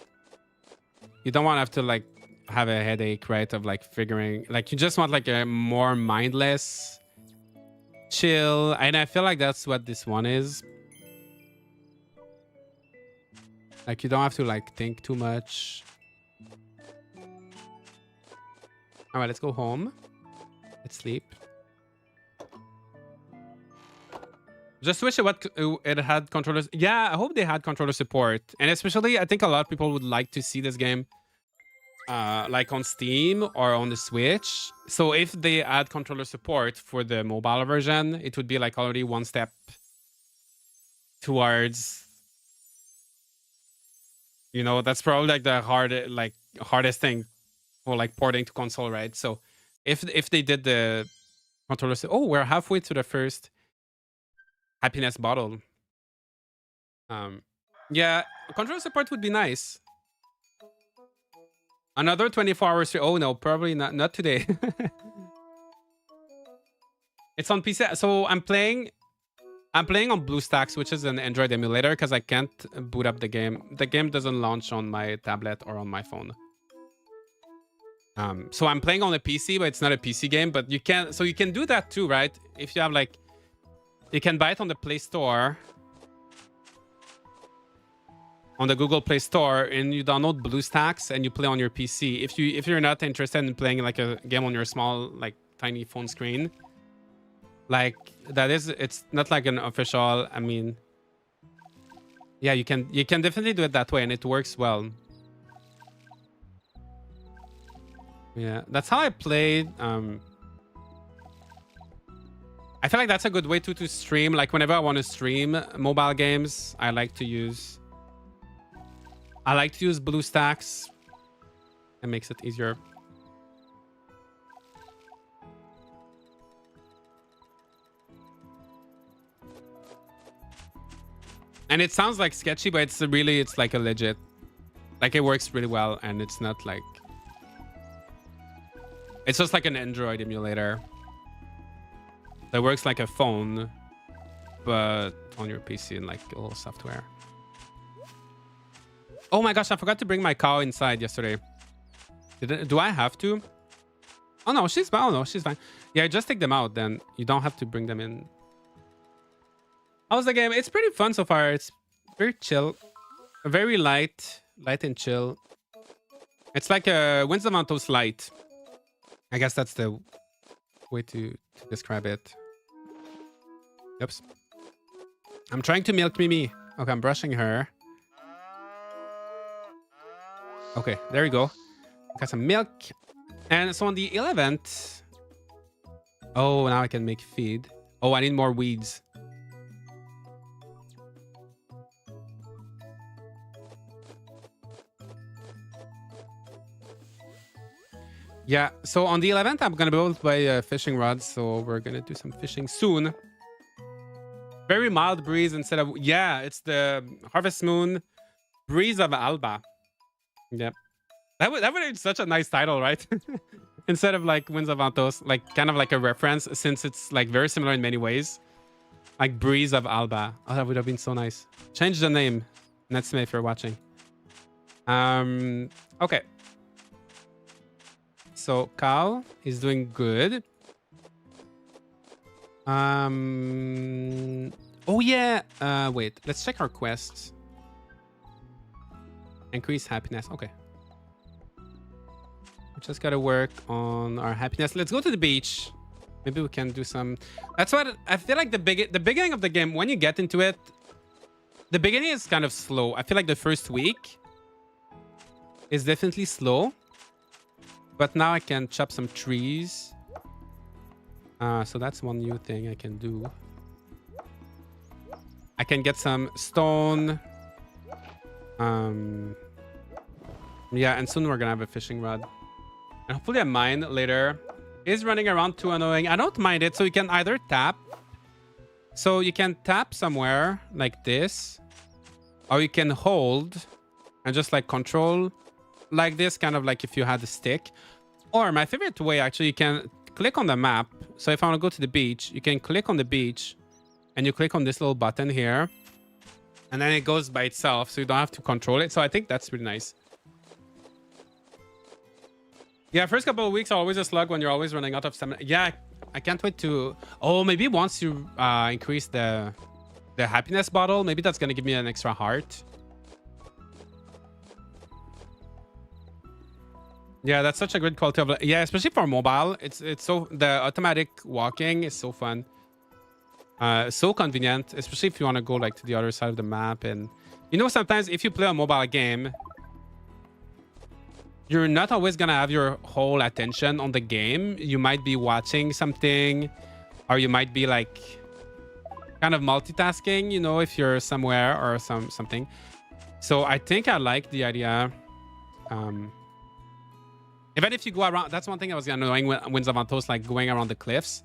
You don't want to have to like have a headache, right? Of like figuring, like you just want like a more mindless, chill. And I feel like that's what this one is. Like you don't have to like think too much. All right, let's go home. Let's sleep. Just wish it had controllers. Yeah, I hope they had controller support. And especially, I think a lot of people would like to see this game like on Steam or on the Switch. So if they add controller support for the mobile version, it would be like already one step towards, you know, that's probably like the hardest thing for like porting to console, right? So if they did the controller, oh, we're halfway to the first happiness bottle. Yeah, controller support would be nice. Another 24 hours. Oh no, probably not today. It's on PC. So I'm playing I'm playing on BlueStacks, which is an Android emulator, because I can't boot up the game. The game doesn't launch on my tablet or on my phone. So I'm playing on a PC, but it's not a PC game. But you can, so you can do that too, right? If you have like, you can buy it on the Play Store, on the Google Play Store, and you download BlueStacks and you play on your PC. If you're not interested in playing like a game on your small, like tiny phone screen, like that is, it's not like an official. I mean, yeah, you can definitely do it that way, and it works well. Yeah, that's how I played. I feel like that's a good way to stream. Like whenever I want to stream mobile games, I like to use BlueStacks. It makes it easier. And it sounds like sketchy, but it's really, it's like a legit, like it works really well, and it's not like, it's just like an Android emulator that works like a phone, but on your PC and like a little software. Oh my gosh, I forgot to bring my cow inside yesterday. Do I have to? Oh no, she's fine. Oh no, she's fine. Yeah, just take them out, then you don't have to bring them in. How's the game? It's pretty fun so far. It's very chill, very light and chill. It's like a Winds of Vantos light. I guess that's the way to describe it. Oops. I'm trying to milk Mimi. Okay, I'm brushing her. Okay, there we go. Got some milk. And so on the 11th... Oh, now I can make feed. Oh, I need more weeds. Yeah, so on the 11th, I'm going to be able to buy fishing rods. So we're going to do some fishing soon. Very mild breeze instead of... Yeah, it's the Harvest Moon Breeze of Alba. Yep. That would be such a nice title, right? Instead of like Winds of Vantos, like kind of like a reference, since it's like very similar in many ways. Like Breeze of Alba. Oh, that would have been so nice. Change the name. Netsme, if you're watching. Okay. So Cal is doing good. Oh yeah. Wait. Let's check our quests. Increase happiness. Okay. We just gotta work on our happiness. Let's go to the beach. Maybe we can do some. That's what I feel like. The beginning of the game, when you get into it, the beginning is kind of slow. I feel like the first week is definitely slow. But now I can chop some trees. So that's one new thing I can do. I can get some stone. Yeah, and soon we're gonna have a fishing rod. And hopefully a mine later. Is running around too annoying. I don't mind it. So you can either tap. So you can tap somewhere like this. Or you can hold and just like control like this, kind of like if you had a stick. Or my favorite way, actually, you can click on the map. So if I want to go to the beach, you can click on the beach and you click on this little button here. And then it goes by itself, so you don't have to control it. So I think that's really nice. Yeah, first couple of weeks are always a slug when you're always running out of stamina. Yeah, I can't wait to... Oh, maybe once you increase the happiness bottle, maybe that's going to give me an extra heart. Yeah, that's such a good quality of... Yeah, especially for mobile. It's so... The automatic walking is so fun. So convenient, especially if you want to go like to the other side of the map. And you know, sometimes if you play a mobile game, you're not always gonna have your whole attention on the game. You might be watching something, or you might be like kind of multitasking, you know, if you're somewhere or something. So I think I like the idea. Even if you go around, that's one thing that was annoying when Winds of Vantos, like going around the cliffs.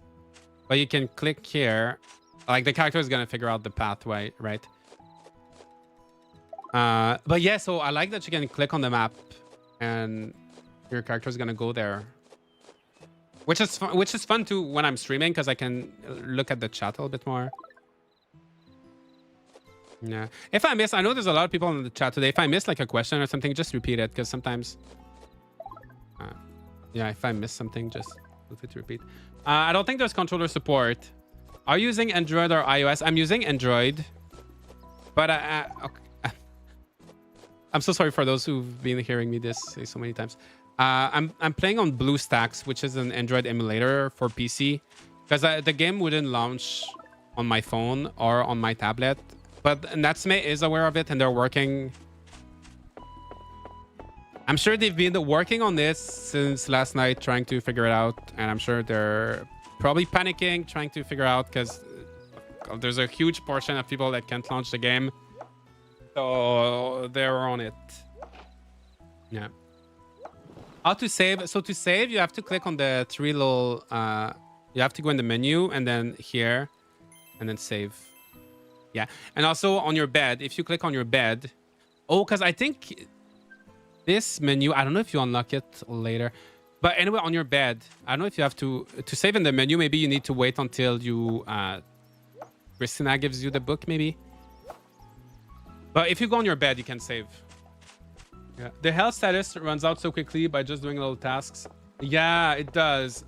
But you can click here. Like the character is gonna figure out the pathway, right? But yeah, so I like that you can click on the map and your character is gonna go there, which is fun too when I'm streaming, because I can look at the chat a little bit more. Yeah. If I miss, I know there's a lot of people in the chat today. If I miss like a question or something, just repeat it because sometimes, uh, yeah, if I miss something, just feel free to repeat. I don't think there's controller support. Are you using Android or iOS? I'm using Android, but okay. I'm so sorry for those who've been hearing me this say so many times. I'm playing on BlueStacks, which is an Android emulator for PC, because the game wouldn't launch on my phone or on my tablet. But Natsume is aware of it, and they're working. I'm sure they've been working on this since last night, trying to figure it out, and I'm sure they're probably panicking, trying to figure out because there's a huge portion of people that can't launch the game. So they're on it. Yeah. How to save? So to save, you have to click on the three little. You have to go in the menu and then here, and then save. Yeah, and also on your bed. If you click on your bed, because I think this menu. I don't know if you unlock it later, but anyway, on your bed. I don't know if you have to save in the menu. Maybe you need to wait until you. Christina gives you the book, maybe. But if you go on your bed, you can save. Yeah. The health status runs out so quickly by just doing little tasks. Yeah, it does.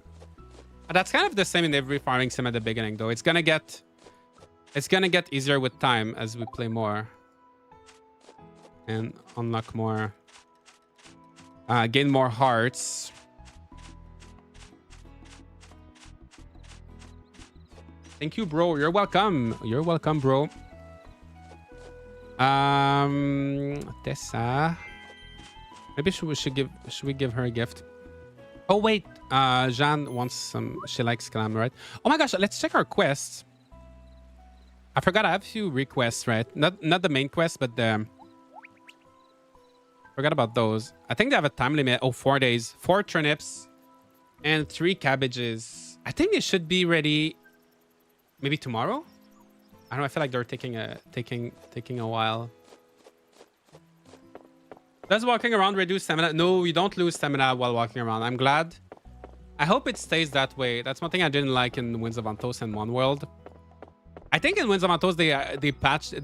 That's kind of the same in every farming sim at the beginning, though. It's gonna get easier with time as we play more and unlock more, gain more hearts. Thank you, bro. You're welcome. You're welcome, bro. Tessa. Maybe should we give her a gift? Oh wait, Jeanne wants some. She likes Clam, right? Oh my gosh, let's check our quests. I forgot I have a few requests, right? Not the main quest, but the. Forgot about those. I think they have a time limit. Oh, 4 days, 4 turnips, and 3 cabbages. I think they should be ready. Maybe tomorrow. I don't know. I feel like they're taking a while. Does walking around reduce stamina? No, you don't lose stamina while walking around. I'm glad. I hope it stays that way. That's one thing I didn't like in Winds of Antos and One World. I think in Winds of Antos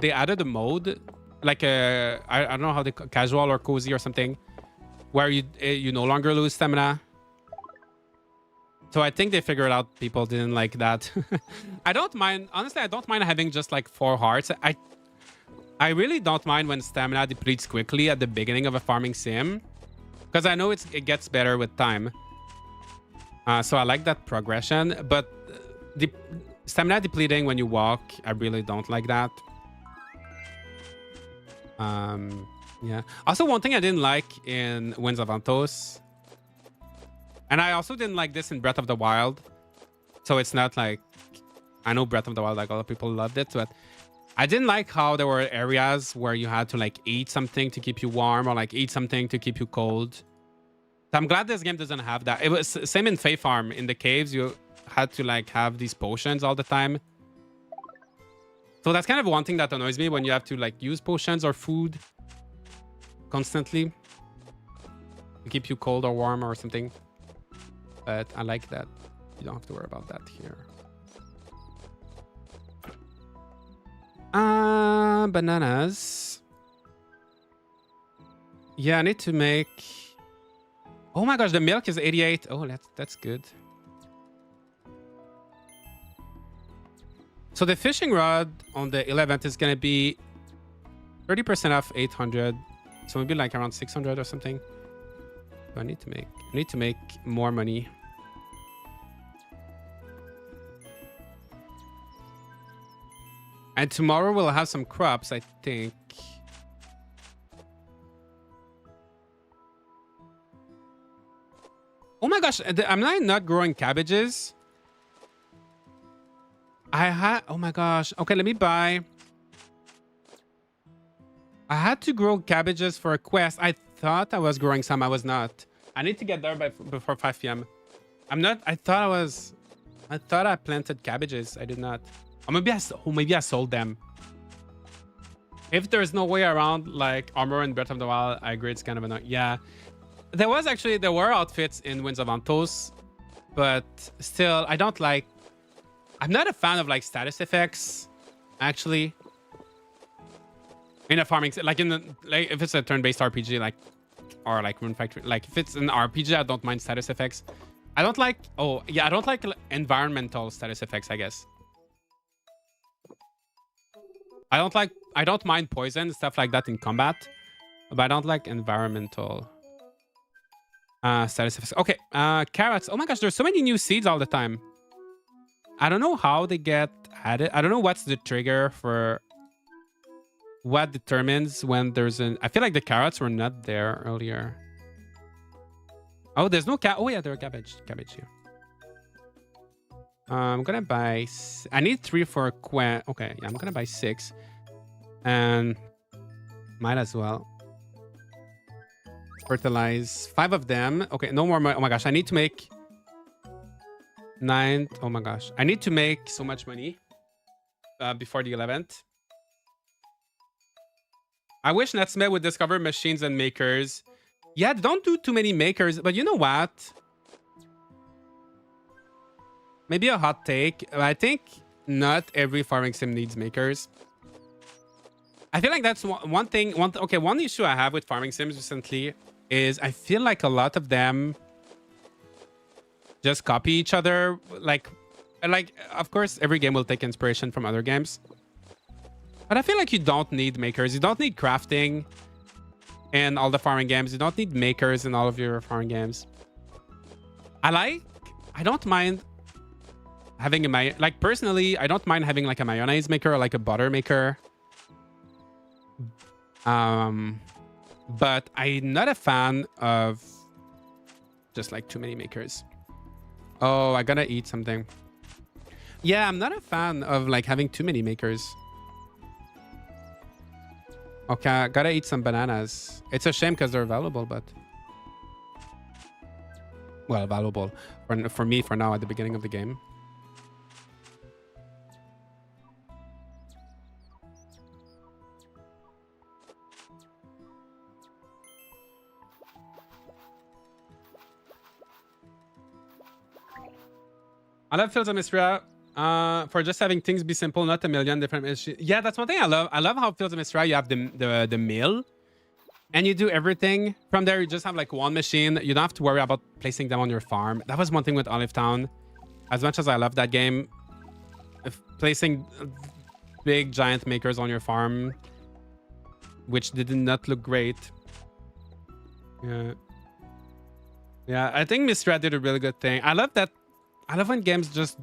they added a mode like I don't know how they casual or cozy or something where you no longer lose stamina. So I think they figured out people didn't like that. I don't mind. Honestly, I don't mind having just like 4 hearts. I really don't mind when stamina depletes quickly at the beginning of a farming sim. Because I know it gets better with time. So I like that progression. But the stamina depleting when you walk, I really don't like that. Yeah. Also, one thing I didn't like in Winds of Antos. And I also didn't like this in Breath of the Wild. So it's not like... I know Breath of the Wild, like a lot of people loved it. But I didn't like how there were areas where you had to like eat something to keep you warm. Or like eat something to keep you cold. So I'm glad this game doesn't have that. It was same in Fae Farm. In the caves, you had to like have these potions all the time. So that's kind of one thing that annoys me when you have to like use potions or food constantly to keep you cold or warm or something. But I like that you don't have to worry about that here. Bananas. Yeah, I need to make... Oh my gosh, the milk is 88. Oh, that's good. So the fishing rod on the 11th is going to be 30% off 800. So maybe like around 600 or something. So I need to make more money. And tomorrow we'll have some crops, I think. Oh my gosh, am I not growing cabbages? Oh my gosh. Okay, let me buy. I had to grow cabbages for a quest. I thought I was growing some. I was not. I need to get there before 5 p.m. I'm not. I thought I planted cabbages. I did not. Or maybe I sold them. If there's no way around like armor in Breath of the Wild, I agree it's kind of annoying. Yeah. There were outfits in Winds of Antos, but still, I don't like... I'm not a fan of like status effects, actually. in a farming like in the like if it's a turn-based RPG like or like Rune Factory, like if it's an RPG, I don't mind status effects. I don't like I don't like environmental status effects, I guess. I don't mind poison stuff like that in combat, but I don't like environmental status effects. Okay, carrots. Oh my gosh, there's so many new seeds all the time. I don't know how they get added. I don't know what's the trigger for what determines when there's an... I feel like the carrots were not there earlier. Oh, there's no oh yeah, there are cabbage here. I'm gonna buy... I need 3 for Quen. Okay, yeah, I'm gonna buy 6. And might as well fertilize 5 of them. Okay, no more. Oh my gosh, I need to make 9. Oh my gosh, I need to make so much money before the 11th. I wish Natsume would discover machines and makers. Yeah, don't do too many makers, but you know what? Maybe a hot take. I think not every farming sim needs makers. I feel like that's one thing. One issue I have with farming sims recently is I feel like a lot of them just copy each other. Like, of course, every game will take inspiration from other games. But I feel like you don't need makers. You don't need crafting in all the farming games. You don't need makers in all of your farming games. I don't mind having a... Like, personally, I don't mind having like a mayonnaise maker or like a butter maker. But I'm not a fan of just like too many makers. Oh, I gotta eat something. Yeah, I'm not a fan of like having too many makers. Okay, I gotta eat some bananas. It's a shame because they're valuable, but... Well, valuable for me for now at the beginning of the game. I love Fields of Mistria for just having things be simple, not a million different issues. Yeah, that's one thing I love. I love how Fields of Mistria, you have the mill, and you do everything. From there, you just have like one machine. You don't have to worry about placing them on your farm. That was one thing with Olive Town. As much as I love that game, placing big giant makers on your farm, which did not look great. Yeah. Yeah, I think Mistria did a really good thing. I love that. I love when games just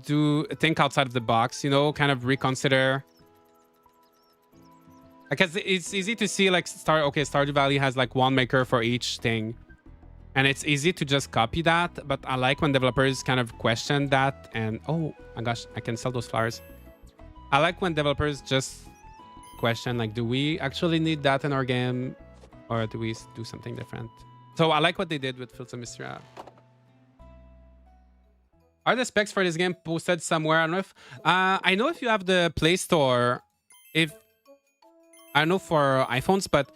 think outside of the box, you know, kind of reconsider. Because it's easy to see like Stardew Valley has like one maker for each thing. And it's easy to just copy that. But I like when developers kind of question that. And oh my gosh, I can sell those flowers. I like when developers just question like, do we actually need that in our game? Or do we do something different? So I like what they did with Fields of Mistria. Are the specs for this game posted somewhere? I don't know if I know if you have the Play Store. I don't know for iPhones, but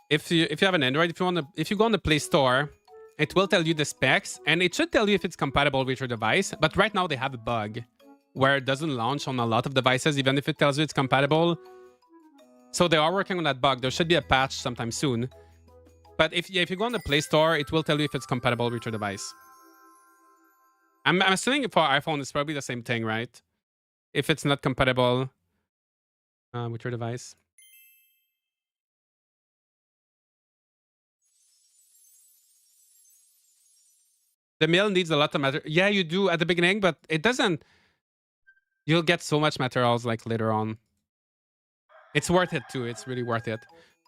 if you have an Android, if you go on the Play Store, it will tell you the specs and it should tell you if it's compatible with your device. But right now they have a bug where it doesn't launch on a lot of devices, even if it tells you it's compatible. So they are working on that bug. There should be a patch sometime soon. But if you go on the Play Store, it will tell you if it's compatible with your device. I'm assuming for iPhone, it's probably the same thing, right? If it's not compatible with your device. The mill needs a lot of material. Yeah, you do at the beginning, but it doesn't. You'll get so much materials like later on. It's worth it too. It's really worth it.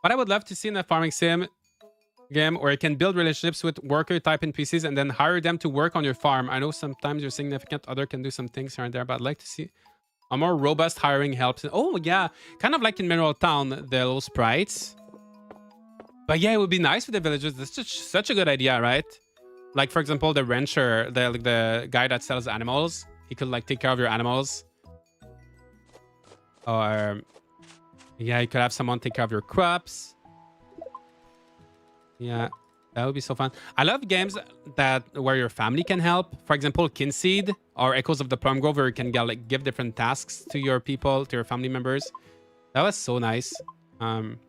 But I would love to see in a farming sim game where you can build relationships with worker type NPCs and then hire them to work on your farm. I know sometimes your significant other can do some things here and there, but I'd like to see a more robust hiring helps. Oh yeah, kind of like in Mineral Town, the little sprites. But yeah, it would be nice for the villagers. That's just such a good idea, right? Like for example, the rancher, the guy that sells animals, he could like take care of your animals. Or yeah, you could have someone take care of your crops. Yeah, that would be so fun. I love games where your family can help. For example, Kinseed or Echoes of the Plum Grove, where you can give different tasks to your people, to your family members. That was so nice. Um,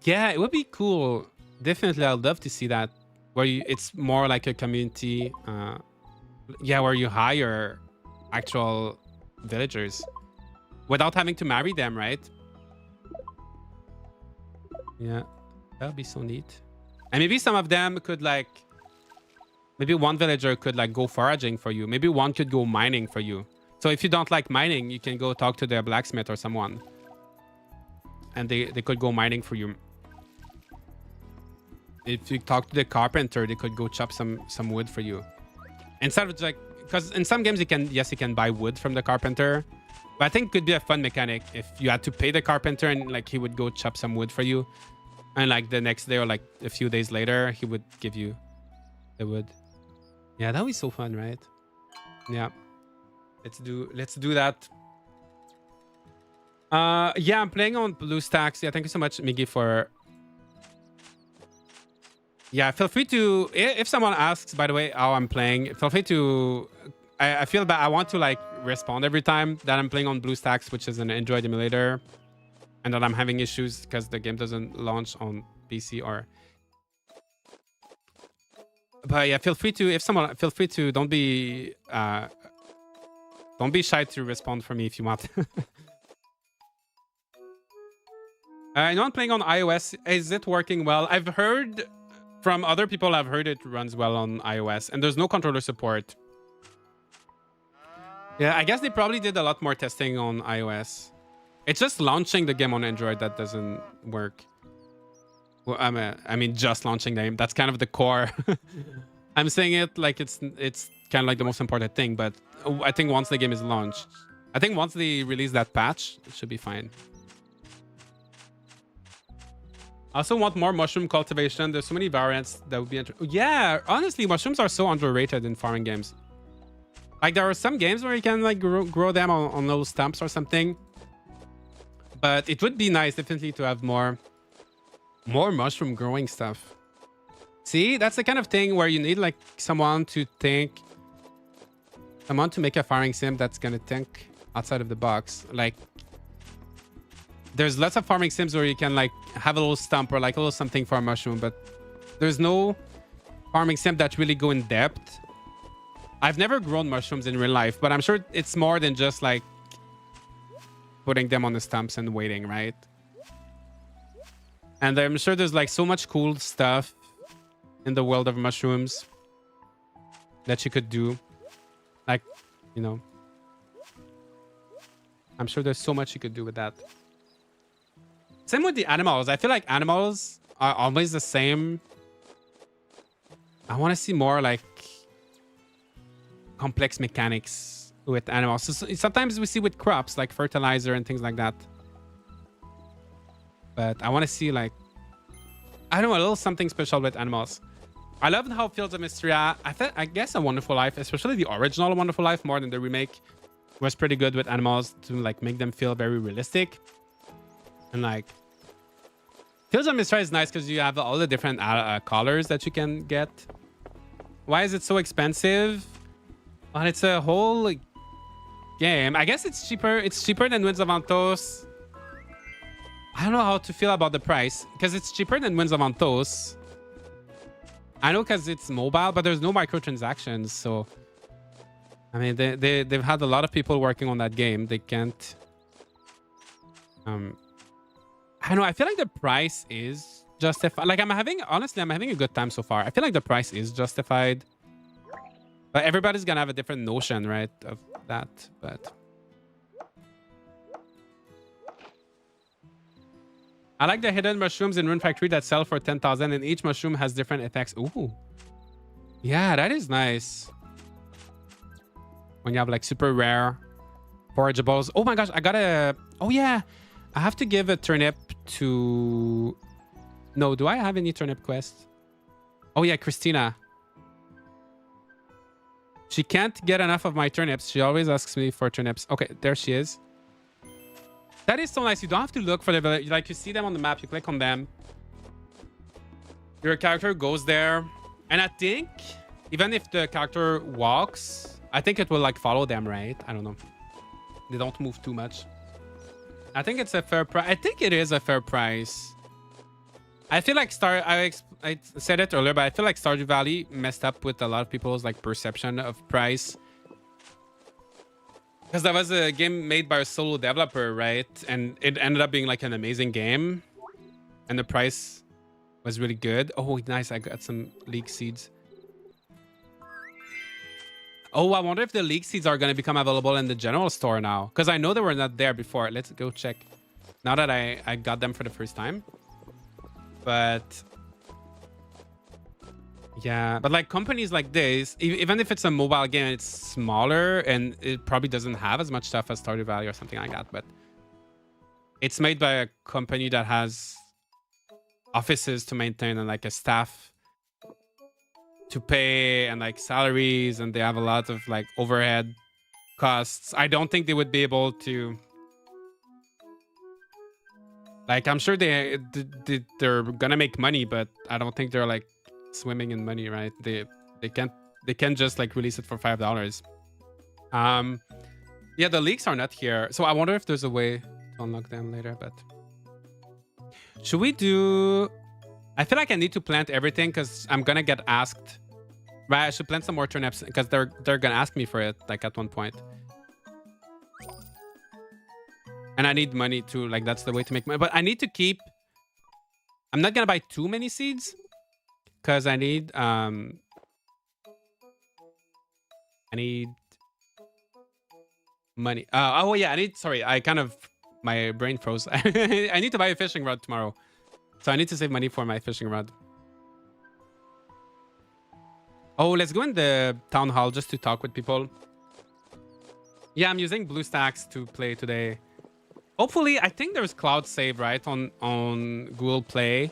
yeah, it would be cool. Definitely, I'd love to see that. Where it's more like a community. Yeah, where you hire actual villagers without having to marry them, right? Yeah, that would be so neat. And maybe some of them could like, maybe one villager could like go foraging for you. Maybe one could go mining for you. So if you don't like mining, you can go talk to the blacksmith or someone. And they could go mining for you. If you talk to the carpenter, they could go chop some wood for you. Instead of like, because in some games you can buy wood from the carpenter. But I think it could be a fun mechanic if you had to pay the carpenter and like he would go chop some wood for you. And like the next day or like a few days later, he would give you the wood. Yeah, that would be so fun, right? Yeah. Let's do that. Yeah, I'm playing on BlueStacks. Yeah, thank you so much, Miggy, for... Yeah, feel free to... If someone asks, by the way, how I'm playing, feel free to... I feel that I want to like respond every time that I'm playing on BlueStacks, which is an Android emulator, and that I'm having issues because the game doesn't launch on PC or... But yeah, feel free to... If someone... Feel free to... Don't be shy to respond for me if you want. Anyone playing on iOS, is it working well? I've heard from other people, I've heard it runs well on iOS, and there's no controller support. Yeah, I guess they probably did a lot more testing on iOS. It's just launching the game on Android that doesn't work. Well, I mean, just launching the game. That's kind of the core. I'm saying it like it's kind of like the most important thing, but I think once the game is launched, I think once they release that patch, it should be fine. I also want more mushroom cultivation. There's so many variants that would be interesting. Yeah, honestly, mushrooms are so underrated in farming games. Like there are some games where you can like grow them on those stumps or something. But it would be nice definitely to have more mushroom growing stuff. See, that's the kind of thing where you need like someone to think, someone to make a farming sim that's gonna think outside of the box. Like there's lots of farming sims where you can like have a little stump or like a little something for a mushroom, but there's no farming sim that really go in depth. I've never grown mushrooms in real life, but I'm sure it's more than just like putting them on the stumps and waiting, right? And I'm sure there's like so much cool stuff in the world of mushrooms that you could do. Like, you know, I'm sure there's so much you could do with that. Same with the animals. I feel like animals are always the same. I want to see more like complex mechanics with animals. So sometimes we see with crops like fertilizer and things like that. But I want to see like, I don't know, a little something special with animals. I loved how Fields of Mysteria, I guess A Wonderful Life, especially the original Wonderful Life more than the remake, was pretty good with animals to like make them feel very realistic. And like Fields of Mysteria is nice because you have all the different colors that you can get. Why is it so expensive? Well, it's a whole like, game. I guess it's cheaper. It's cheaper than Winds of Antos. I don't know how to feel about the price because it's cheaper than Winds of Antos. I know because it's mobile, but there's no microtransactions. So, I mean, they've had a lot of people working on that game. They can't. I don't know. I feel like the price is justified. Like honestly, I'm having a good time so far. I feel like the price is justified. But everybody's gonna have a different notion, right, of that. But I like the hidden mushrooms in Rune Factory that sell for 10,000, and each mushroom has different effects. Ooh, yeah, that is nice. When you have like super rare forageables. Oh my gosh, I gotta. Oh yeah, I have to give a turnip to. No, do I have any turnip quests? Oh yeah, Christina. She can't get enough of my turnips. She always asks me for turnips. Okay, there she is. That is so nice. You don't have to look for the village. Like, you see them on the map. You click on them. Your character goes there. And I think, even if the character walks, I think it will, like, follow them, right? I don't know. They don't move too much. I think it's a fair price. I think it is a fair price. I feel like I said it earlier, but I feel like Stardew Valley messed up with a lot of people's like perception of price. Because that was a game made by a solo developer, right? And it ended up being like an amazing game. And the price was really good. Oh, nice. I got some leek seeds. Oh, I wonder if the leek seeds are going to become available in the general store now. Because I know they were not there before. Let's go check. Now that I got them for the first time. But yeah, but like companies like this, even if it's a mobile game, it's smaller and it probably doesn't have as much stuff as Stardew Valley or something like that. But it's made by a company that has offices to maintain and like a staff to pay and like salaries, and they have a lot of like overhead costs. I don't think they would be able to. Like, I'm sure they're gonna make money, but I don't think they're like swimming in money, right? They can't just like release it for $5. Yeah, the leaks are not here, so I wonder if there's a way to unlock them later. But should we do? I feel like I need to plant everything because I'm gonna get asked. Right, I should plant some more turnips because they're gonna ask me for it like at one point. And I need money too. Like, that's the way to make money. But I need to keep. I'm not gonna buy too many seeds because I need money. Oh yeah, sorry, I kind of, my brain froze. I need to buy a fishing rod tomorrow, so I need to save money for my fishing rod. Oh, let's go in the town hall just to talk with people. Yeah, I'm using BlueStacks to play today. Hopefully, I think there's cloud save, right, on Google Play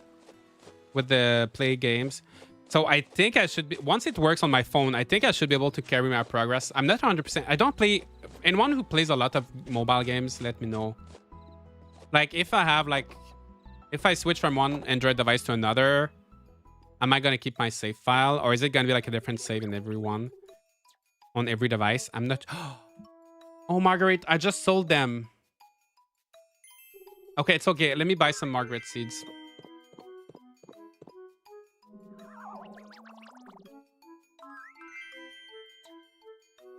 with the Play games. So I think I should be, once it works on my phone, I think I should be able to carry my progress. I'm not 100%. I don't play, anyone who plays a lot of mobile games, let me know. Like, if I switch from one Android device to another, am I going to keep my save file? Or is it going to be like a different save in every one? On every device? I'm not. Oh, Marguerite, I just sold them. Okay, it's okay. Let me buy some Margaret seeds.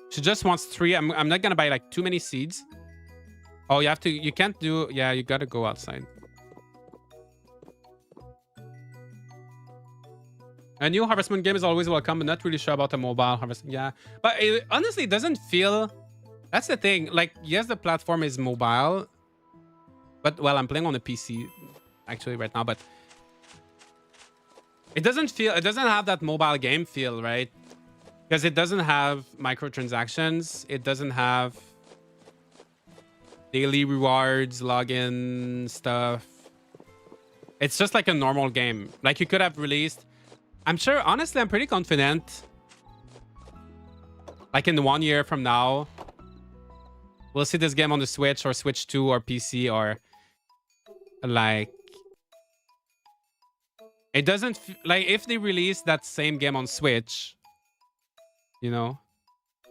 She just wants 3. I'm not gonna buy like too many seeds. Oh, you can't do, yeah, you gotta go outside. A new Harvest Moon game is always welcome, but not really sure about a mobile Harvest. Yeah, but honestly, it doesn't feel, that's the thing. Like, yes, the platform is mobile. But, well, I'm playing on a PC actually right now, but it doesn't have that mobile game feel, right? Because it doesn't have microtransactions. It doesn't have daily rewards, login stuff. It's just like a normal game. Like, you could have released, I'm sure, honestly, I'm pretty confident. Like, in 1 year from now, we'll see this game on the Switch or Switch 2 or PC, or like, it doesn't like, if they release that same game on Switch, you know,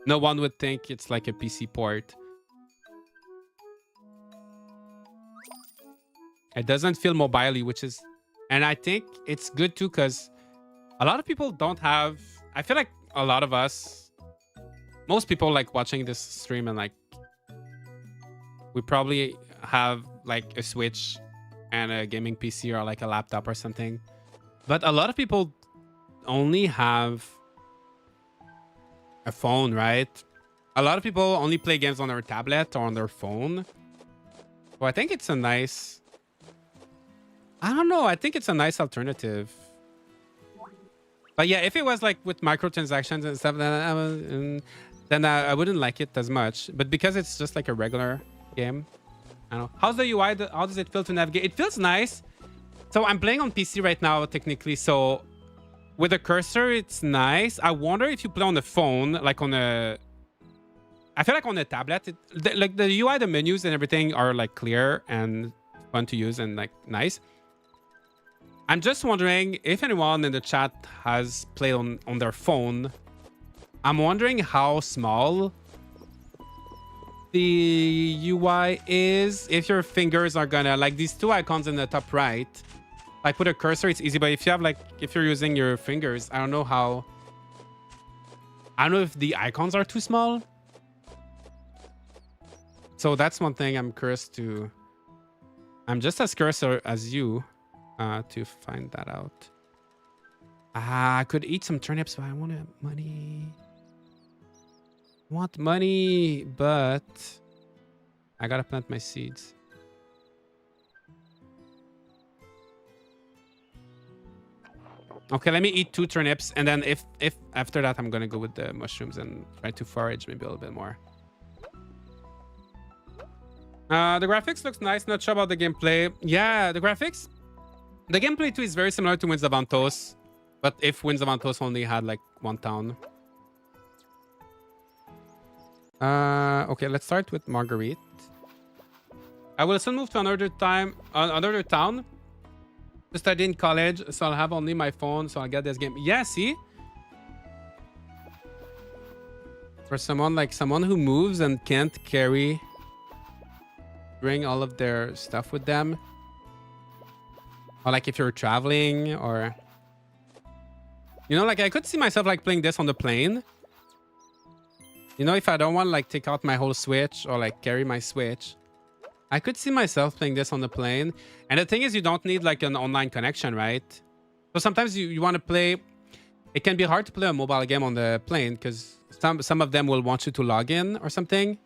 no one would think it's like a PC port. It doesn't feel mobile-y, which is, and I think it's good too, because a lot of people don't have, I feel like a lot of us, most people like watching this stream, and like, we probably have like a Switch and a gaming PC or like a laptop or something. But a lot of people only have a phone, right? A lot of people only play games on their tablet or on their phone. So I think it's a nice, I don't know, I think it's a nice alternative. But yeah, if it was like with microtransactions and stuff, then I wouldn't like it as much. But because it's just like a regular game, I don't know. How's the UI? How does it feel to navigate? It feels nice. So I'm playing on PC right now, technically. So with a cursor, it's nice. I wonder if you play on the phone, like on a, I feel like on a tablet, like the UI, the menus and everything are like clear and fun to use and like nice. I'm just wondering if anyone in the chat has played on their phone. I'm wondering how small the UI is, if your fingers are gonna, like these two icons in the top right, if I put a cursor, it's easy. But if you have like, if you're using your fingers, I don't know how. I don't know if the icons are too small. So that's one thing I'm curious to. I'm just as curious as you to find that out. I could eat some turnips, but I want money. I want money, but I gotta plant my seeds. Okay, let me eat 2 turnips, and then if after that I'm gonna go with the mushrooms and try to forage maybe a little bit more. The graphics looks nice. Not sure about the gameplay. Yeah, the graphics. The gameplay too is very similar to Winds of Antos, but if Winds of Antos only had like 1 town. Okay, let's start with Marguerite. I will soon move to another town to study in college, so I'll have only my phone, so I'll get this game. Yeah, see? For someone who moves and can't bring all of their stuff with them. Or like if you're traveling, or you know, like I could see myself like playing this on the plane. You know, if I don't want to like take out my whole Switch or like carry my Switch, I could see myself playing this on the plane. And the thing is, you don't need like an online connection, right? So sometimes you want to play. It can be hard to play a mobile game on the plane because some of them will want you to log in or something.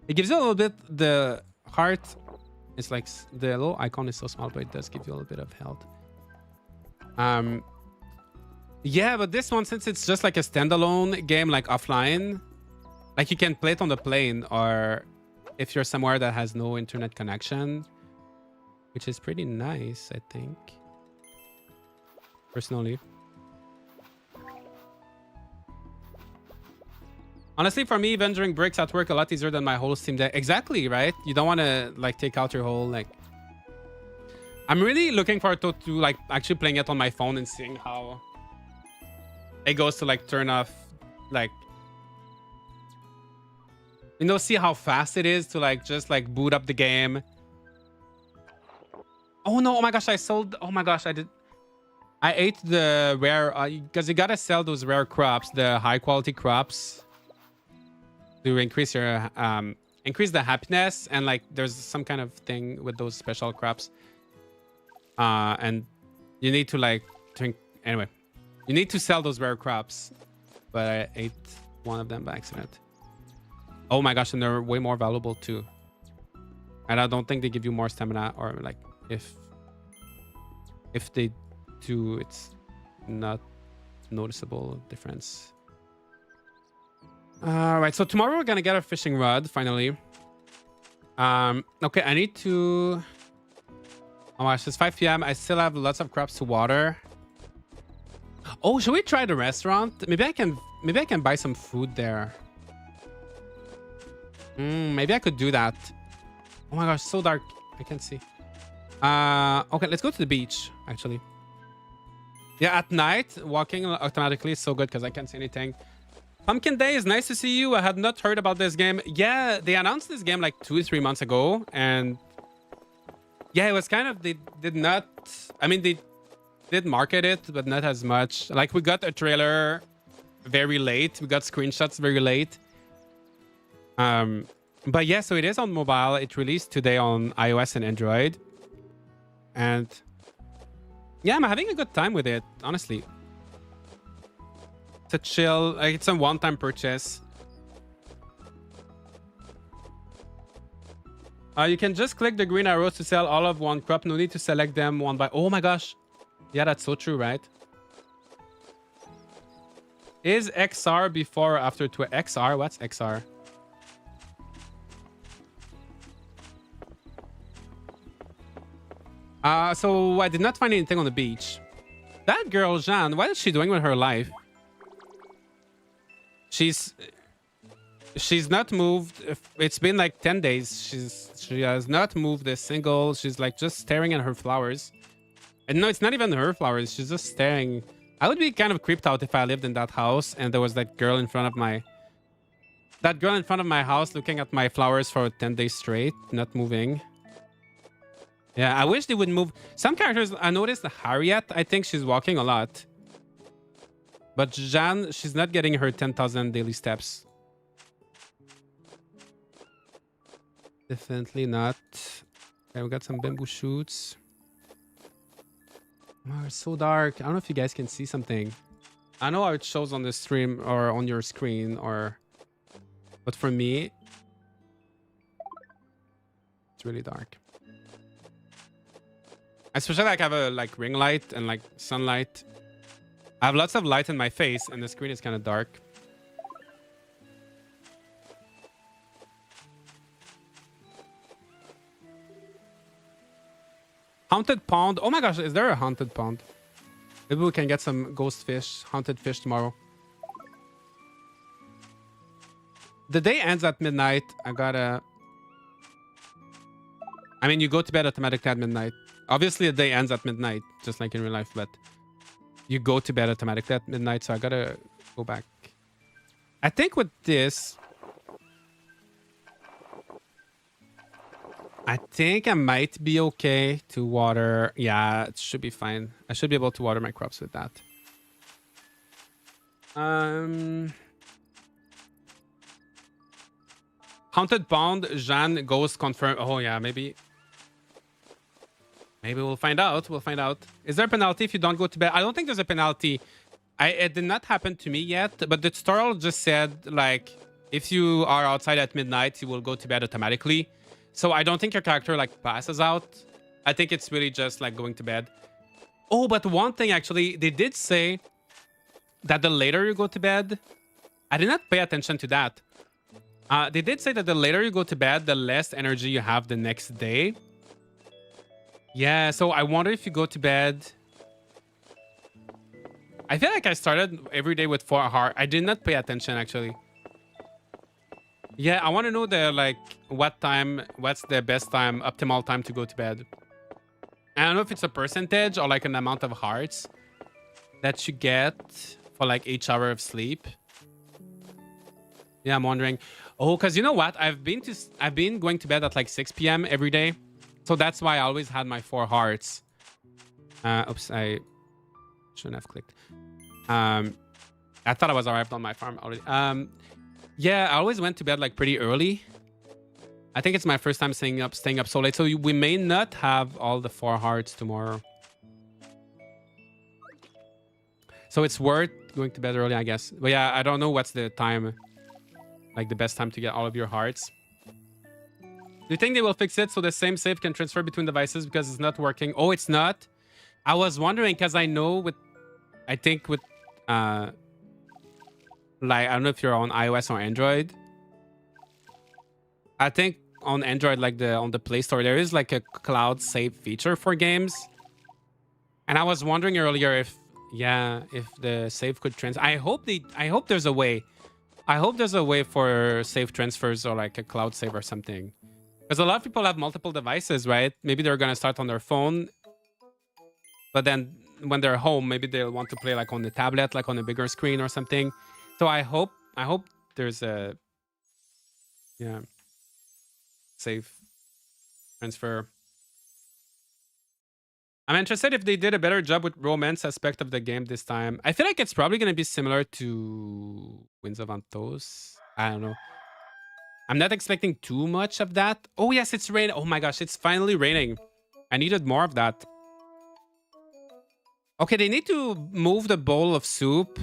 It gives you a little bit the heart. It's like the little icon is so small, but it does give you a little bit of health. Yeah, but this one, since it's just like a standalone game, like offline, like you can play it on the plane, or if you're somewhere that has no internet connection, which is pretty nice, I think, personally. Honestly, for me, venturing bricks at work a lot easier than my whole Steam Deck. Exactly, right? You don't want to like take out your whole like. I'm really looking forward to like actually playing it on my phone and seeing how it goes to like turn off, like, you know, see how fast it is to like just like boot up the game. Oh no! Oh my gosh! I sold. Oh my gosh! I ate the rare because you gotta sell those rare crops, the high quality crops, to increase your increase the happiness, and like there's some kind of thing with those special crops, and you need to like drink anyway. You need to sell those rare crops, but I ate one of them by accident. Oh my gosh, and they're way more valuable too. And I don't think they give you more stamina, or like if they do, it's not noticeable difference. All right, so tomorrow we're gonna get a fishing rod finally. Okay, I need to. Oh my gosh, it's 5 p.m. I still have lots of crops to water. Oh, should we try the restaurant? Maybe I can buy some food there. Maybe I could do that. Oh my gosh, so dark. I can't see. Okay, let's go to the beach, actually. Yeah, at night, walking automatically is so good because I can't see anything. Pumpkin Day is nice to see you. I had not heard about this game. Yeah, they announced this game like 2 or 3 months ago. And yeah, it was kind of, they did not, I mean, they did market it, but not as much. Like we got a trailer very late. We got screenshots very late. But yeah, so it is on mobile. It released today on iOS and Android. And yeah, I'm having a good time with it, honestly. It's a chill, like it's a one-time purchase. You can just click the green arrows to sell all of one crop. No need to select them one by. Oh my gosh. Yeah, that's so true, right? Is XR before or after XR? What's XR? So I did not find anything on the beach. That girl, Jeanne, what is she doing with her life? She's not moved. It's been like 10 days. She has not moved a single. She's like just staring at her flowers. And no, it's not even her flowers. She's just staring. I would be kind of creeped out if I lived in that house and there was that girl in front of my That girl in front of my house looking at my flowers for 10 days straight, not moving. Yeah, I wish they would move. Some characters, I noticed Harriet, I think she's walking a lot. But Jeanne, she's not getting her 10,000 daily steps. Definitely not. Okay, we got some bamboo shoots. Oh, it's so dark. I don't know if you guys can see something. I know how it shows on the stream or on your screen, or... But for me, it's really dark. Especially like I have a like ring light and like sunlight. I have lots of light in my face and the screen is kind of dark. Haunted pond. Oh my gosh, is there a haunted pond? Maybe we can get some ghost fish, haunted fish tomorrow. The day ends at midnight. I gotta... I mean, you go to bed automatically at midnight. Obviously, the day ends at midnight, just like in real life, but you go to bed automatically at midnight, so I gotta go back. I think with this... I think I might be okay to water. Yeah, it should be fine. I should be able to water my crops with that. Haunted pond, Jeanne, ghost confirmed. Oh yeah, maybe we'll find out. We'll find out. Is there a penalty if you don't go to bed? I don't think there's a penalty. It did not happen to me yet, but the tutorial just said like if you are outside at midnight, you will go to bed automatically. So I don't think your character like passes out. I think it's really just like going to bed. Oh, but one thing actually, they did say that the later you go to bed, I did not pay attention to that. They did say that the later you go to bed, the less energy you have the next day. Yeah, so I wonder if you go to bed... I feel like I started every day with 4 heart. I did not pay attention actually. Yeah, I want to know the like what time, what's the best time, optimal time to go to bed. I don't know if it's a percentage or like an amount of hearts that you get for like each hour of sleep. Yeah, I'm wondering. Oh, because you know what? I've been going to bed at like 6 p.m. every day. So that's why I always had my 4 hearts. Oops, I shouldn't have clicked. I thought I was arrived on my farm already. Yeah, I always went to bed like pretty early. I think it's my first time staying up so late. So we may not have all the 4 hearts tomorrow. So it's worth going to bed early, I guess. But yeah, I don't know what's the time, like the best time to get all of your hearts. Do you think they will fix it so the same save can transfer between devices because it's not working? Oh, it's not? I was wondering because I know with, I think with, like, I don't know if you're on iOS or Android. I think on Android, like on the Play Store, there is like a cloud save feature for games. And I was wondering earlier if, yeah, if the save could transfer. I hope there's a way. I hope there's a way for save transfers or like a cloud save or something. Because a lot of people have multiple devices, right? Maybe they're going to start on their phone. But then when they're home, maybe they'll want to play like on the tablet, like on a bigger screen or something. So I hope there's a, yeah, save transfer. I'm interested if they did a better job with romance aspect of the game this time. I feel like it's probably going to be similar to Winds of Antos. I don't know. I'm not expecting too much of that. Oh, yes, it's raining. Oh my gosh, it's finally raining. I needed more of that. Okay, they need to move the bowl of soup.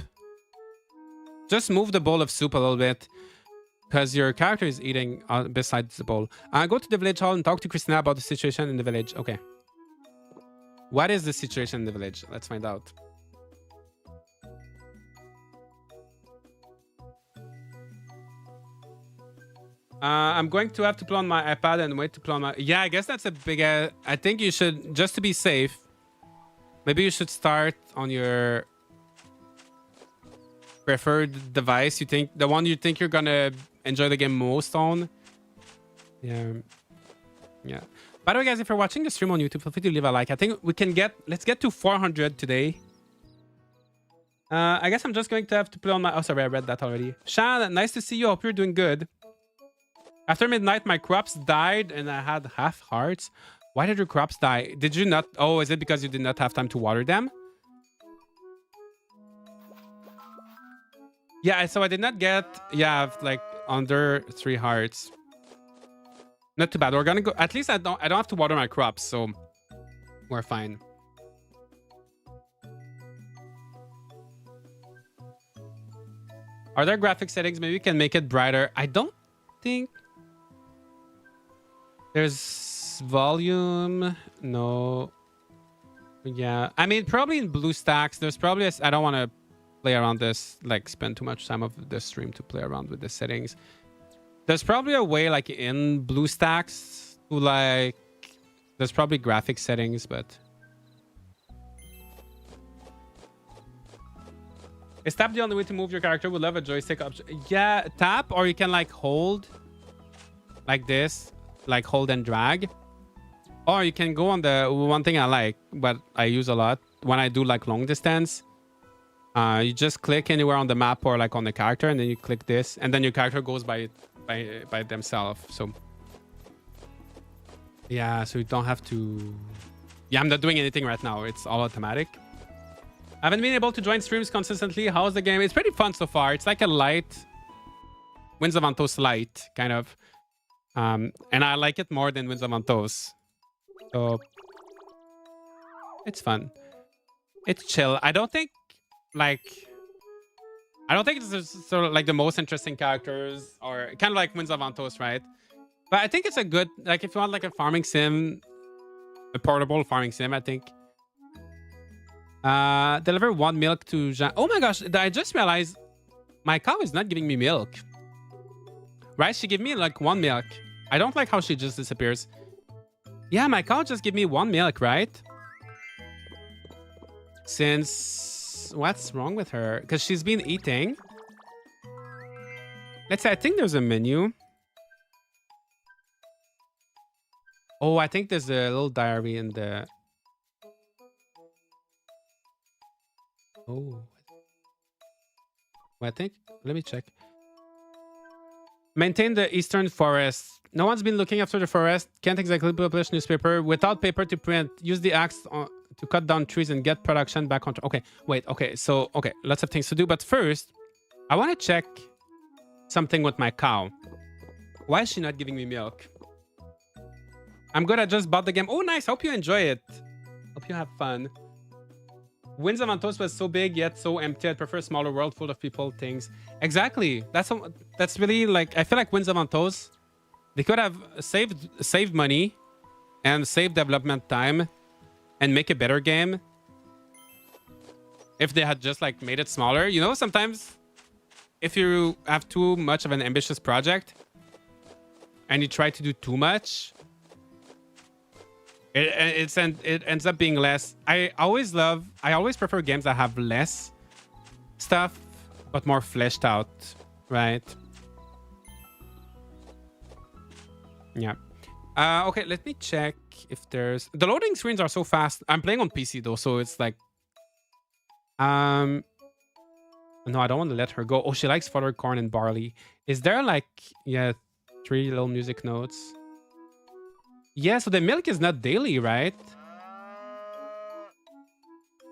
Just move the bowl of soup a little bit. Because your character is eating besides the bowl. Go to the village hall and talk to Christina about the situation in the village. Okay. What is the situation in the village? Let's find out. I'm going to have to play on my iPad and wait to play on my... Yeah, I guess that's a big... I think you should, just to be safe, maybe you should start on your preferred device. You think the one you think you're gonna enjoy the game most on. Yeah. By the way, guys, if you're watching the stream on YouTube, feel free to leave a like. I think we can let's get to 400 today. I guess I'm just going to have to put on my... Oh, sorry, I read that already. Shan, nice to see you. Hope you're doing good. After midnight, my crops died and I had half hearts. Why did your crops die? Did you not... Oh, is it because you did not have time to water them? Yeah, so I did not get... Yeah, like under 3 hearts. Not too bad. We're gonna go... At least I don't have to water my crops, so we're fine. Are there graphic settings? Maybe we can make it brighter. I don't think there's volume. No. Yeah. I mean, probably in BlueStacks, there's probably... I don't want to play around this, like spend too much time of the stream to play around with the settings. There's probably a way like in BlueStacks to like... There's probably graphic settings, but... Is tap the only way to move your character? Would love a joystick option. Yeah, tap, or you can like hold like this, like hold and drag. Or you can go on the one thing I like, but I use a lot when I do like long distance. You just click anywhere on the map or like on the character, and then you click this, and then your character goes by themselves. So yeah, so you don't have to... Yeah, I'm not doing anything right now. It's all automatic. I haven't been able to join streams consistently. How's the game? It's pretty fun so far. It's like a light... Winds of Antos light, kind of. And I like it more than Winds of Antos. So... It's fun. It's chill. I don't think... Like... I don't think it's sort of like the most interesting characters. Or kind of like Winds of Antos, right? But I think it's a good... Like, if you want like a farming sim... A portable farming sim, I think... Deliver 1 milk to Jean. Oh my gosh, I just realized my cow is not giving me milk. Right? She gave me like 1 milk. I don't like how she just disappears. Yeah, my cow just gave me 1 milk, right? Since... What's wrong with her? Because she's been eating. Let's say, I think there's a menu. Oh, I think there's a little diary in the... Oh, I think, let me check. Maintain the eastern forest. No one's been looking after the forest. Can't exactly publish newspaper without paper to print. Use the axe to cut down trees and get production back on. Okay, wait. Okay, so okay, lots of things to do. But first, I want to check something with my cow. Why is she not giving me milk? I'm good. I just bought the game. Oh, nice. Hope you enjoy it. Hope you have fun. Winds of Antos was so big yet so empty. I'd prefer a smaller world full of people, things. Exactly. That's really like... I feel like Winds of Antos, they could have saved money and saved development time and make a better game if they had just like made it smaller. You know, sometimes if you have too much of an ambitious project and you try to do too much, it ends up being less. I always prefer games that have less stuff but more fleshed out, right? Yeah. Okay, let me check if there's... The loading screens are so fast. I'm playing on PC though, so it's like... No, I don't want to let her go. Oh, she likes fodder, corn, and barley. Is there like... Yeah, 3 little music notes. Yeah, so the milk is not daily, right?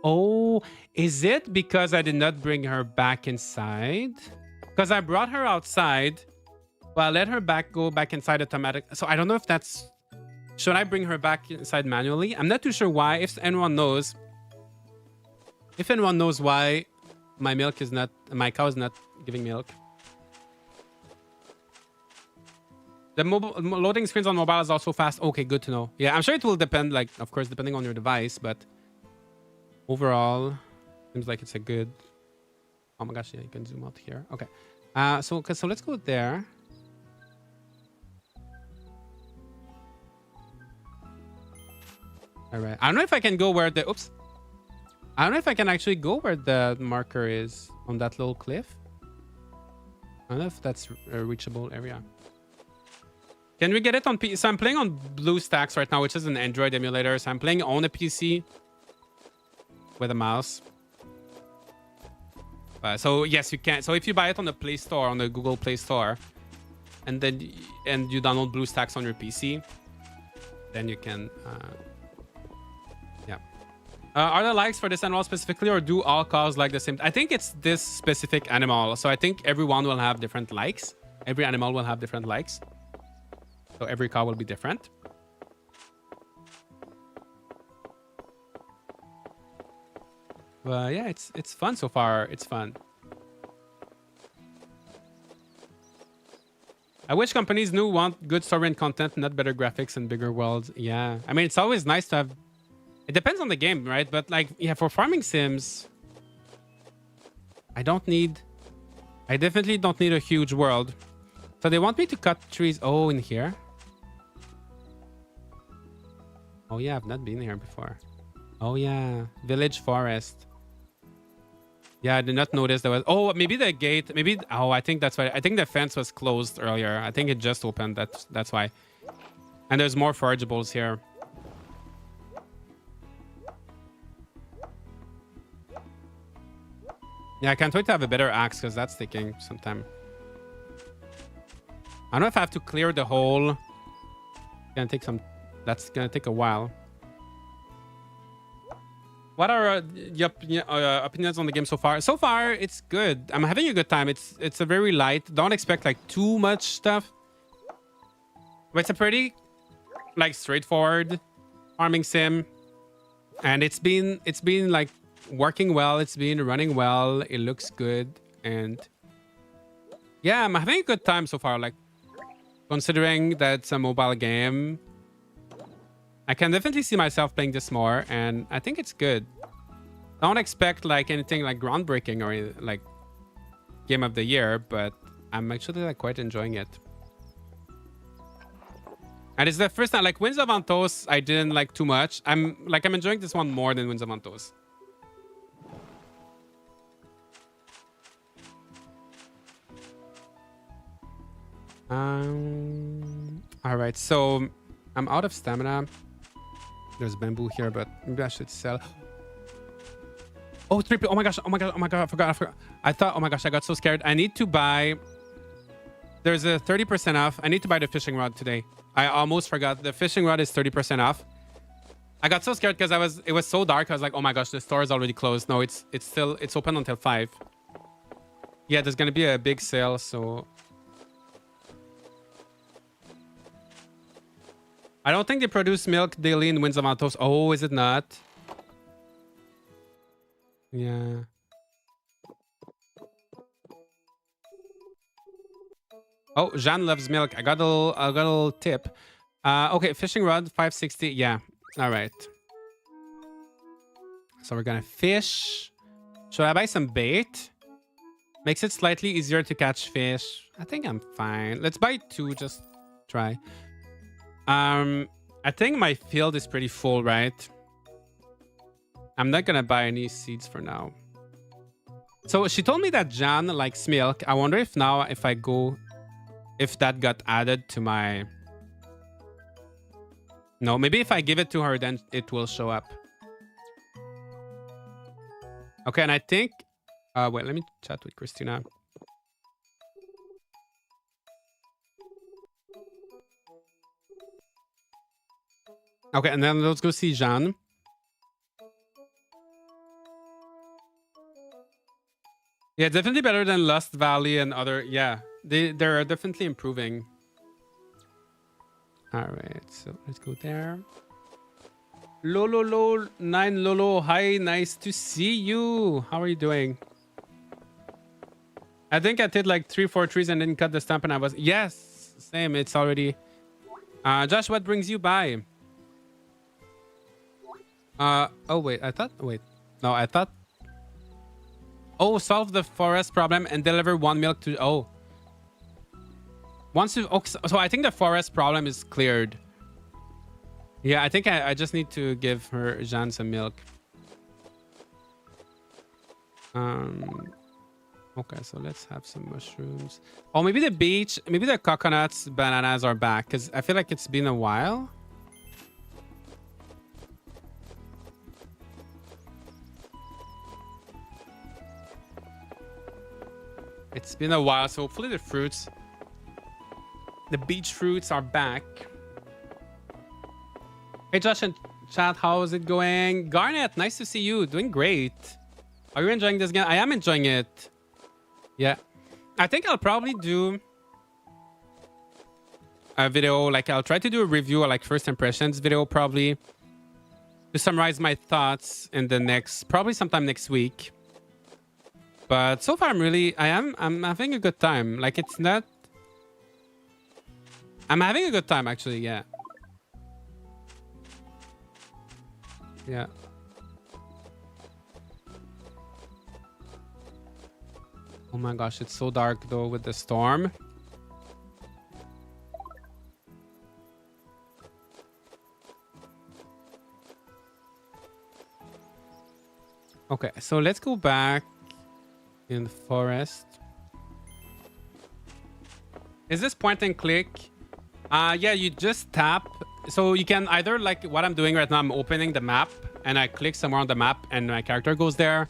Oh, is it because I did not bring her back inside? Because I brought her outside, but I let her go back inside automatic. So I don't know if that's... Should I bring her back inside manually? I'm not too sure why. If anyone knows... If anyone knows why my cow is not giving milk. The loading screens on mobile is also fast. Okay, good to know. Yeah, I'm sure it will depend, like, of course, depending on your device, but overall, seems like it's a good... Oh my gosh, yeah, you can zoom out here. Okay. So let's go there. All right. I don't know if I can go where the... Oops. I don't know if I can actually go where the marker is on that little cliff. I don't know if that's a reachable area. Can we get it on PC? So I'm playing on BlueStacks right now, which is an Android emulator. So I'm playing on a PC with a mouse. So yes, you can. So if you buy it on the Play Store, on the Google Play Store, and then you download BlueStacks on your PC, then you can. Yeah. Are there likes for this animal specifically, or do all cows like the same? I think it's this specific animal. So I think everyone will have different likes. Every animal will have different likes. So every cow will be different. But yeah, it's fun so far. It's fun. I wish companies want good story and content, not better graphics and bigger worlds. Yeah, I mean, it's always nice to have. It depends on the game, right? But like, yeah, for farming sims, I definitely don't need a huge world. So they want me to cut trees. Oh, in here. Oh yeah, I've not been here before. Oh yeah, village forest. Yeah, I did not notice there was. Oh, maybe the gate. Maybe. Oh, I think that's why. I think the fence was closed earlier. I think it just opened. That's why. And there's more forageables here. Yeah, I can't wait to have a better axe because that's taking some time. I don't know if I have to clear the whole. It's gonna take some. That's gonna take a while. What are your opinions on the game so far? So far, it's good. I'm having a good time. It's a very light. Don't expect like too much stuff. But it's a pretty like straightforward farming sim, and it's been like working well. It's been running well. It looks good, and yeah, I'm having a good time so far. Like considering that it's a mobile game. I can definitely see myself playing this more, and I think it's good. Don't expect like anything like groundbreaking or like game of the year, but I'm actually like quite enjoying it. And it's the first time like Winds of Antos I didn't like too much. I'm enjoying this one more than Winds of Antos. All right, so I'm out of stamina. There's bamboo here, but maybe I should sell. Oh, triple. Oh my gosh. Oh my god. Oh my god. I forgot. I thought, oh my gosh, I got so scared. I need to buy. There's a 30% off. I need to buy the fishing rod today. I almost forgot. The fishing rod is 30% off. I got so scared because it was so dark. I was like, oh my gosh, the store is already closed. No, it's open until 5. Yeah, there's gonna be a big sale, so I don't think they produce milk daily in Winds of Antos. Oh, is it not? Yeah. Oh, Jean loves milk. I got a little tip. Okay, fishing rod 560. Yeah. All right. So we're gonna fish. Should I buy some bait? Makes it slightly easier to catch fish. I think I'm fine. Let's buy 2. Just try. I think my field is pretty full, right? I'm not gonna buy any seeds for now. So she told me that Jan likes milk. I wonder if now if that got added to my. No, maybe if I give it to her, then it will show up. Okay, and I think. Wait, let me chat with Christina. Okay, and then let's go see Jean. Yeah, definitely better than Lust Valley and other. Yeah, they're definitely improving. All right, so let's go there. Lolo 9 Lolo, hi, nice to see you. How are you doing? I think I did like 3-4 trees and didn't cut the stump, and I was yes, same. It's already. Josh, what brings you by? Oh wait, I thought. Oh, solve the forest problem and deliver 1 milk to. Oh. Once you. Oh, so I think the forest problem is cleared. Yeah, I think I just need to give her Jean some milk. Okay, so let's have some mushrooms. Oh, maybe the beach, maybe the coconuts, bananas are back because I feel like it's been a while. It's been a while, so hopefully the fruits, the beach fruits are back. Hey Josh and chat, how is it going? Garnet, nice to see you. Doing great. Are you enjoying this game? I am enjoying it. Yeah. I think I'll probably do a video, like I'll try to do a review, like first impressions video probably, to summarize my thoughts in the next, probably sometime next week. But so far I'm having a good time. Like it's not, I'm having a good time actually, yeah. Yeah. Oh my gosh, it's so dark though with the storm. Okay, so let's go back in the forest. Is this point and click? Yeah, you just tap. So you can either, like what I'm doing right now, I'm opening the map and I click somewhere on the map and my character goes there.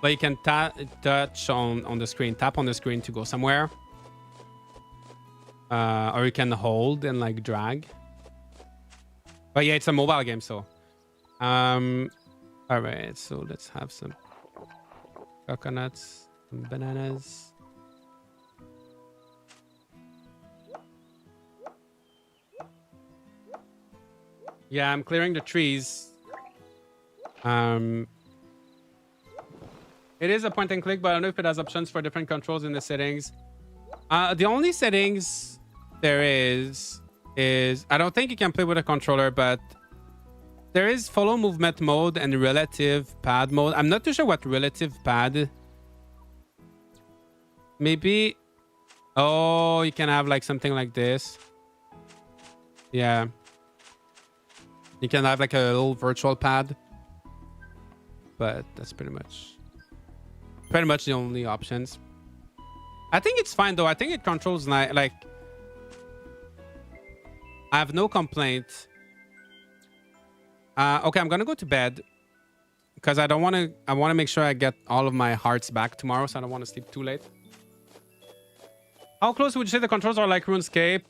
But you can touch on the screen, tap on the screen to go somewhere. Or you can hold and like drag. But yeah, it's a mobile game, so. All right, so let's have some coconuts, some bananas. Yeah, I'm clearing the trees. It is a point and click, but I don't know if it has options for different controls in the settings. The only settings there is I don't think you can play with a controller, but there is follow movement mode and relative pad mode. I'm not too sure what relative pad. Maybe. Oh, you can have like something like this. Yeah. You can have like a little virtual pad. But that's pretty much the only options. I think it's fine though. I think it controls like. I have no complaint. Okay, I'm gonna go to bed because I want to make sure I get all of my hearts back tomorrow, so I don't want to sleep too late. How close would you say the controls are like RuneScape?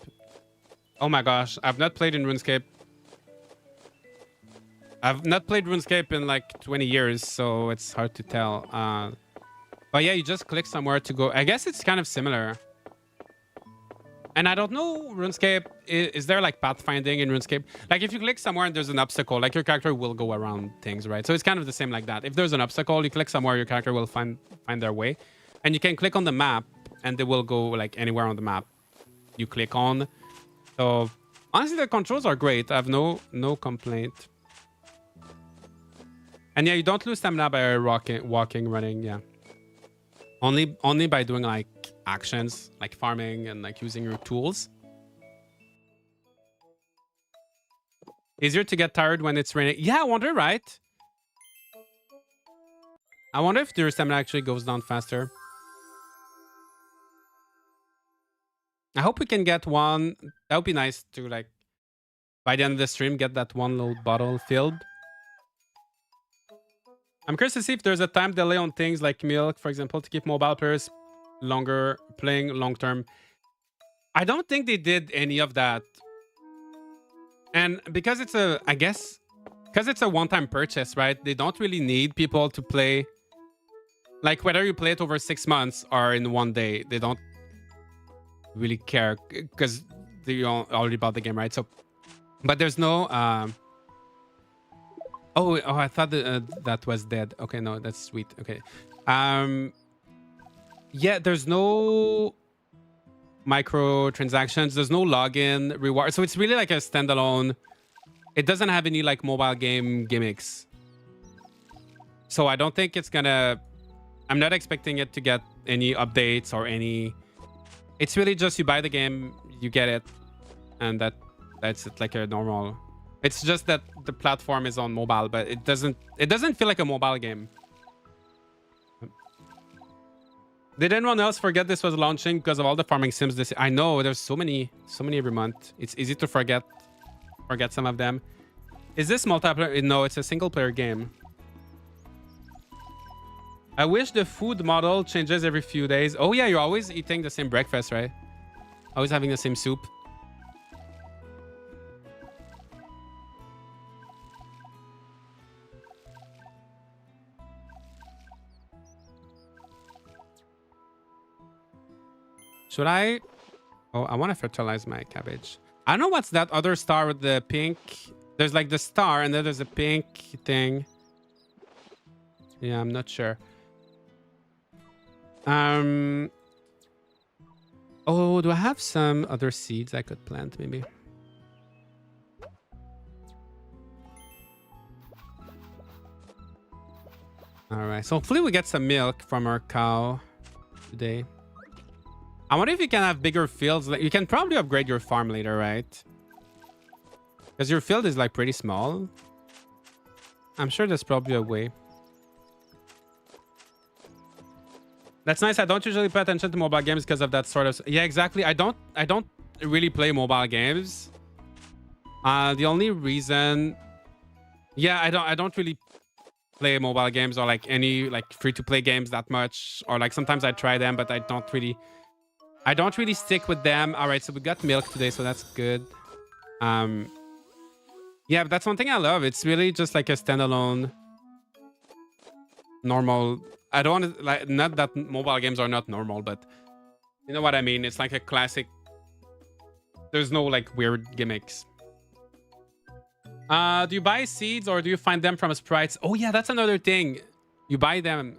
Oh my gosh, I've not played in RuneScape. I've not played RuneScape in like 20 years, so it's hard to tell. But yeah, you just click somewhere to go. I guess it's kind of similar. And I don't know, RuneScape, is there like pathfinding in RuneScape? Like if you click somewhere and there's an obstacle, like your character will go around things, right? So it's kind of the same like that. If there's an obstacle, you click somewhere, your character will find their way. And you can click on the map and they will go like anywhere on the map you click on. So honestly, the controls are great. I have no complaint. And yeah, you don't lose stamina by walking, running, yeah. Only by doing like actions like farming and like using your tools. Easier to get tired when it's raining. Yeah, I wonder, right? I wonder if your stamina actually goes down faster. I hope we can get one. That would be nice to like by the end of the stream get that one little bottle filled. I'm curious to see if there's a time delay on things like milk, for example, to keep mobile players playing long term. I don't think they did any of that. And because it's because it's a one-time purchase, right? They don't really need people to play. Like whether you play it over 6 months or in one day, they don't really care because they already bought the game, right? So, but there's no. Oh, I thought that was dead. Okay, no, that's sweet. Okay. Yeah, there's no microtransactions. There's no login reward. So it's really like a standalone. It doesn't have any like mobile game gimmicks. So I don't think it's gonna. I'm not expecting it to get any updates or any. It's really just you buy the game, you get it, and that's it, like a normal. It's just that the platform is on mobile, but it doesn't feel like a mobile game. Did anyone else forget this was launching because of all the farming sims this? I know there's so many every month. It's easy to forget some of them. Is this multiplayer? No, it's a single player game. I wish the food model changes every few days. Oh yeah, you're always eating the same breakfast, right? Always having the same soup. Should I? Oh, I want to fertilize my cabbage. I don't know what's that other star with the pink. There's like the star and then there's a pink thing. Yeah, I'm not sure. Oh, do I have some other seeds I could plant maybe? All right. So hopefully we get some milk from our cow today. I wonder if you can have bigger fields. Like you can probably upgrade your farm later, right? Because your field is like pretty small. I'm sure there's probably a way. That's nice. I don't usually pay attention to mobile games because of that sort of... Yeah, exactly. I don't really play mobile games. The only reason... Yeah, I don't really play mobile games or like any like free-to-play games that much. Or like sometimes I try them, but I don't really stick with them. All right, so we got milk today, so that's good. Yeah, but that's one thing I love. It's really just like a standalone normal... I don't want to like, not that mobile games are not normal, but you know what I mean? It's like a classic. There's no like weird gimmicks. Do you buy seeds or do you find them from sprites? Oh yeah, that's another thing. You buy them.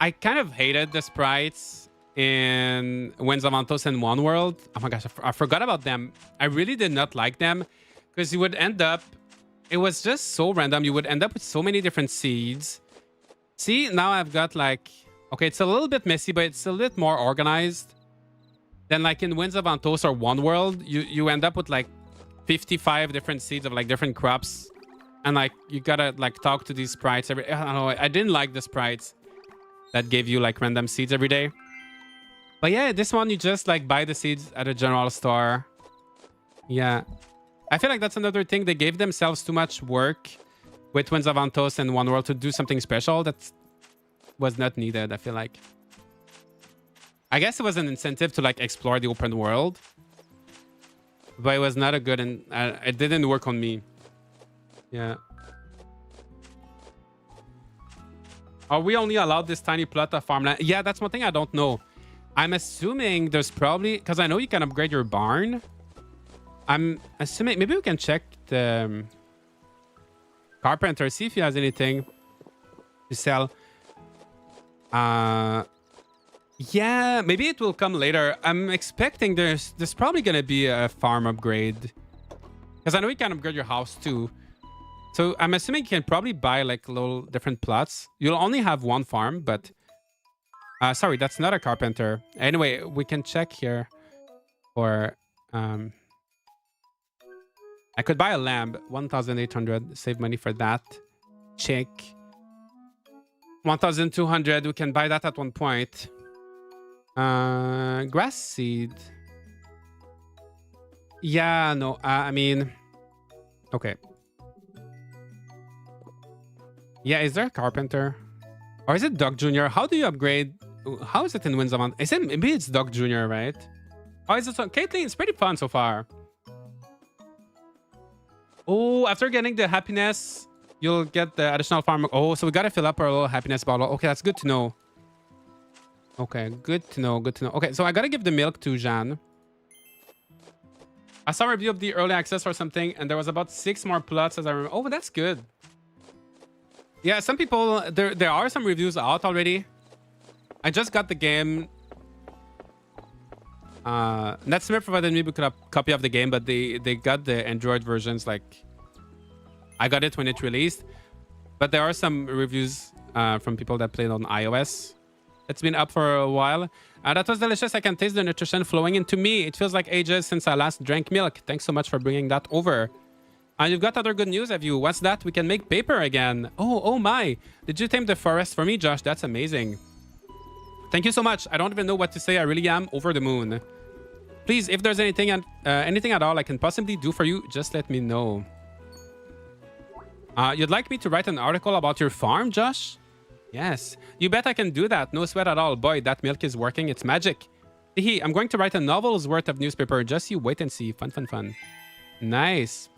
I kind of hated the sprites in Winds of Antos and One World. Oh my gosh, I forgot about them. I really did not like them because you would end up, it was just so random. You would end up with so many different seeds. See, now I've got like... Okay, it's a little bit messy, but it's a little bit more organized. Than like in Winds of Antos or One World, you end up with like 55 different seeds of like different crops. And like, you gotta like talk to these sprites every... I don't know, I didn't like the sprites that gave you like random seeds every day. But yeah, this one, you just like buy the seeds at a general store. Yeah. I feel like that's another thing. They gave themselves too much work with Winds of Antos and One World to do something special that was not needed, I feel like. I guess it was an incentive to like explore the open world, but it was not a good, and it didn't work on me. Yeah. Are we only allowed this tiny plot of farmland? Yeah, that's one thing I don't know. I'm assuming there's probably, because I know you can upgrade your barn. I'm assuming maybe we can check the carpenter, see if he has anything to sell. Yeah, maybe it will come later. I'm expecting there's probably gonna be a farm upgrade, because I know you can upgrade your house too. So I'm assuming you can probably buy like little different plots. You'll only have one farm, but sorry, that's not a carpenter. Anyway, we can check here for I could buy a lamb, 1,800, save money for that. Check. 1,200, we can buy that at one point. Grass seed. Yeah, no, I mean, okay. Yeah, is there a carpenter? Or is it Doug Jr.? How do you upgrade? How is it in Winds of Antos? Is it, maybe it's Doug Jr., right? Oh, is it so? Caitlyn, it's pretty fun so far. Oh, after getting the happiness, you'll get the additional farm. Oh, so we gotta fill up our little happiness bottle. Okay, that's good to know. Okay, good to know, good to know. Okay, so I gotta give the milk to Jeanne. I saw a review of the early access or something, and there was about 6 more plots as I remember. Oh, but that's good. Yeah, some people, there are some reviews out already. I just got the game. Netsmith provided me with a copy of the game, but they got the Android versions. Like, I got it when it released, but there are some reviews from people that played on iOS. It's been up for a while. That was delicious. I can taste the nutrition flowing into me. It feels like ages since I last drank milk. Thanks so much for bringing that over. And you've got other good news, have you? What's that? We can make paper again. Oh my. Did you tame the forest for me, Josh? That's amazing. Thank you so much. I don't even know what to say. I really am over the moon. Please, if there's anything at all I can possibly do for you, just let me know. You'd like me to write an article about your farm, Josh? Yes. You bet I can do that. No sweat at all. Boy, that milk is working. It's magic. I'm going to write a novel's worth of newspaper. Just you wait and see. Fun, fun, fun. Nice.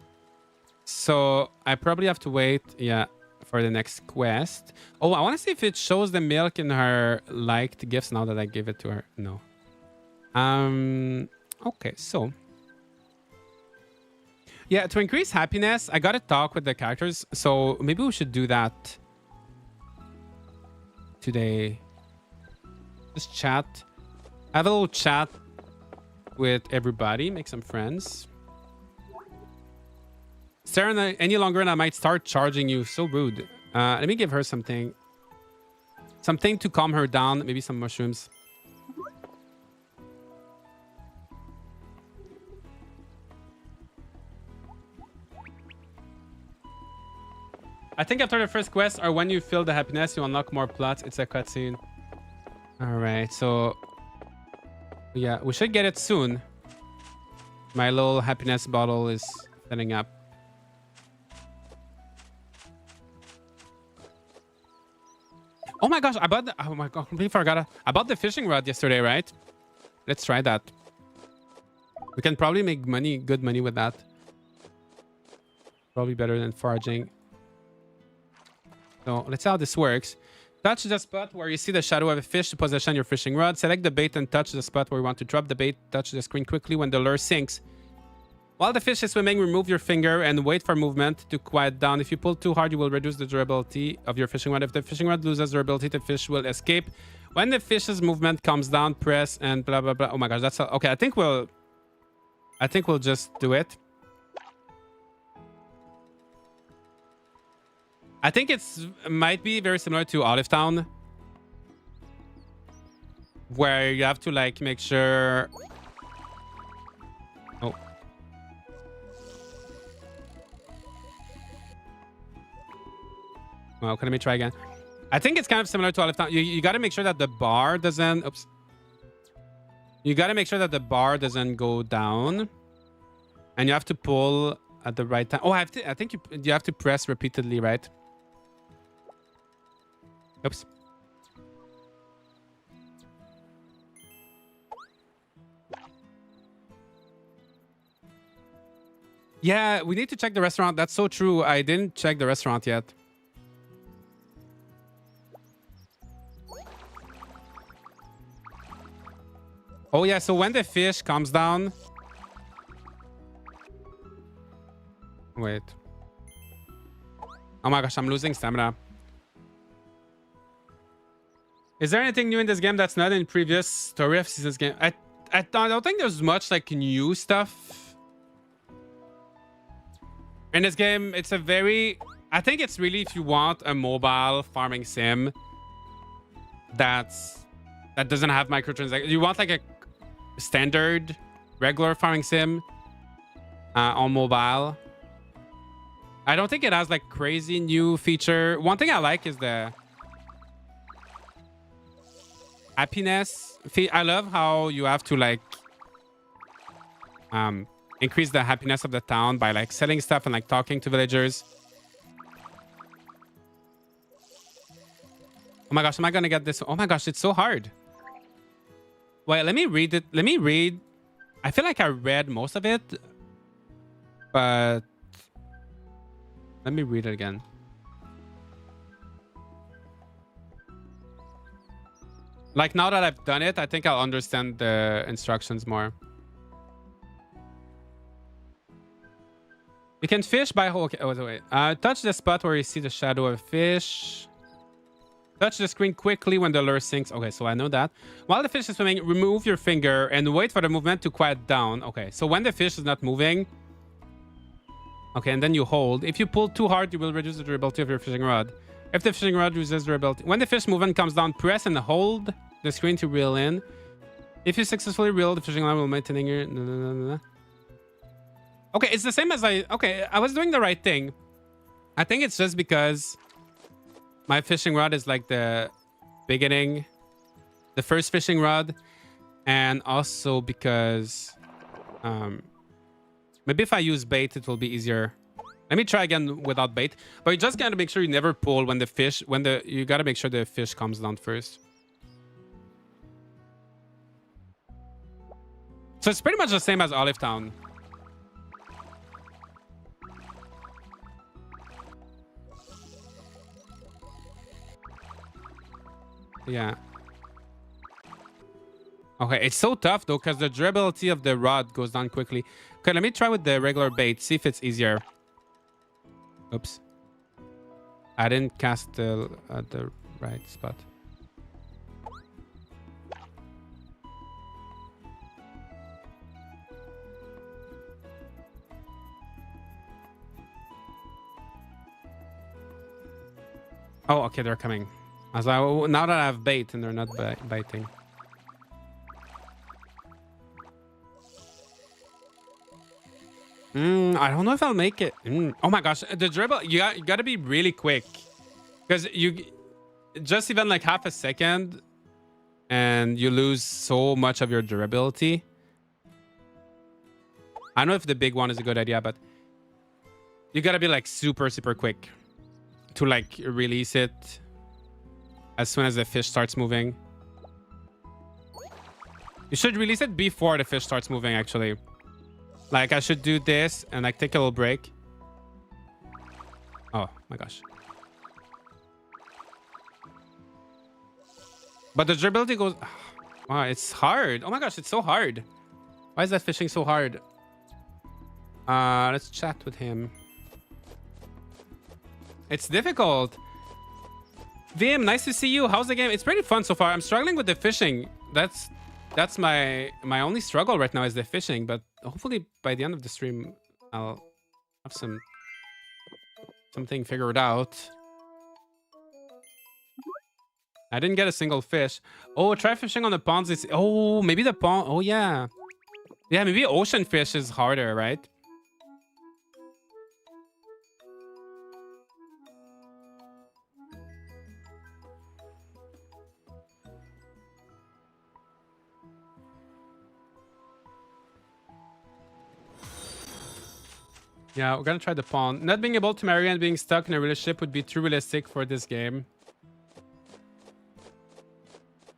So I probably have to wait, yeah, for the next quest. Oh, I want to see if it shows the milk in her liked gifts now that I give it to her. No. Okay, so. Yeah, to increase happiness, I got to talk with the characters. So maybe we should do that today. Just chat. Have a little chat with everybody. Make some friends. Sarah, any longer and I might start charging you. So rude. Let me give her something. Something to calm her down. Maybe some mushrooms. I think after the first quest or when you feel the happiness, you unlock more plots. It's a cutscene. All right, so yeah, we should get it soon. My little happiness bottle is filling up. Oh my gosh, oh my god, I completely forgot. I bought the fishing rod yesterday, right? Let's try that. We can probably make money, good money with that. Probably better than foraging. So let's see how this works. Touch the spot where you see the shadow of a fish to position your fishing rod. Select the bait and touch the spot where you want to drop the bait. Touch the screen quickly when the lure sinks. While the fish is swimming, remove your finger and wait for movement to quiet down. If you pull too hard, you will reduce the durability of your fishing rod. If the fishing rod loses durability, the fish will escape. When the fish's movement comes down, press and blah, blah, blah. Oh my gosh, that's... Okay, I think we'll just do it. I think it might be very similar to Olive Town, where you have to like make sure. Oh. Well, let me try again. I think it's kind of similar to Olive Town. You got to make sure that the bar doesn't. Oops. You got to make sure that the bar doesn't go down, and you have to pull at the right time. Oh, I think you have to press repeatedly, right? Oops. Yeah, we need to check the restaurant. That's so true. I didn't check the restaurant yet. Oh yeah, so when the fish comes down... Wait. Oh my gosh, I'm losing stamina. Is there anything new in this game that's not in previous story of seasons game? I don't think there's much like new stuff in this game. It's a very... I think it's really if you want a mobile farming sim that doesn't have microtransactions. You want like a standard regular farming sim on mobile. I don't think it has like crazy new feature. One thing I like is the happiness. I love how you have to like increase the happiness of the town by like selling stuff and like talking to villagers. Oh my gosh, am I gonna get this? Oh my gosh, it's so hard. Wait, let me read it. Let me read. I feel like I read most of it, but let me read it again. Like now that I've done it, I think I'll understand the instructions more. You can fish by... Okay, oh, wait. Touch the spot where you see the shadow of a fish. Touch the screen quickly when the lure sinks. Okay, so I know that. While the fish is swimming, remove your finger and wait for the movement to quiet down. Okay, so when the fish is not moving... Okay, and then you hold. If you pull too hard, you will reduce the durability of your fishing rod. If the fishing rod loses durability... When the fish movement comes down, press and hold the screen to reel in. If you successfully reel, the fishing line will maintain your... Okay, it's the same as Okay, I was doing the right thing. I think it's just because my fishing rod is like the beginning, the first fishing rod, and also because maybe if I use bait, it will be easier. Let me try again without bait. But you just gotta make sure you never pull when the fish, you gotta make sure the fish comes down first. So it's pretty much the same as Olive Town. Yeah. Okay, it's so tough though because the durability of the rod goes down quickly. Okay, let me try with the regular bait, see if it's easier. Oops. I didn't cast at the right spot. Oh, okay, they're coming. I was like, oh, now that I have bait and they're not biting. I don't know if I'll make it. Oh my gosh, the dribble, you gotta be really quick. Because you just even like half a second and you lose so much of your durability. I don't know if the big one is a good idea, but you gotta be like super quick to like release it as soon as the fish starts moving. You should release it before the fish starts moving, actually. Like, I should do this and like take a little break. Oh my gosh. But the durability goes... Wow, it's hard. Oh my gosh, it's so hard. Why is that fishing so hard? Let's chat with him. It's difficult. VM, nice to see you. How's the game? It's pretty fun so far. I'm struggling with the fishing. That's my only struggle right now is the fishing, but hopefully by the end of the stream I'll have something figured out. I didn't get a single fish. Oh, try fishing on the ponds. Oh, maybe the pond. Oh yeah. Yeah, maybe ocean fish is harder, right? Yeah, we're gonna try the pawn. Not being able to marry and being stuck in a relationship would be too realistic for this game.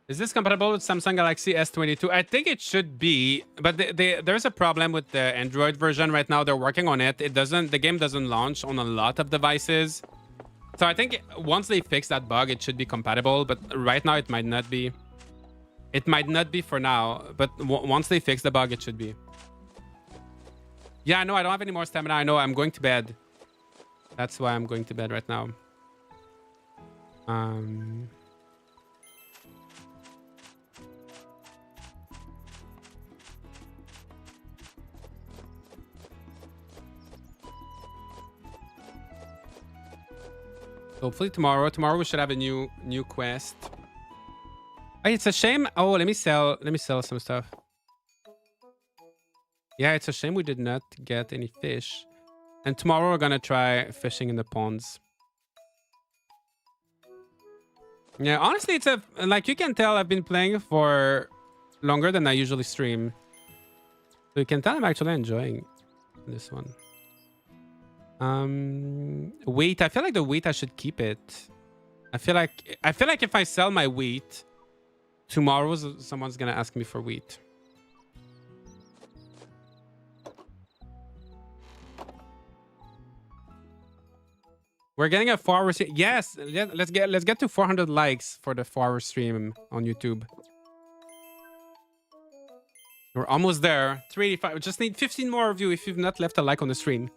Is this compatible with Samsung Galaxy S22? I think it should be, but there's a problem with the Android version right now. They're working on it. The game doesn't launch on a lot of devices. So I think once they fix that bug, it should be compatible. But right now, it might not be. It might not be for now, but once they fix the bug, it should be. Yeah, no, I don't have any more stamina. I know I'm going to bed. That's why I'm going to bed right now. Hopefully tomorrow we should have a new quest. Hey, it's a shame. Oh, let me sell some stuff. Yeah, it's a shame we did not get any fish. And tomorrow we're gonna try fishing in the ponds. Yeah, honestly, it's like you can tell I've been playing for longer than I usually stream. So you can tell I'm actually enjoying this one. Wheat. I feel like the wheat I should keep it. I feel like if I sell my wheat, tomorrow someone's gonna ask me for wheat. We're getting a 4-hour stream. Yes, let's get to 400 likes for the 4-hour stream on YouTube. We're almost there. 385. We just need 15 more of you if you've not left a like on the stream.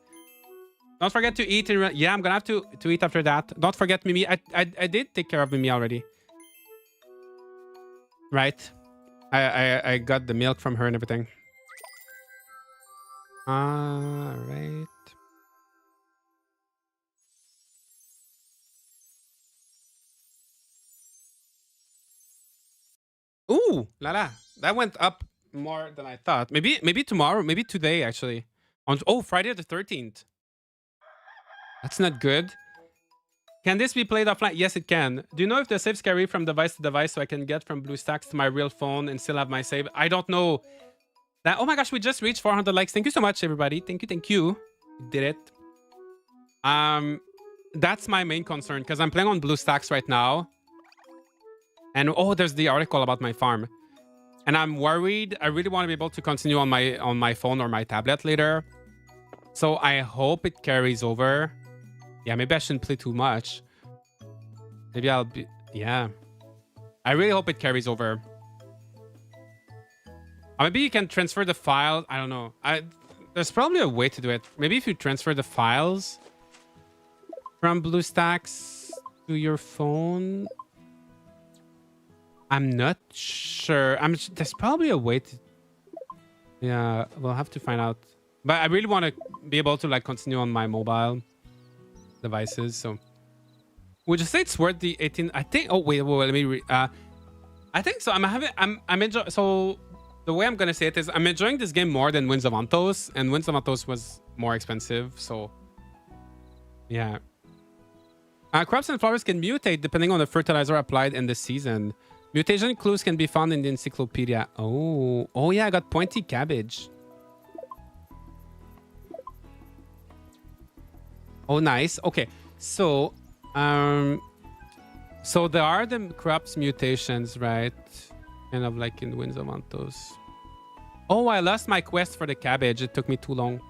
Don't forget to eat. Yeah, I'm gonna have to eat after that. Don't forget Mimi. I did take care of Mimi already. Right. I got the milk from her and everything. All right. Ooh, la. That went up more than I thought. Maybe tomorrow, maybe today actually. On Friday the 13th. That's not good. Can this be played offline? Yes, it can. Do you know if the saves carry from device to device so I can get from BlueStacks to my real phone and still have my save? I don't know. Oh my gosh, we just reached 400 likes. Thank you so much, everybody. Thank you. You did it. That's my main concern because I'm playing on BlueStacks right now. And oh, there's the article about my farm. And I'm worried. I really want to be able to continue on my phone or my tablet later. So I hope it carries over. Yeah, maybe I shouldn't play too much. Maybe I'll be... Yeah. I really hope it carries over. Or maybe you can transfer the file. I don't know. There's probably a way to do it. Maybe if you transfer the files from BlueStacks to your phone. I'm not sure. There's probably a way to... Yeah, we'll have to find out. But I really want to be able to like continue on my mobile devices. So would you say it's worth the 18? I think. Oh wait, let me. I think so. I'm enjoying. So the way I'm gonna say it is, I'm enjoying this game more than Winds of Antos, and Winds of Antos was more expensive. So yeah. Crops and flowers can mutate depending on the fertilizer applied in the season. Mutation clues can be found in the encyclopedia. Oh yeah, I got pointy cabbage. Oh, nice. Okay, so so there are the crops mutations, right? Kind of like in Winds of Antos. Oh, I lost my quest for the cabbage. It took me too long.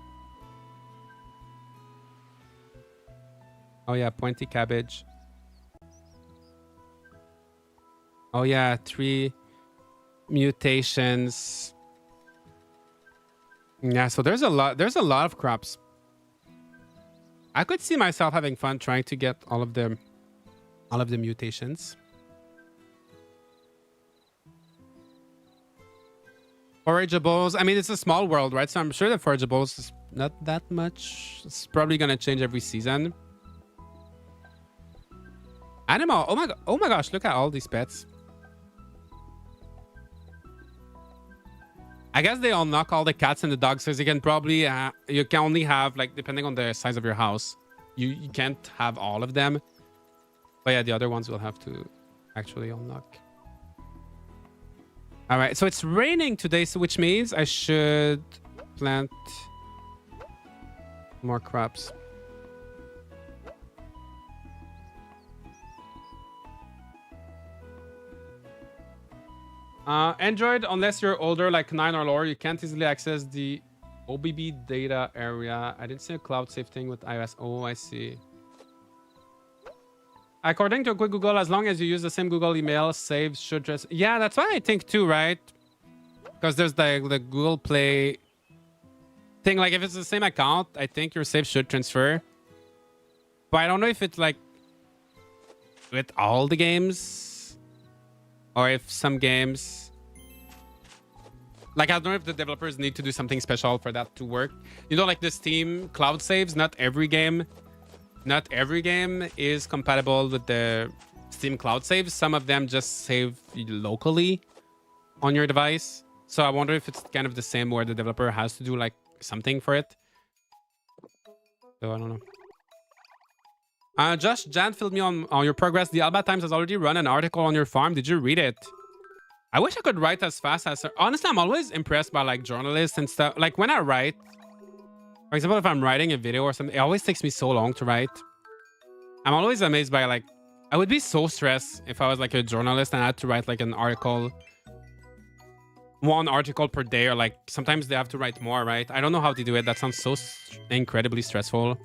Oh yeah, pointy cabbage. Oh yeah, 3 mutations. Yeah, so there's a lot of crops. I could see myself having fun trying to get all of the mutations. Forageables. I mean, it's a small world, right? So I'm sure the forageables is not that much. It's probably gonna change every season. Animal. Oh my gosh! Look at all these pets. I guess they unlock all the cats and the dogs, because you can probably you can only have, like, depending on the size of your house, you can't have all of them. But yeah, the other ones will have to actually unlock. All right, so it's raining today, so which means I should plant more crops. Android, unless you're older, like 9 or lower, you can't easily access the OBB data area. I didn't see a cloud save thing with iOS. Oh, I see. According to a quick Google, as long as you use the same Google email, saves should just... Yeah, that's what I think too, right? Because there's the Google Play thing. Like, if it's the same account, I think your save should transfer. But I don't know if it's like with all the games. Or if some games... Like, I don't know if the developers need to do something special for that to work. You know, like the Steam cloud saves, not every game is compatible with the Steam cloud saves. Some of them just save locally on your device. So I wonder if it's kind of the same where the developer has to do like something for it. So I don't know. Josh, Jan filled me on your progress. The Alba Times has already run an article on your farm. Did you read it? I wish I could write as fast as her. Honestly, I'm always impressed by like journalists and stuff. Like when I write, for example, if I'm writing a video or something, it always takes me so long to write. I'm always amazed by like, I would be so stressed if I was like a journalist and I had to write like an article, 1 article per day, or like sometimes they have to write more, right? I don't know how to do it. That sounds so incredibly stressful.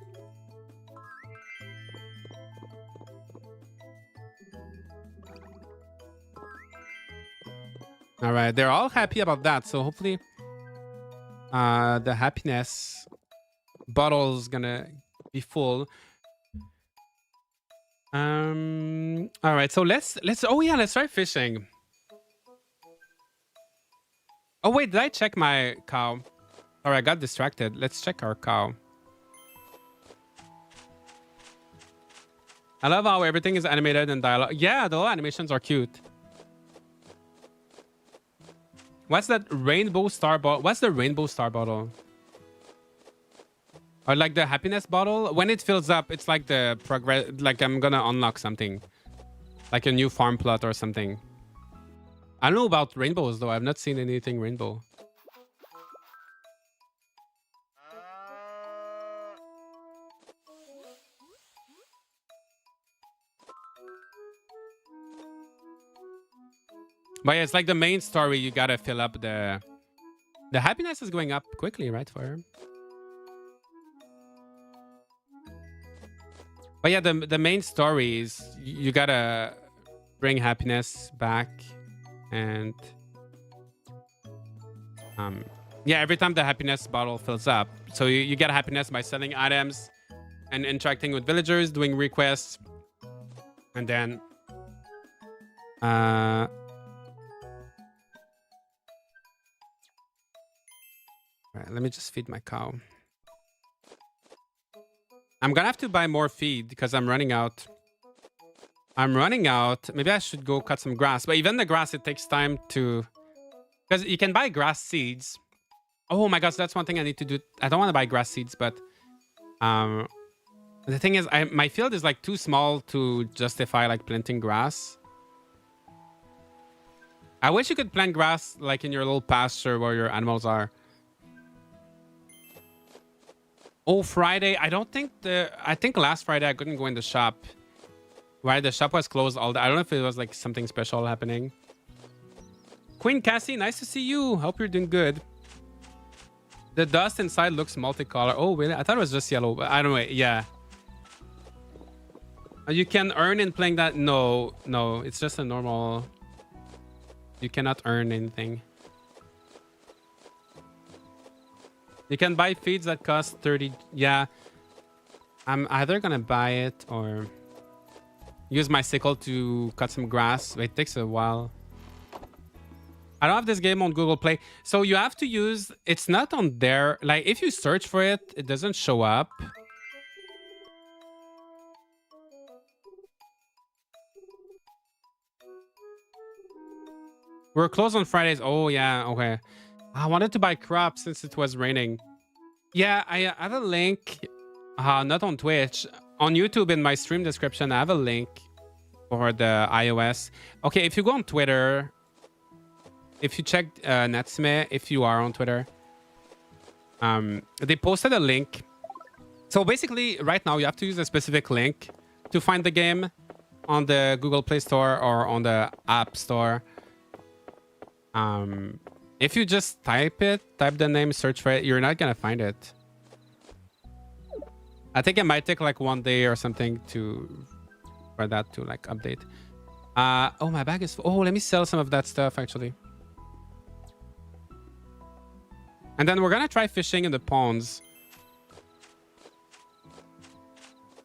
All right, they're all happy about that. So hopefully the happiness bottle's gonna be full. All right, so let's oh yeah, let's try fishing. Oh wait, did I check my cow? All right, I got distracted. Let's check our cow. I love how everything is animated and dialogue. Yeah, the animations are cute. What's that rainbow star bottle? What's the rainbow star bottle? Or like the happiness bottle? When it fills up, it's like the progress. Like I'm gonna unlock something, like a new farm plot or something. I don't know about rainbows though. I've not seen anything rainbow. But yeah, it's like the main story. You gotta fill up the happiness is going up quickly, right? For her. But yeah, the main story is you gotta bring happiness back, and um, yeah, every time the happiness bottle fills up, so you get happiness by selling items and interacting with villagers, doing requests, and then uh, right, let me just feed my cow. I'm gonna have to buy more feed because I'm running out. I'm running out. Maybe I should go cut some grass. But even the grass, it takes time to... Because you can buy grass seeds. Oh my gosh, that's one thing I need to do. I don't want to buy grass seeds, but... the thing is, my field is like too small to justify like planting grass. I wish you could plant grass like in your little pasture where your animals are. Oh, Friday. I don't think I think last Friday I couldn't go in the shop. Right, the shop was closed all day. I don't know if it was like something special happening. Queen Cassie, nice to see you. Hope you're doing good. The dust inside looks multicolor. Oh, really? I thought it was just yellow. But I don't know. Yeah. You can earn in playing that? No, no. It's just a normal... You cannot earn anything. You can buy feeds that cost 30. Yeah. I'm either going to buy it or... use my sickle to cut some grass. It takes a while. I don't have this game on Google Play. So you have to use... It's not on there. Like, if you search for it, it doesn't show up. We're closed on Fridays. Oh, yeah. Okay. I wanted to buy crops since it was raining. Yeah, I have a link. Not on Twitch. On YouTube in my stream description, I have a link for the iOS. Okay, if you go on Twitter, if you check Natsume, if you are on Twitter, they posted a link. So basically, right now, you have to use a specific link to find the game on the Google Play Store or on the App Store. If you just type the name, search for it, you're not gonna find it. I think it might take like 1 day or something for that to like update. Oh, my bag is full. Oh, let me sell some of that stuff actually. And then we're gonna try fishing in the ponds.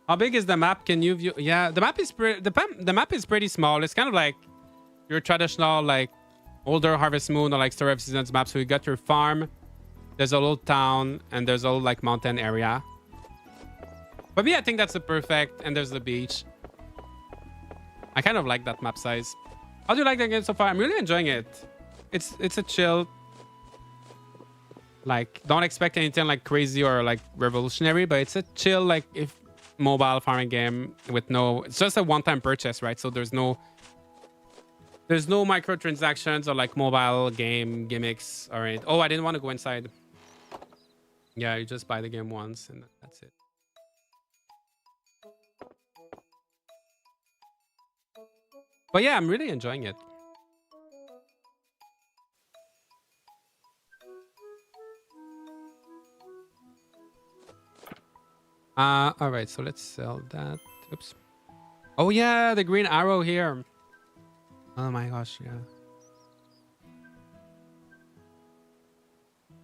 How big is the map? Can you view? Yeah, the map is the map is pretty small. It's kind of like your traditional like older Harvest Moon or like Story of Seasons map. So you got your farm, there's a little town, and there's a little like mountain area. But yeah, I think that's the perfect. And there's the beach. I kind of like that map size. How do you like the game so far? I'm really enjoying it. It's a chill. Like, don't expect anything like crazy or like revolutionary, but it's a chill like if mobile farming game with no. It's just a one-time purchase, right? So there's no microtransactions or like mobile game gimmicks or anything. Oh, I didn't want to go inside. Yeah, you just buy the game once and that's it. But yeah, I'm really enjoying it. All right, so let's sell that. Oops. Oh yeah, the green arrow here. Oh my gosh, yeah.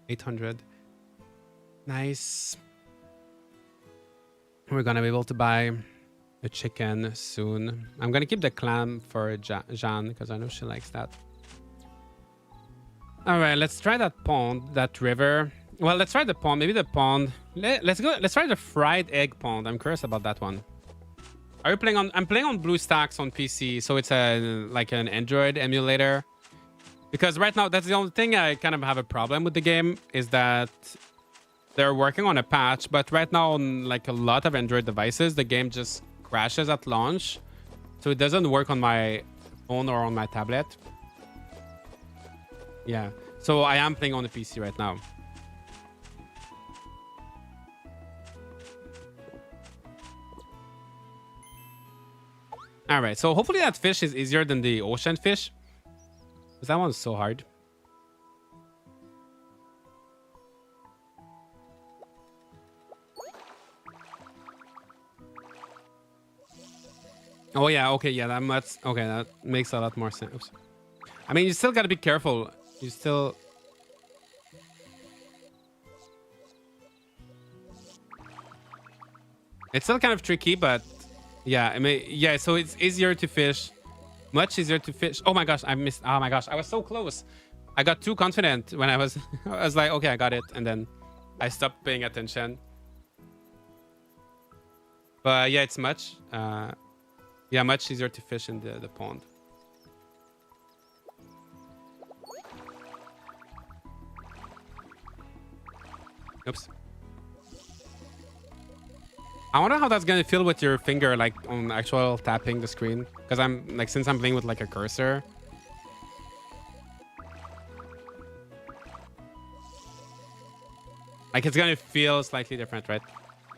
800. Nice. We're gonna be able to buy a chicken soon. I'm gonna keep the clam for Jeanne because I know she likes that. All right, let's try that pond, that river. Well, let's try the pond. Maybe the pond. Let's go. Let's try the fried egg pond. I'm curious about that one. Are you playing on? I'm playing on BlueStacks on PC, so it's like an Android emulator. Because right now, that's the only thing I kind of have a problem with the game is that they're working on a patch. But right now, on like a lot of Android devices, the game just crashes at launch, so it doesn't work on my phone or on my tablet. Yeah, so I am playing on the PC right now. All right, so hopefully that fish is easier than the ocean fish. Because that one's so hard. Oh yeah, okay, yeah, that makes a lot more sense. Oops. I mean, you still gotta be careful. You still... It's still kind of tricky, but yeah, I mean, yeah, so it's easier to fish. Much easier to fish. Oh my gosh, I missed. Oh my gosh, I was so close. I got too confident when I was I was like, okay, I got it, and then I stopped paying attention. But yeah, it's much yeah, much easier to fish in the pond. Oops. I wonder how that's gonna feel with your finger, like on actual tapping the screen. Because I'm like, since I'm playing with like a cursor. Like it's gonna feel slightly different, right?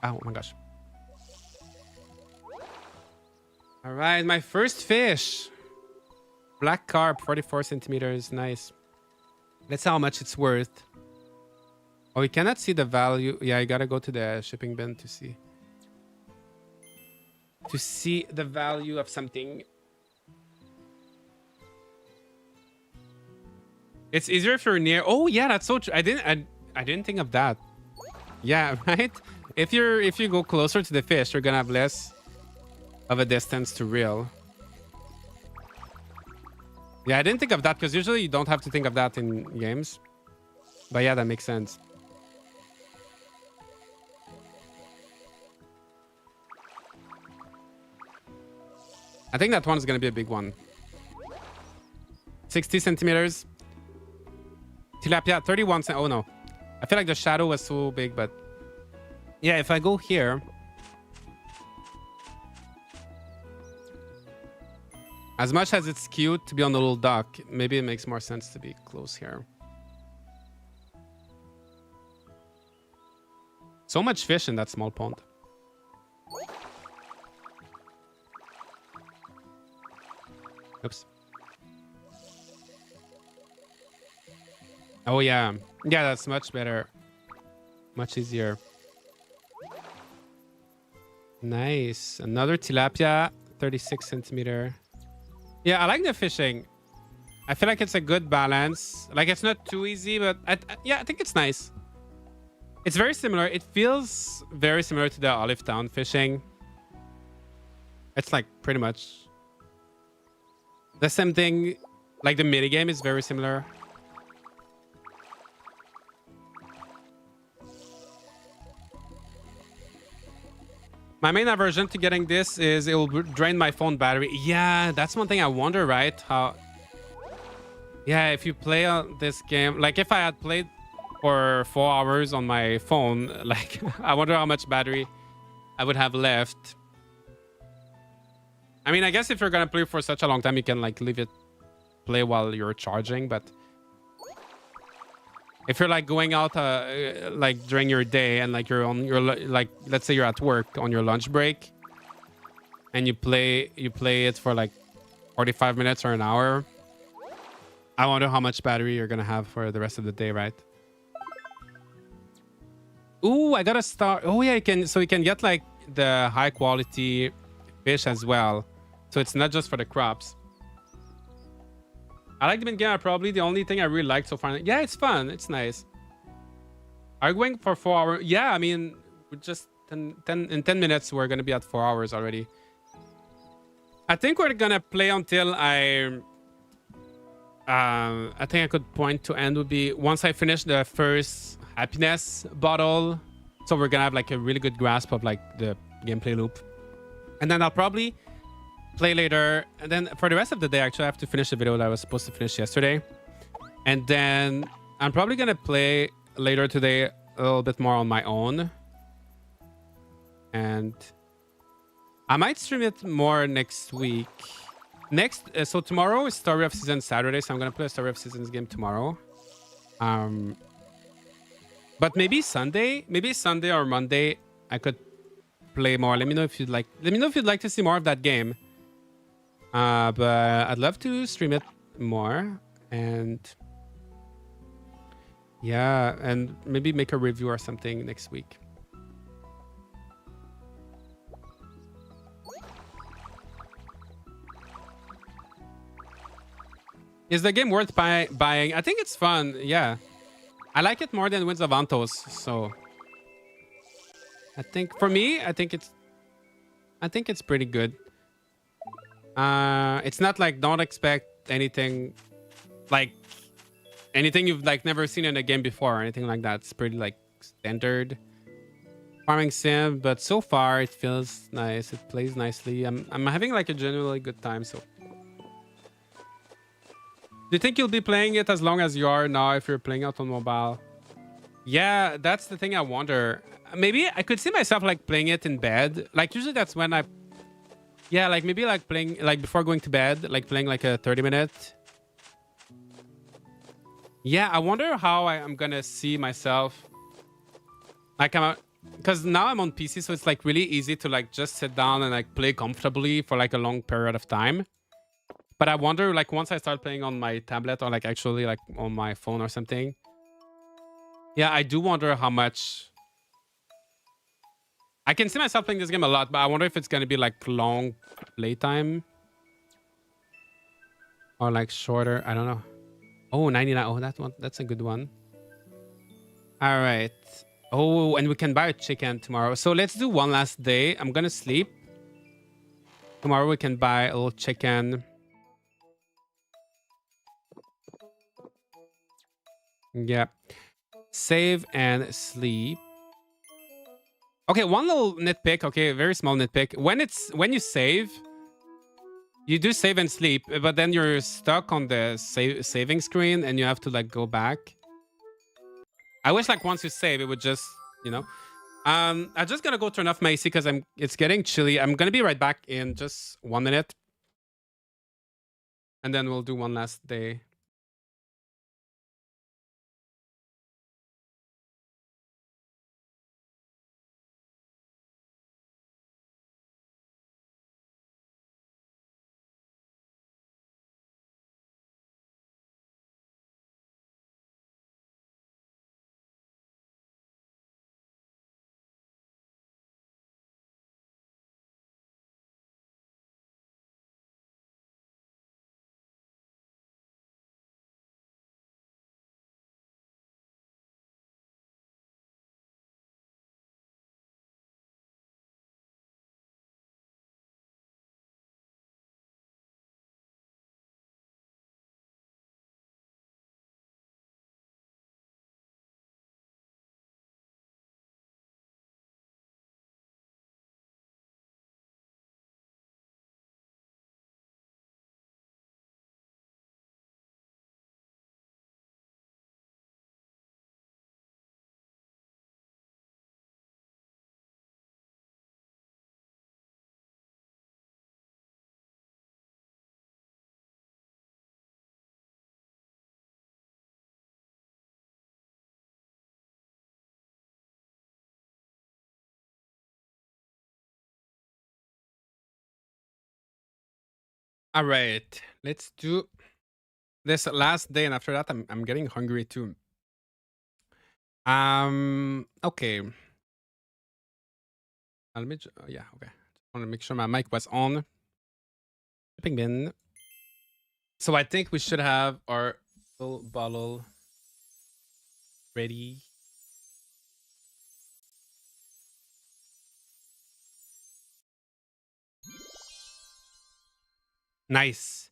Oh my gosh. All right, my first fish. Black carp, 44 centimeters. Nice. Let's see how much it's worth. Oh, you cannot see the value. Yeah, you gotta go to the shipping bin to see. To see the value of something. It's easier if you're near. Oh yeah, that's so true. I didn't think of that. Yeah, right. If you go closer to the fish, you're gonna have less of a distance to reel. Yeah, I didn't think of that because usually you don't have to think of that in games. But yeah, that makes sense. I think that one is gonna be a big one. 60 centimeters. Tilapia, 31 cent. Oh no. I feel like the shadow was so big, but yeah, if I go here. As much as it's cute to be on the little dock, maybe it makes more sense to be close here. So much fish in that small pond. Oops. Oh yeah. Yeah, that's much better. Much easier. Nice. Another tilapia, 36 centimeter. Yeah, I like the fishing. I feel like it's a good balance. Like it's not too easy, but yeah, I think it's nice. It's very similar. It feels very similar to the Olive Town fishing. It's like pretty much the same thing. Like the minigame is very similar. My main aversion to getting this is it will drain my phone battery. Yeah, that's one thing I wonder, right? How... Yeah, if you play this game... Like, if I had played for 4 hours on my phone, like, I wonder how much battery I would have left. I mean, I guess if you're gonna play for such a long time, you can, like, leave it play while you're charging, but... If you're like going out like during your day and like you're on your like, let's say you're at work on your lunch break and you play it for like 45 minutes or an hour, I wonder how much battery you're gonna have for the rest of the day, right? Ooh, I got a star. Oh yeah, you can get like the high quality fish as well, so it's not just for the crops. I like the mid-game. Probably the only thing I really liked so far. Yeah, it's fun. It's nice. Are you going for 4 hours? Yeah, I mean, we're just in 10 minutes, we're going to be at 4 hours already. I think we're going to play until I think I could point to end would be once I finish the first happiness bottle. So we're going to have like a really good grasp of like the gameplay loop. And then I'll probably play later, and then for the rest of the day, actually, I have to finish the video that I was supposed to finish yesterday, and then I'm probably gonna play later today a little bit more on my own, and I might stream it more next week. So tomorrow is Story of Seasons Saturday, so I'm gonna play a Story of Seasons game tomorrow. But maybe Sunday or Monday, I could play more. Let me know if you'd like to see more of that game. But I'd love to stream it more, And yeah, and maybe make a review or something next week. Is the game worth buying? I think it's fun. Yeah, I like it more than Winds of Antos. So I think for me, I think it's pretty good. It's not like, don't expect anything like anything you've like never seen in a game before or anything like that. It's pretty like standard farming sim, but so far it feels nice. It plays nicely. I'm having like a genuinely good time. So do you think you'll be playing it as long as you are now if you're playing out on mobile? Yeah, that's the thing I wonder. Maybe I could see myself like playing it in bed. Like usually that's when I, yeah, like maybe like playing like before going to bed, like playing like a 30-minute. Yeah, I wonder how I'm gonna see myself. Like because now I'm on PC, so it's like really easy to like just sit down and like play comfortably for like a long period of time. But I wonder like once I start playing on my tablet or like actually like on my phone or something. Yeah, I do wonder how much. I can see myself playing this game a lot, but I wonder if it's gonna be like long playtime or like shorter. I don't know. Oh, 99. Oh, that's a good one. All right. Oh, and we can buy a chicken tomorrow. So let's do one last day. I'm gonna sleep. Tomorrow we can buy a little chicken. Yeah. Save and sleep. Okay, one little nitpick. Okay, very small nitpick. When you save, you do save and sleep, but then you're stuck on the saving screen and you have to like go back. I wish like once you save, it would just, you know. I'm just gonna go turn off my AC because it's getting chilly. I'm gonna be right back in just 1 minute. And then we'll do one last day. All right, let's do this last day, and after that, I'm getting hungry too. Okay. Let me. Yeah, okay. I want to make sure my mic was on. Shipping bin. So I think we should have our little bottle ready. Nice.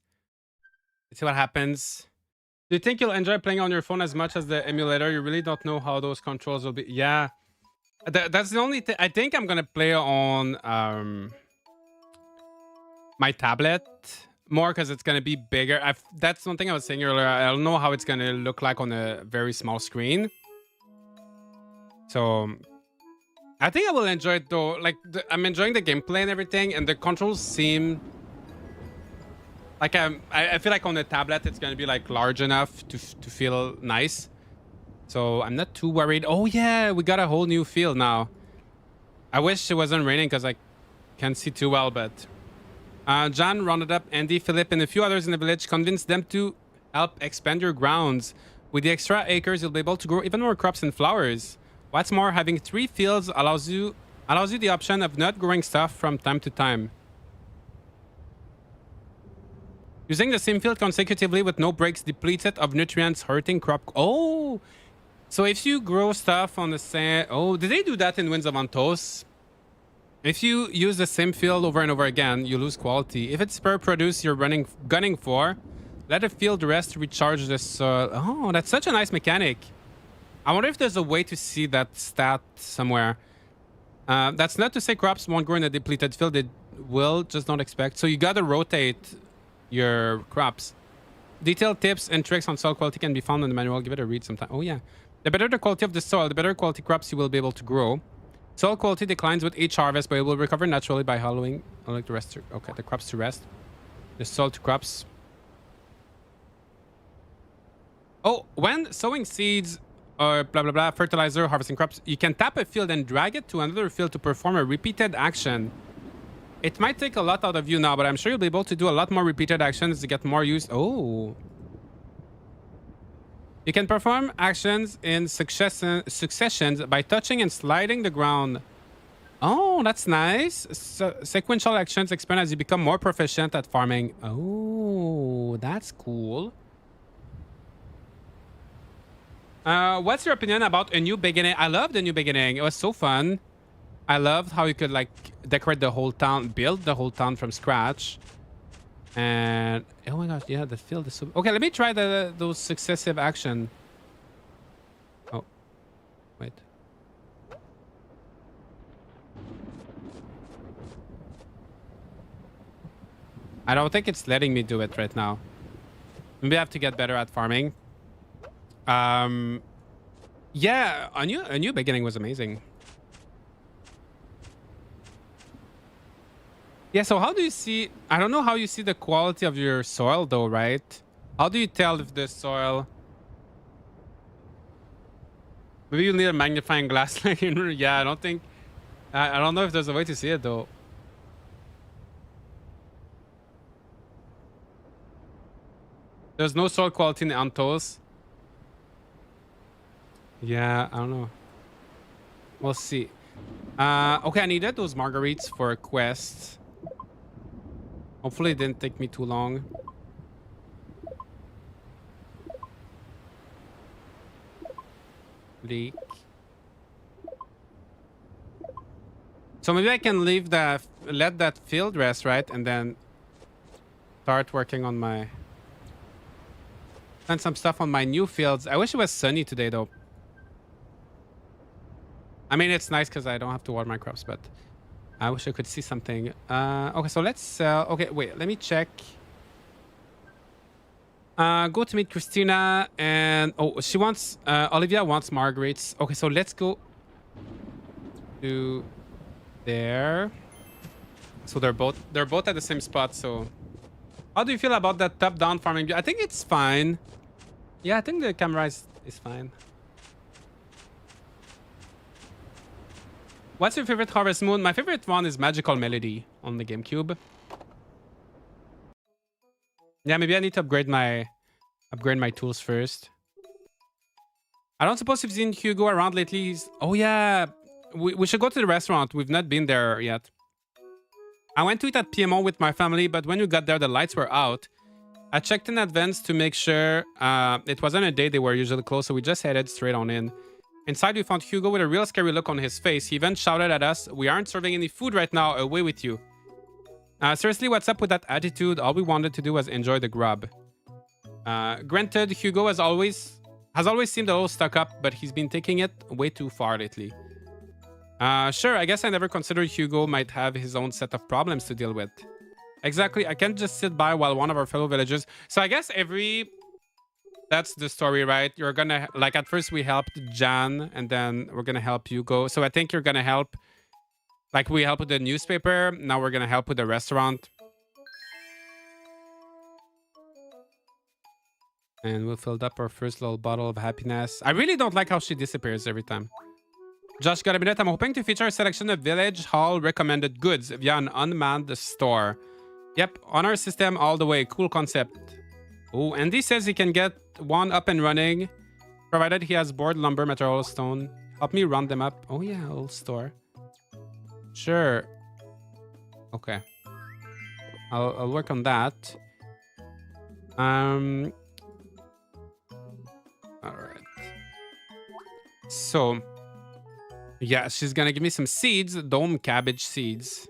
Let's see what happens. Do you think you'll enjoy playing on your phone as much as the emulator? You really don't know how those controls will be. Yeah. That's the only thing. I think I'm gonna play on my tablet more because it's gonna be bigger. That's one thing I was saying earlier. I don't know how it's gonna look like on a very small screen. So I think I will enjoy it though. Like I'm enjoying the gameplay and everything, and the controls seem like I feel like on the tablet it's gonna be like large enough to feel nice. So I'm not too worried. Oh yeah, we got a whole new field now. I wish it wasn't raining because I can't see too well, but John rounded up Andy, Philip, and a few others in the village, convinced them to help expand your grounds. With the extra acres, you'll be able to grow even more crops and flowers. What's more, having 3 fields allows you the option of not growing stuff from time to time. Using the same field consecutively with no breaks depletes it of nutrients, hurting crop. Oh, so if you grow stuff on the same... Oh, did they do that in Winds of Antos? If you use the same field over and over again, you lose quality. If it's per produce you're gunning for, let the field rest to recharge the soil. Oh, that's such a nice mechanic. I wonder if there's a way to see that stat somewhere. That's not to say crops won't grow in a depleted field. They will, just don't expect. So you gotta rotate your crops. Detailed tips and tricks on soil quality can be found in the manual. Give it a read sometime. Oh yeah. The better the quality of the soil, the better quality crops you will be able to grow. Soil quality declines with each harvest, but it will recover naturally by allowing the rest to, okay, the crops to rest. The soil to crops. Oh, when sowing seeds or blah blah blah, fertilizer, harvesting crops, you can tap a field and drag it to another field to perform a repeated action. It might take a lot out of you now, but I'm sure you'll be able to do a lot more repeated actions to get more use. Oh. You can perform actions in successions by touching and sliding the ground. Oh, that's nice. So, sequential actions expand as you become more proficient at farming. Oh, that's cool. What's your opinion about A New Beginning? I love The New Beginning. It was so fun. I loved how you could like decorate the whole town, build the whole town from scratch. And oh my gosh, yeah, the field is so... Okay, let me try those successive action. Oh, wait. I don't think it's letting me do it right now. Maybe I have to get better at farming. Yeah, A New Beginning was amazing. Yeah, so how do you see... I don't know how you see the quality of your soil though, right? How do you tell if the soil... Maybe you need a magnifying glass. Yeah, I don't think... I don't know if there's a way to see it though. There's no soil quality in Antos. Yeah, I don't know. We'll see. Okay, I needed those marguerites for a quest. Hopefully it didn't take me too long. Leak. So maybe I can leave let that field rest, right? And then start working on my... Done some stuff on my new fields. I wish it was sunny today though. I mean, it's nice because I don't have to water my crops, but I wish I could see something. Okay, so let's sell. Okay, wait, let me check. Go to meet Christina and... Oh, she wants... Olivia wants marguerites. Okay, so let's go to there. So they're both at the same spot, so... How do you feel about that top-down farming view? I think it's fine. Yeah, I think the camera is fine. What's your favorite Harvest Moon? My favorite one is Magical Melody on the GameCube. Yeah, maybe I need to upgrade my tools first. I don't suppose you've seen Hugo around lately. Oh yeah, we should go to the restaurant. We've not been there yet. I went to eat at PMO with my family, but when we got there, the lights were out. I checked in advance to make sure it wasn't a day they were usually closed, so we just headed straight on in. Inside, we found Hugo with a real scary look on his face. He even shouted at us, "We aren't serving any food right now, away with you." Seriously, what's up with that attitude? All we wanted to do was enjoy the grub. Granted, Hugo has always seemed a little stuck up, but he's been taking it way too far lately. Sure, I guess I never considered Hugo might have his own set of problems to deal with. Exactly, I can't just sit by while one of our fellow villagers... So I guess that's the story, right? You're gonna... Like, at first we helped Jan, and then we're gonna help Hugo. So I think you're gonna help... Like, we helped with the newspaper. Now we're gonna help with the restaurant. And we filled up our first little bottle of happiness. I really don't like how she disappears every time. Josh, got a minute? I'm hoping to feature a selection of Village Hall recommended goods via an unmanned store. Yep, on our system all the way. Cool concept. Oh, Andy says he can get one up and running, provided he has board, lumber, material, stone. Help me run them up. Oh yeah, I'll store. Sure. Okay. I'll work on that. All right. So, yeah, she's gonna give me some seeds, dome cabbage seeds.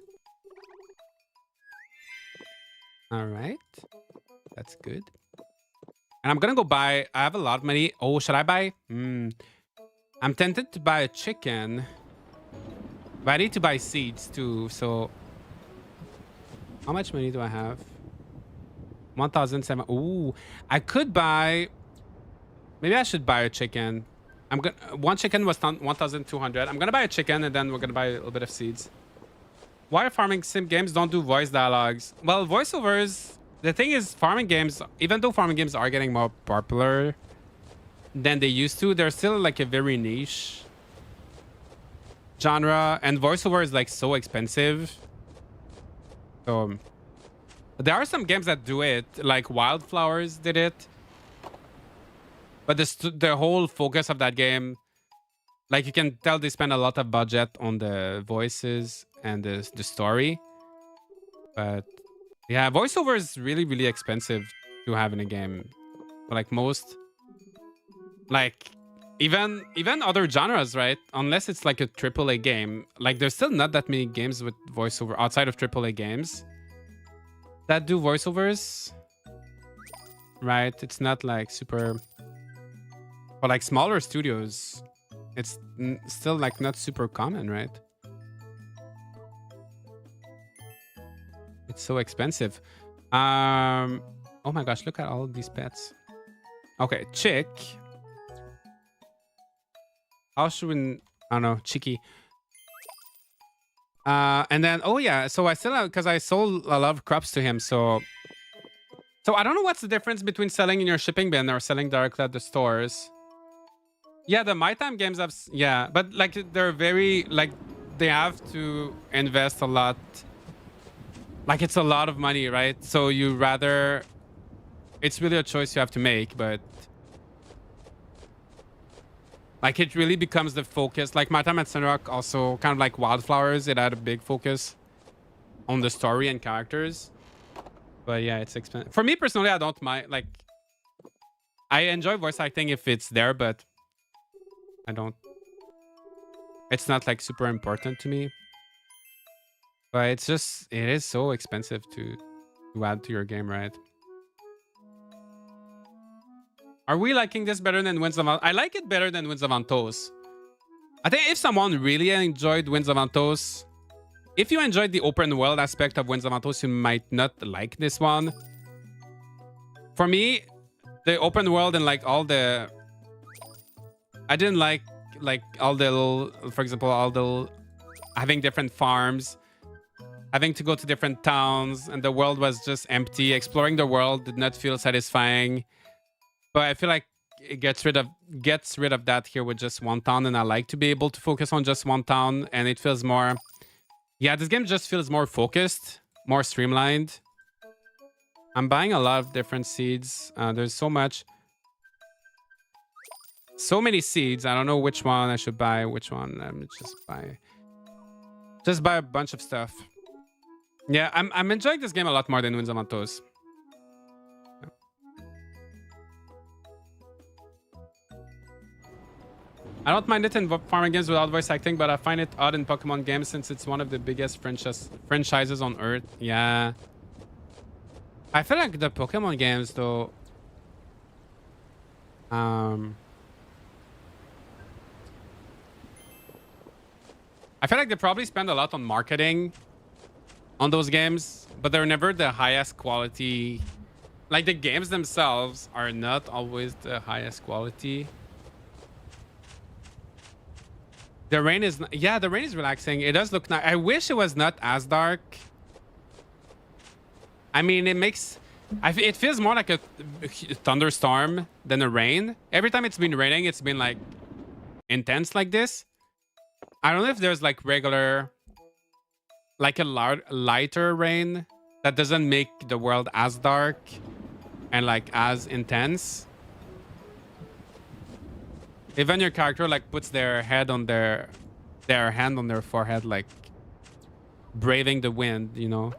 All right, that's good. And I'm gonna go buy. I have a lot of money. Oh, should I buy? I'm tempted to buy a chicken, but I need to buy seeds too. So, how much money do I have? 1,007. Ooh, I could buy. Maybe I should buy a chicken. I'm gonna. One chicken was 1,200. I'm gonna buy a chicken, and then we're gonna buy a little bit of seeds. Why farming sim games don't do voice dialogues? Well, voiceovers. The thing is, farming games, even though farming games are getting more popular than they used to, they're still like a very niche genre, and voiceover is like so expensive. So there are some games that do it, like Wildflowers did it, but the whole focus of that game, like you can tell they spend a lot of budget on the voices and the story. But yeah, voiceover is really, really expensive to have in a game. Like most, like even other genres, right? Unless it's like a AAA game, like there's still not that many games with voiceover outside of AAA games that do voiceovers, right? It's not like super, but like smaller studios, it's still like not super common, right? It's so expensive. Oh my gosh, look at all of these pets. Okay, chick. How should we? I don't know, chicky. And then oh yeah, so I still have, because I sold a lot of crops to him. So I don't know what's the difference between selling in your shipping bin or selling directly at the stores. Yeah, the My Time games have, yeah, but like they're very like they have to invest a lot. Like it's a lot of money, right? So you rather, it's really a choice you have to make, but like it really becomes the focus. Like My Time at Sunrock also kind of like Wildflowers, it had a big focus on the story and characters. But yeah, it's expensive. For me personally, I don't mind. Like I enjoy voice acting if it's there, but I don't. It's not like super important to me. But it's just, it is so expensive to add to your game, right? Are we liking this better than Winds of Antos? I like it better than Winds of Antos. I think if someone really enjoyed Winds of Antos, if you enjoyed the open world aspect of Winds of Antos, you might not like this one. For me, the open world and like all the, I didn't like all the little, for example, all the having different farms, having to go to different towns, and the world was just empty. Exploring the world did not feel satisfying. But I feel like it gets rid of that here with just one town, and I like to be able to focus on just one town, and it feels more, yeah, this game just feels more focused, more streamlined. I'm buying a lot of different seeds. There's so many seeds. I don't know which one I should buy. Which one? Let me just buy a bunch of stuff. Yeah, I'm enjoying this game a lot more than Winds of Antos. I don't mind it in farming games without voice acting, but I find it odd in Pokemon games since it's one of the biggest franchises on Earth. Yeah. I feel like the Pokemon games, though... I feel like they probably spend a lot on marketing on those games, but they're never the highest quality. Like the games themselves are not always the highest quality. The rain is, yeah, the rain is relaxing. It does look nice. I wish it was not as dark. I mean, it makes, it feels more like a thunderstorm than a rain. Every time it's been raining, it's been like intense like this. I don't know if there's like regular, like a lighter rain that doesn't make the world as dark. and like as intense. Even your character like puts their hand on their forehead, like braving the wind, you know.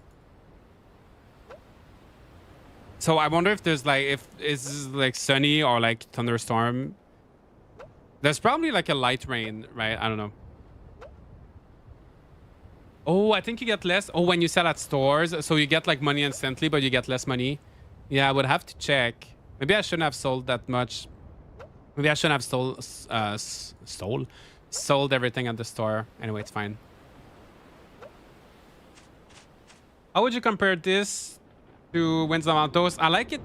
So I wonder if there's like if it's like sunny or like thunderstorm. There's probably like a light rain, right? I don't know. Oh, I think you get less. Oh, when you sell at stores, so you get like money instantly, but you get less money. Yeah, I would have to check. Maybe I shouldn't have sold that much. Maybe I shouldn't have sold everything at the store. Anyway, it's fine. How would you compare this to Winds of Antos? I like it.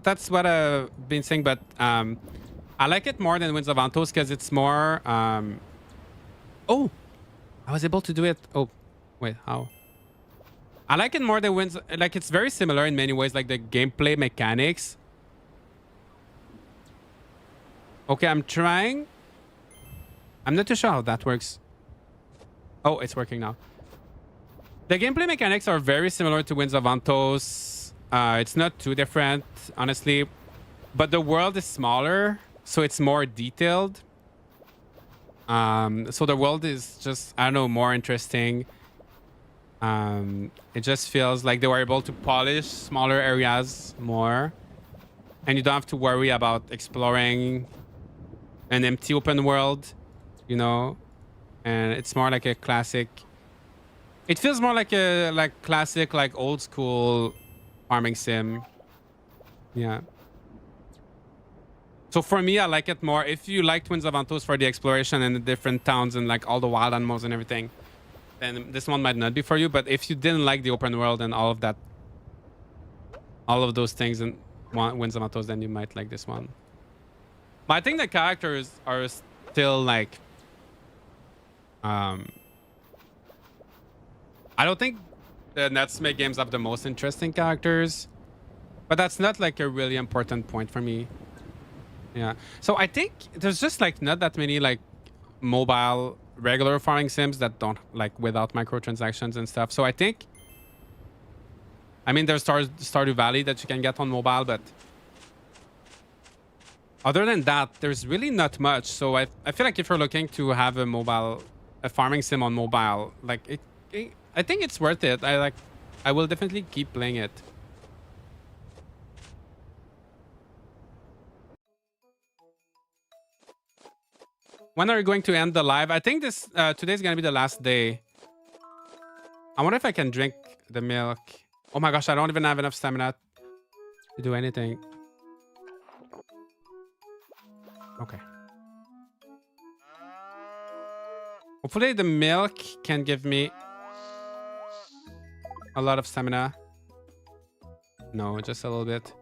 That's what I've been saying, but I like it more than Winds of Antos because it's more. Oh, I was able to do it. Oh, wait, how? I like it more than Winds. Like it's very similar in many ways, like the gameplay mechanics. Okay, I'm trying. I'm not too sure how that works. Oh, it's working now. The gameplay mechanics are very similar to Winds of Antos. It's not too different, honestly. But the world is smaller, so it's more detailed. So the world is just, I don't know, more interesting. It just feels like they were able to polish smaller areas more. And you don't have to worry about exploring an empty open world, you know? And it's more like a classic. It feels more like a classic, like old school farming sim. Yeah. So for me, I like it more. If you like Winds of Antos for the exploration and the different towns and like all the wild animals and everything, then this one might not be for you. But if you didn't like the open world and all of that, all of those things and Winds of Antos, then you might like this one. But I think the characters are still like, I don't think the Natsume games have the most interesting characters, but that's not like a really important point for me. Yeah. So I think there's just like not that many like mobile regular farming sims that don't like without microtransactions and stuff. So I think, I mean, there's Stardew Valley that you can get on mobile, but other than that, there's really not much. So I feel like if you're looking to have a farming sim on mobile, like I think it's worth it. I will definitely keep playing it. When are you going to end the live? I think this today's gonna be the last day. I wonder if I can drink the milk. Oh my gosh, I don't even have enough stamina to do anything. Okay. Hopefully the milk can give me a lot of stamina. No, just a little bit.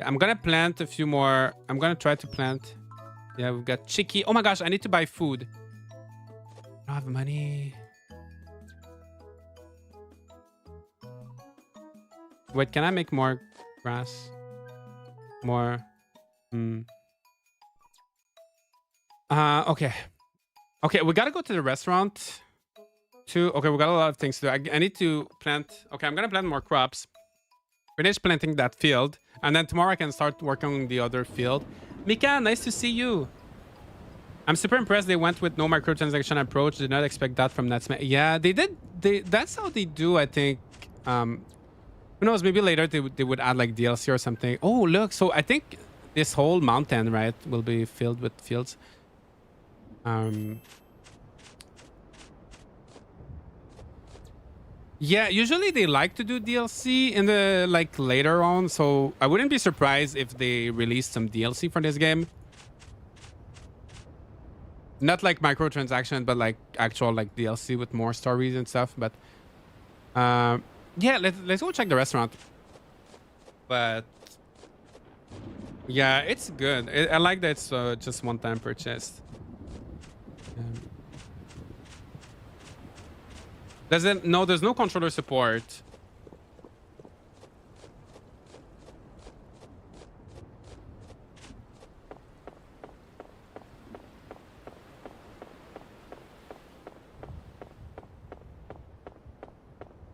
I'm gonna plant a few more. I'm gonna try to plant. Yeah, we've got chicky. Oh my gosh, I need to buy food. I don't have money. Wait, can I make more grass? More. Okay. Okay, we gotta go to the restaurant too. Okay, we got a lot of things to do. I need to plant. Okay, I'm gonna plant more crops. Finish planting that field, and then tomorrow I can start working on the other field. Mika, nice to see you. I'm super impressed they went with no microtransaction approach. Did not expect that from Natsume. Yeah, they did. That's how they do, I think. Who knows? Maybe later they would add like DLC or something. Oh, look. So I think this whole mountain, right, will be filled with fields. Yeah, usually they like to do DLC in the like later on, so I wouldn't be surprised if they released some DLC for this game. Not like microtransaction, but like actual like DLC with more stories and stuff. But yeah, let's go check the restaurant. But yeah, it's good. I like that it's just one-time purchase. No, there's no controller support.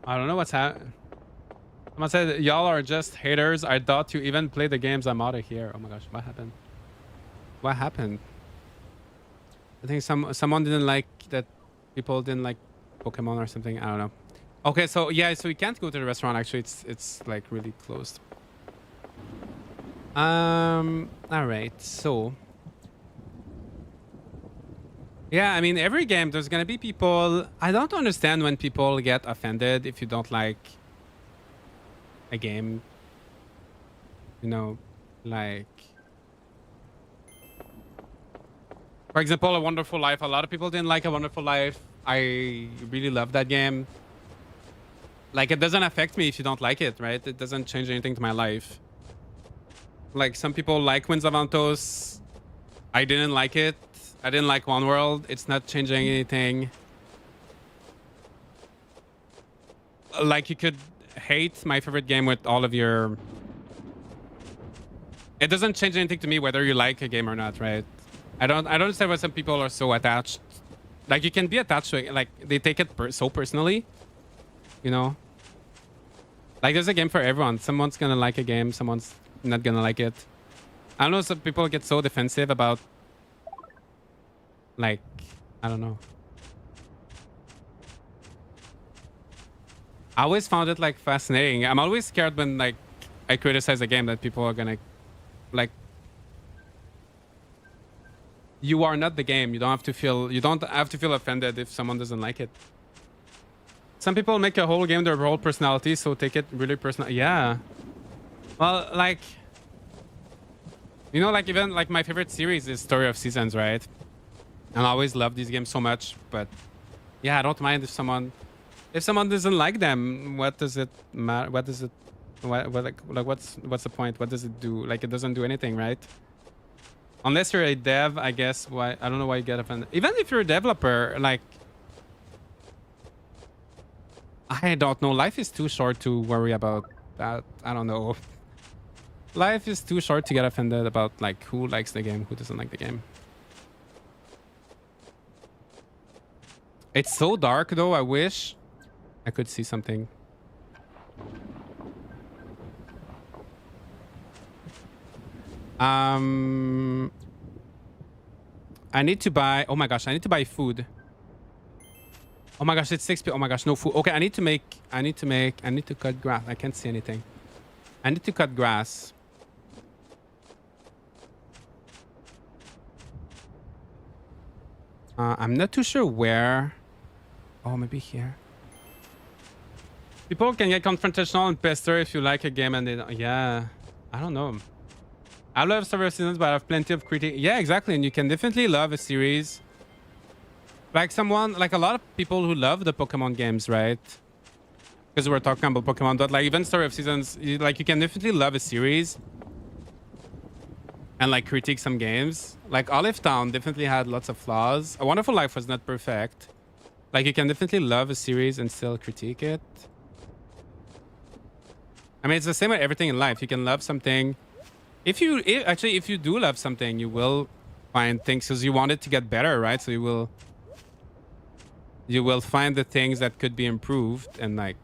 I don't know what's happening. Someone said, y'all are just haters. I thought you even play the games. I'm out of here. Oh my gosh, what happened? What happened? I think someone didn't like that. People didn't like Pokemon or something. I don't know. Okay, so yeah, so we can't go to the restaurant. Actually, it's like really closed. All right, so yeah, I mean, every game there's gonna be people. I don't understand when people get offended if you don't like a game. You know, like for example, A Wonderful Life. A lot of people didn't like A Wonderful Life. I really love that game. Like, it doesn't affect me if you don't like it, right? It doesn't change anything to my life. Like, some people like Winds of Antos. I didn't like it. I didn't like One World. It's not changing anything. Like, you could hate my favorite game with all of your... It doesn't change anything to me whether you like a game or not, right? I don't understand why some people are so attached. Like, you can be attached to it. Like, they take it so personally. You know? Like, there's a game for everyone. Someone's gonna like a game. Someone's not gonna like it. I don't know, some people get so defensive about... Like, I don't know. I always found it, like, fascinating. I'm always scared when, like, I criticize a game that people are gonna... Like... You are not the game. You don't have to feel... You don't have to feel offended if someone doesn't like it. Some people make a whole game their whole personality, so take it really personal. Yeah. Well, like... You know, like, even, like, my favorite series is Story of Seasons, right? And I always love these games so much, but... Yeah, I don't mind if someone... If someone doesn't like them, what does it matter? What does it... What like what's the point? What does it do? Like, it doesn't do anything, right? Unless you're a dev, I guess. Why? I don't know why you get offended. Even if you're a developer, like... I don't know. Life is too short to worry about that. I don't know. Life is too short to get offended about, like, who likes the game, who doesn't like the game. It's so dark, though. I wish I could see something. I need to buy... Oh my gosh, I need to buy food. Oh my gosh, it's 6 p.m. Oh my gosh, no food. Okay, I need to cut grass. I can't see anything. I need to cut grass. I'm not too sure where. Oh, maybe here. People can get confrontational and pester if you like a game and they don't... Yeah, I don't know. I love Story of Seasons, but I have plenty of critique. Yeah, exactly. And you can definitely love a series. Like someone, like a lot of people who love the Pokemon games, right? Because we're talking about Pokemon, but like even Story of Seasons, you can definitely love a series and like critique some games. Like Olive Town definitely had lots of flaws. A Wonderful Life was not perfect. Like you can definitely love a series and still critique it. I mean, it's the same with everything in life. You can love something. If you do love something, you will find things because you want it to get better, right? So you will find the things that could be improved and like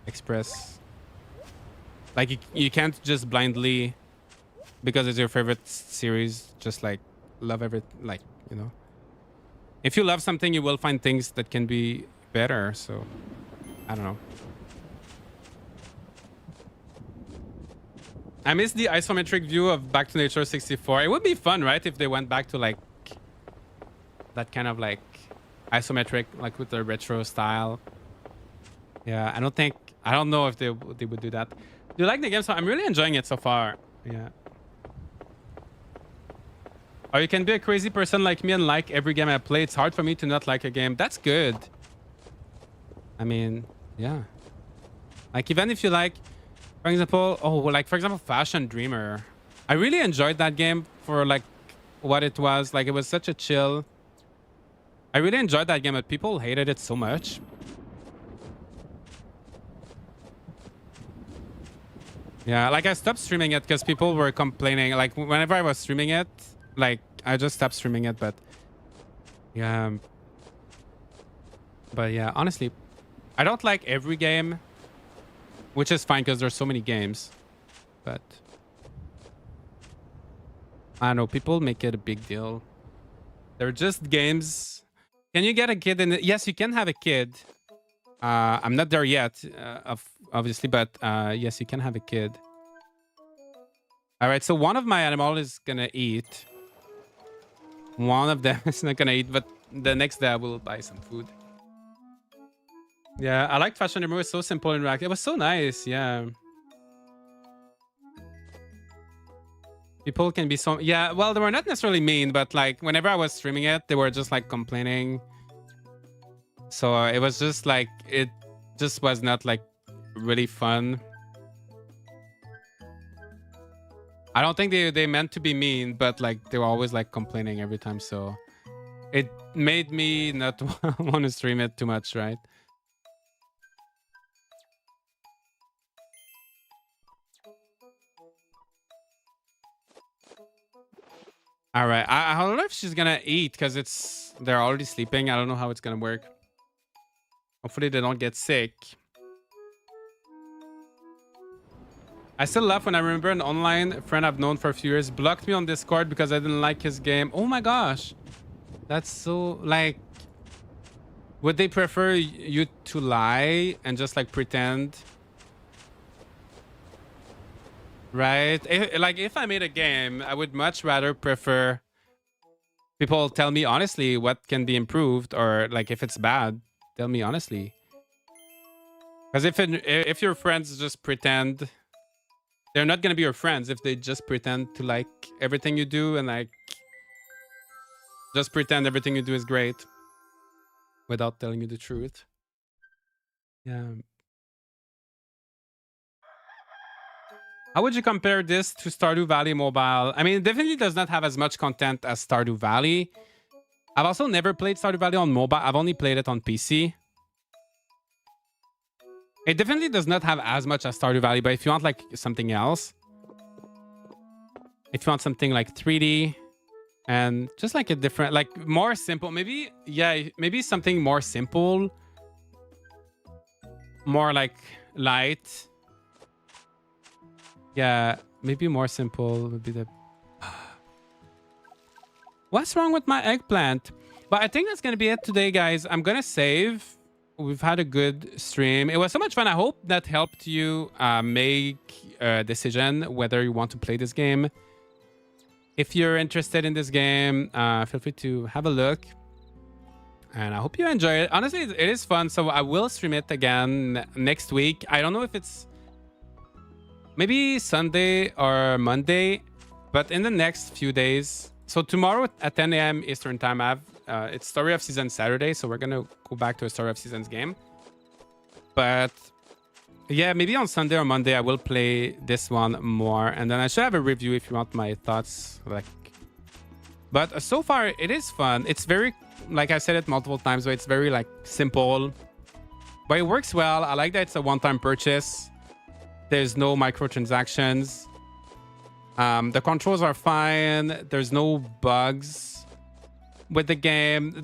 express. Like you can't just blindly, because it's your favorite series, just like love like, you know. If you love something, you will find things that can be better. So I don't know. I miss the isometric view of Back to Nature 64. It would be fun, right? If they went back to like that kind of like isometric, like with the retro style. Yeah, I don't know if they would do that. Do you like the game? So I'm really enjoying it so far. Yeah. Or you can be a crazy person like me and like every game I play. It's hard for me to not like a game. That's good. I mean, yeah. Like even if you like, for example, Fashion Dreamer. I really enjoyed that game for like what it was. Like it was such a chill. I really enjoyed that game, but people hated it so much. Yeah, like I stopped streaming it because people were complaining. Like whenever I was streaming it, like I just stopped streaming it. But yeah, honestly, I don't like every game. which is fine because there's so many games. But I don't know. People make it a big deal. They're just games. Can you get a kid in it? Yes, you can have a kid. I'm not there yet, obviously, but yes, you can have a kid. All right, so one of my animal is gonna eat. One of them is not gonna eat, but the next day I will buy some food. Yeah, I liked Fashion Demo. It was so simple and interactive. It was so nice. Yeah. People can be so... Yeah, well, they were not necessarily mean, but like whenever I was streaming it, they were just like complaining. So it was just like... It just was not like really fun. I don't think they meant to be mean, but like they were always like complaining every time. So it made me not want to stream it too much, right? All right. I don't know if she's gonna eat because they're already sleeping. I don't know how it's gonna work. Hopefully they don't get sick. I still laugh when I remember an online friend I've known for a few years blocked me on Discord because I didn't like his game. Oh my gosh. That's so like... Would they prefer you to lie and just like pretend? Right? If I made a game, I would much rather prefer people tell me honestly what can be improved, or like if it's bad, tell me honestly. Because if your friends just pretend, they're not gonna be your friends if they just pretend to like everything you do and like just pretend everything you do is great without telling you the truth. Yeah. How would you compare this to Stardew Valley Mobile? I mean, it definitely does not have as much content as Stardew Valley. I've also never played Stardew Valley on mobile. I've only played it on PC. It definitely does not have as much as Stardew Valley, but if you want like something else, if you want something like 3D and just like a different, like more simple, maybe, yeah, maybe something more simple, more like light. Yeah, maybe more simple would be the... What's wrong with my eggplant? But I think that's going to be it today, guys. I'm going to save. We've had a good stream. It was so much fun. I hope that helped you make a decision whether you want to play this game. If you're interested in this game, feel free to have a look. And I hope you enjoy it. Honestly, it is fun. So I will stream it again next week. I don't know if it's maybe Sunday or Monday, but in the next few days. So tomorrow at 10 a.m. Eastern time, I have it's Story of Seasons Saturday, so we're gonna go back to a Story of Seasons game. But yeah, maybe on Sunday or Monday I will play this one more, and then I should have a review if you want my thoughts. Like, but so far it is fun. It's very, like I said it multiple times, but it's very like simple, but it works well. I like that it's a one-time purchase. There's no microtransactions. The controls are fine. There's no bugs with the game.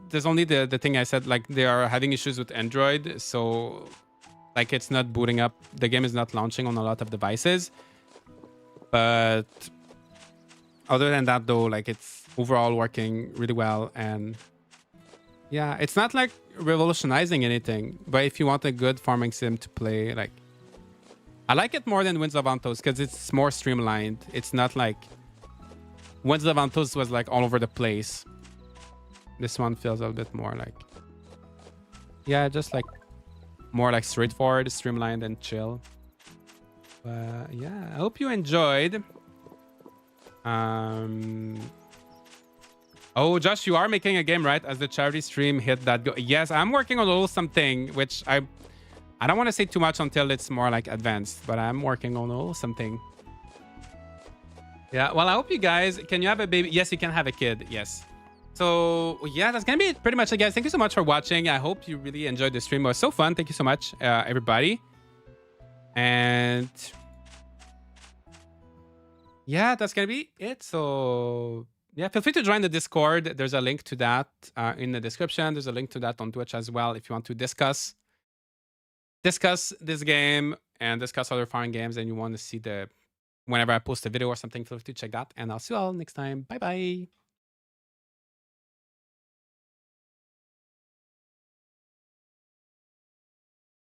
There's only the thing I said, like they are having issues with Android. So like it's not booting up. The game is not launching on a lot of devices. But other than that though, like it's overall working really well. And yeah, it's not like revolutionizing anything. But if you want a good farming sim to play, like I like it more than Winds of Antos because it's more streamlined. It's not like Winds of Antos was like all over the place. This one feels a little bit more like, yeah, just like more like straightforward, streamlined, and chill. But yeah, I hope you enjoyed. Oh, Josh, you are making a game, right? As the charity stream hit that go. Yes, I'm working on a little something, which I don't want to say too much until it's more like advanced, but I'm working on a little something. Yeah, well, I hope you guys... Can you have a baby? Yes, you can have a kid. Yes. So, yeah, that's going to be it pretty much, guys. Thank you so much for watching. I hope you really enjoyed the stream. It was so fun. Thank you so much, everybody. And... yeah, that's going to be it. So, yeah, feel free to join the Discord. There's a link to that in the description. There's a link to that on Twitch as well if you want to discuss this game and discuss other foreign games and you want to see whenever I post a video or something, feel free to check that. And I'll see you all next time. Bye bye.